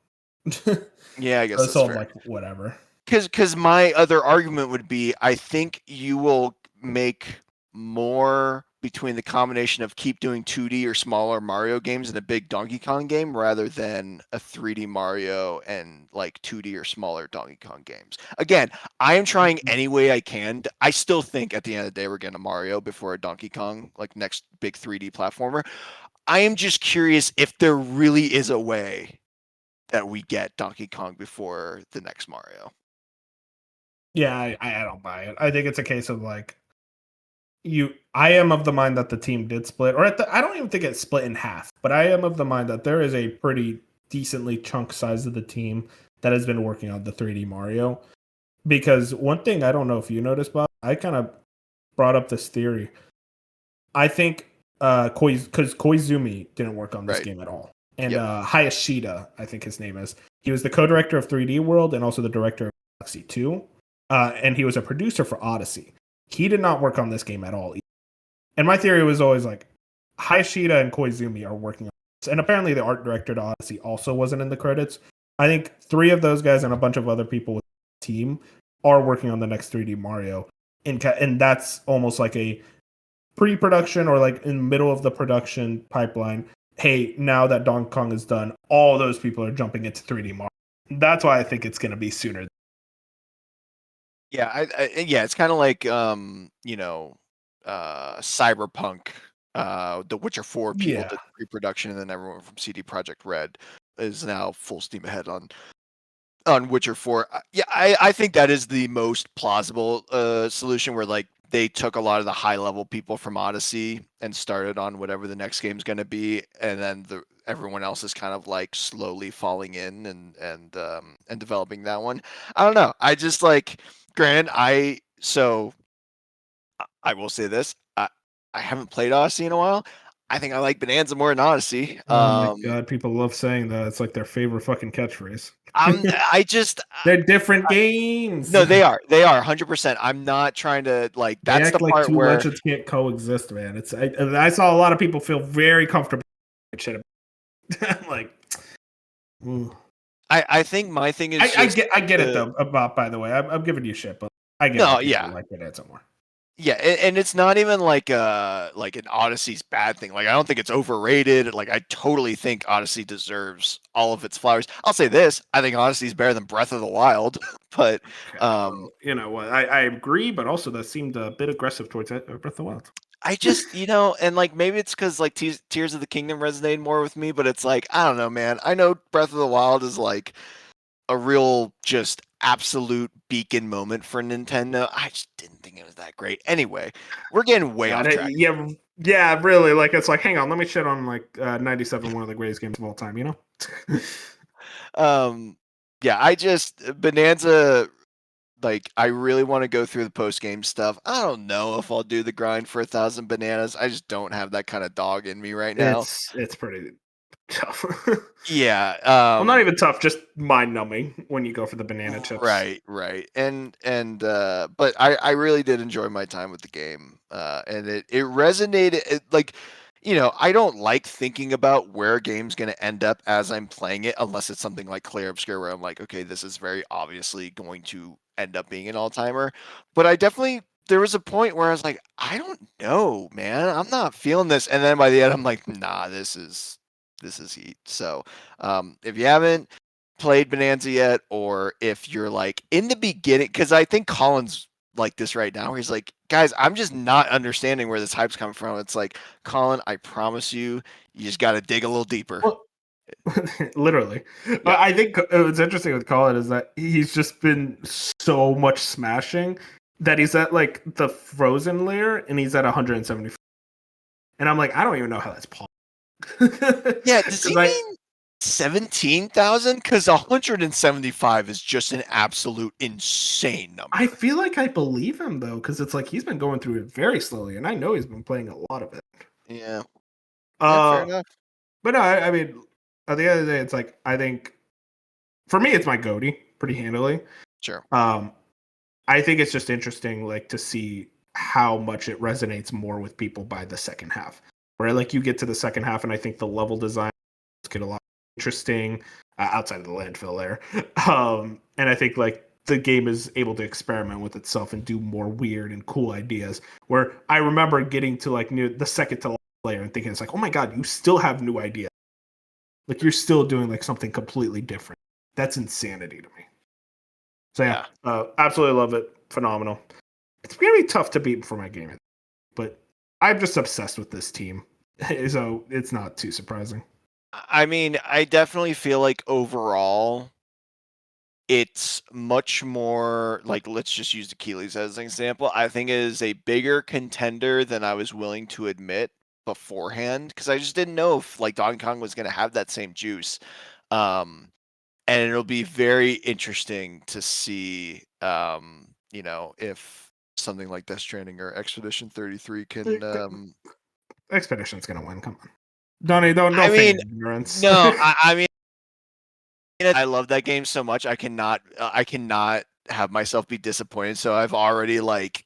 Yeah, I guess It that's sold fair. like whatever. Because my other argument would be I think you will make more between the combination of keep doing 2D or smaller Mario games and a big Donkey Kong game rather than a 3D Mario and like 2D or smaller Donkey Kong games. Again, I am trying any way I can. I still think at the end of the day we're getting a Mario before a Donkey Kong, like next big 3D platformer. I am just curious if there really is a way that we get Donkey Kong before the next Mario. Yeah, I don't buy it. I think it's a case of like I am of the mind that the team did split, or I don't even think it's split in half, but I am of the mind that there is a pretty decently chunk size of the team that has been working on the 3D Mario. Because one thing I don't know if you noticed, Bob, I kind of brought up this theory. I think because Koizumi didn't work on this Right. game at all, and Yep. Hayashida, I think his name is, he was the co-director of 3D World and also the director of Galaxy 2, and he was a producer for Odyssey. He did not work on this game at all. And my theory was always like, Hayashida and Koizumi are working on this. And apparently the art director to Odyssey also wasn't in the credits. I think 3 of those guys and a bunch of other people with the team are working on the next 3D Mario. And that's almost like a pre-production or like in the middle of the production pipeline. Hey, now that Donkey Kong is done, all those people are jumping into 3D Mario. That's why I think it's going to be sooner. Yeah, yeah, it's kind of like Cyberpunk, The Witcher 4 people Yeah. did pre-production, and then everyone from CD Projekt Red is now full steam ahead on Witcher 4. Yeah, I think that is the most plausible solution, where like they took a lot of the high level people from Odyssey and started on whatever the next game's going to be, and then everyone else is kind of like slowly falling in and developing that one. I don't know. I just like, granted, I will say this. I haven't played Odyssey in a while. I think I like Bonanza more than Odyssey. Oh my god, people love saying that. It's like their favorite fucking catchphrase. I just They're different games. No, they are 100%. I'm not trying to like. They That's act the like part two where legends can't coexist, man. I saw a lot of people feel very comfortable with shit. I'm like, ooh. I think my thing is I get it though. About, by the way, I'm giving you shit, but I get No, why people yeah. like Bonanza more. Yeah, and it's not even like an Odyssey's bad thing. Like, I don't think it's overrated. Like, I totally think Odyssey deserves all of its flowers. I'll say this: I think Odyssey's better than Breath of the Wild. But you know what? I agree, but also that seemed a bit aggressive towards Breath of the Wild. I just, and like maybe it's because like Tears of the Kingdom resonated more with me. But it's like, I don't know, man. I know Breath of the Wild is like a real just absolute beacon moment for Nintendo. I just didn't think it was that great. Anyway, we're getting way off track. Yeah, really. Like, it's like, hang on, let me shit on like 97, one of the greatest games of all time. You know? Yeah, I just Bonanza. Like, I really want to go through the post game stuff. I don't know if I'll do the grind for 1,000 bananas. I just don't have that kind of dog in me right now. It's pretty tough. Yeah. Well, not even tough, just mind numbing when you go for the banana chips. Right. And but I really did enjoy my time with the game. And it resonated like, I don't like thinking about where a game's going to end up as I'm playing it, unless it's something like Clear Obscure, where I'm like, okay, this is very obviously going to end up being an all-timer. But there was a point where I was like, I don't know, man. I'm not feeling this. And then by the end, I'm like, nah, this is heat. So if you haven't played Bonanza yet, or if you're like in the beginning, because I think Colin's like this right now, where he's like, guys, I'm just not understanding where this hype's coming from. It's like, Colin, I promise you just got to dig a little deeper. Well, literally. Yeah. I think what's interesting with Colin is that he's just been so much smashing that he's at like the frozen layer and he's at 175. And I'm like, I don't even know how that's possible. Yeah, does he mean 17,000? Because 175 is just an absolute insane number. I feel like I believe him though, because it's like he's been going through it very slowly, and I know he's been playing a lot of it. Yeah. Fair enough. But no, I mean, at the end of the day, it's like, I think for me, it's my goatee pretty handily. Sure. I think it's just interesting, like, to see how much it resonates more with people by the second half. Where like you get to the second half, and I think the level design get a lot interesting outside of the landfill layer. And I think like the game is able to experiment with itself and do more weird and cool ideas. Where I remember getting to like near the second to last layer and thinking it's like, oh my god, you still have new ideas. Like you're still doing like something completely different. That's insanity to me. So yeah, absolutely love it. Phenomenal. It's gonna be tough to beat for my game, but I'm just obsessed with this team, so it's not too surprising. I mean, I definitely feel like overall, it's much more like, let's just use Achilles as an example. I think it is a bigger contender than I was willing to admit beforehand because I just didn't know if like Donkey Kong was going to have that same juice. Um, and it'll be very interesting to see, if something like Death Stranding or Expedition 33 can. Expedition's gonna win. Come on, don't I feign mean, ignorance. no, I mean. I love that game so much. I cannot have myself be disappointed. So I've already like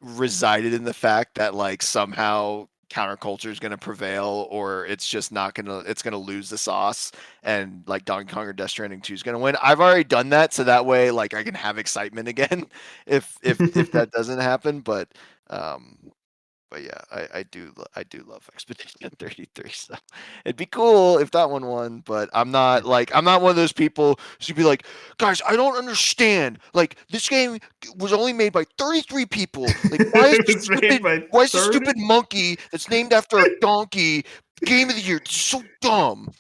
resided in the fact that like somehow counterculture is going to prevail, or it's just not gonna. It's going to lose the sauce, and like Donkey Kong or Death Stranding 2 is going to win. I've already done that, so that way like I can have excitement again if that doesn't happen. Um, but yeah, I do love Expedition 33. So it'd be cool if that one won, but I'm not one of those people who'd be like, guys, I don't understand. Like this game was only made by 33 people. Like It's made by why is the 30. stupid monkey that's named after a donkey game of the year? It's so dumb.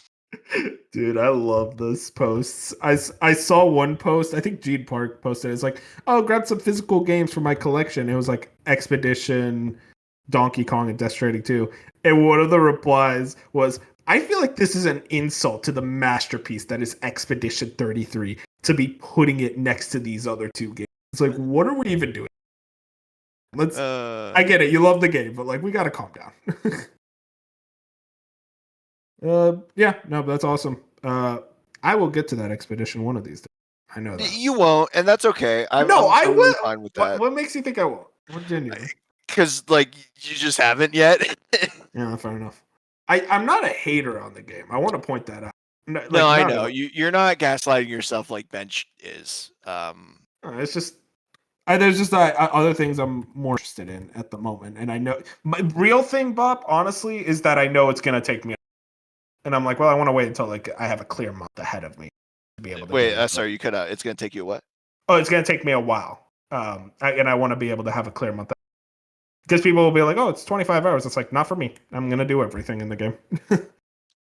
Dude, I love those posts. I saw one post. I think Gene Park posted. It's like, oh, grab some physical games for my collection. It was like Expedition, Donkey Kong, and Death Stranding 2. And one of the replies was, I feel like this is an insult to the masterpiece that is Expedition 33 to be putting it next to these other two games. It's like, what are we even doing? I get it. You love the game, but like, we got to calm down. Yeah, no, that's awesome. I will get to that expedition one of these days. I know that. You won't, and that's okay. I'm I totally will. fine with that. What makes you think I won't? What genuinely? Because like you just haven't yet. Yeah, fair enough. I'm not a hater on the game. I want to point that out. No, I know you're not gaslighting yourself like Bench is. It's just there's just other things I'm more interested in at the moment, and I know my real thing, Bob. Honestly, is that I know it's gonna take me, and I'm like, well, I want to wait until like I have a clear month ahead of me to be able to. Wait, sorry, you cut out. It's gonna take you what? Oh, it's gonna take me a while. And I want to be able to have a clear month because people will be like, "Oh, it's 25 hours." It's like not for me. I'm gonna do everything in the game.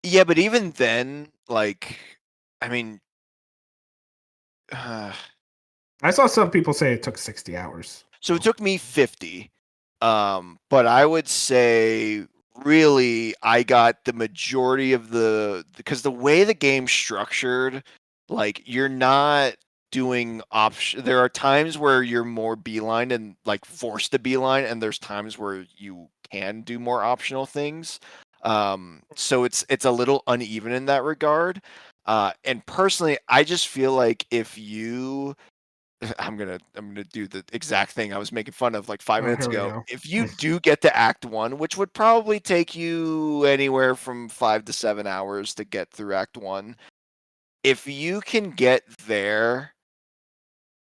Yeah, but even then, like, I mean, I saw some people say it took 60 hours. so it took me 50. But I would say really I got the majority of because the way the game's structured, like you're not doing option. There are times where you're more beeline and like forced to beeline, and there's times where you can do more optional things. So it's a little uneven in that regard. And personally, I just feel like if you I'm gonna do the exact thing I was making fun of like 5 minutes Here we ago. go. If you do get to Act 1, which would probably take you anywhere from 5 to 7 hours to get through Act 1, if you can get there,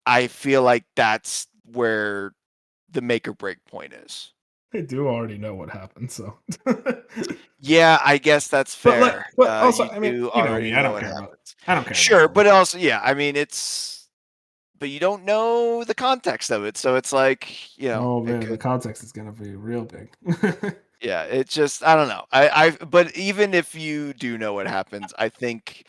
I feel like that's where the make or break point is. I do already know what happened, so. Yeah, I guess that's fair. But also, You I mean, do you know already me. I know don't what care about. happens. I don't care. Sure, about but also, yeah, I mean, but you don't know the context of it, so it's like, Oh it man, the could. context is gonna be real big. Yeah, it's just I don't know. But even if you do know what happens, I think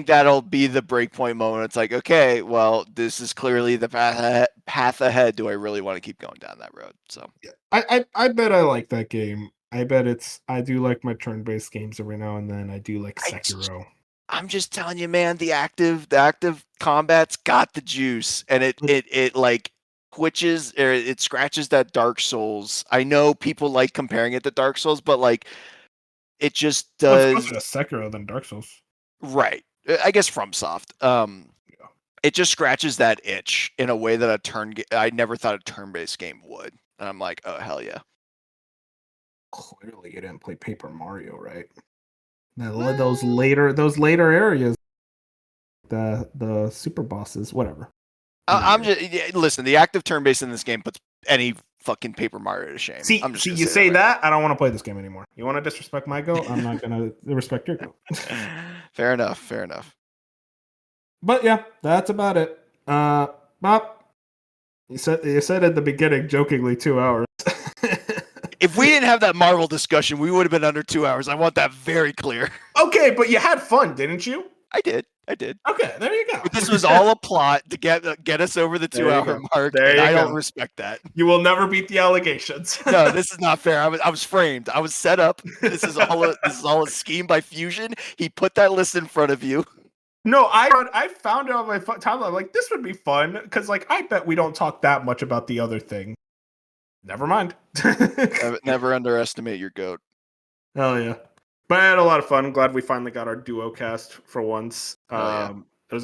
that'll be the breakpoint moment. It's like, okay, well, this is clearly the path ahead. Do I really want to keep going down that road? So I bet I like that game. I bet I do like my turn-based games every now and then. I do like Sekiro. I'm just telling you, man, the active combat's got the juice, and it like twitches or it scratches that Dark Souls. I know people like comparing it to Dark Souls, but like it just Well, it's does. closer to Sekiro than Dark Souls. Right. I guess FromSoft. Yeah. It just scratches that itch in a way that I never thought a turn-based game would. And I'm like, oh hell yeah. Clearly, you didn't play Paper Mario, right? Those later areas, the super bosses, whatever. I'm just listen. The active turn-based in this game puts any fucking Paper Mario to shame. See, I'm just you say that, I don't want to play this game anymore. You want to disrespect my go? I'm not gonna respect your go. Fair enough. But yeah, that's about it. Bob, you said at the beginning jokingly 2 hours. If we didn't have that Marvel discussion, we would have been under 2 hours. I want that very clear. Okay, but you had fun, didn't you? I did. Okay, there you go. But this was all a plot to get us over the There you 2 hour go. mark, There and you I don't go. respect that. You will never beat the allegations. No, this is not fair. I was framed. I was set up. This is all a scheme by Fusion. He put that list in front of you. No, I found it on my timeline. I'm like, this would be fun because, like, I bet we don't talk that much about the other thing. Never mind. Never underestimate your goat. Oh yeah, but I had a lot of fun. I'm glad we finally got our duo cast for once. Yeah. It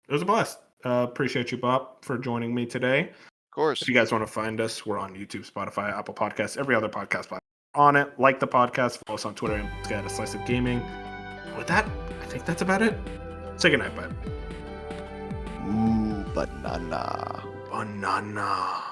was a blast. Appreciate you, Bob, for joining me today. Of course. If you guys want to find us, we're on YouTube, Spotify, Apple Podcasts, every other podcast platform on it. Like the podcast, follow us on Twitter, and get a slice of gaming. With that, I think that's about it. Say goodnight, bud. Ooh, banana. Banana.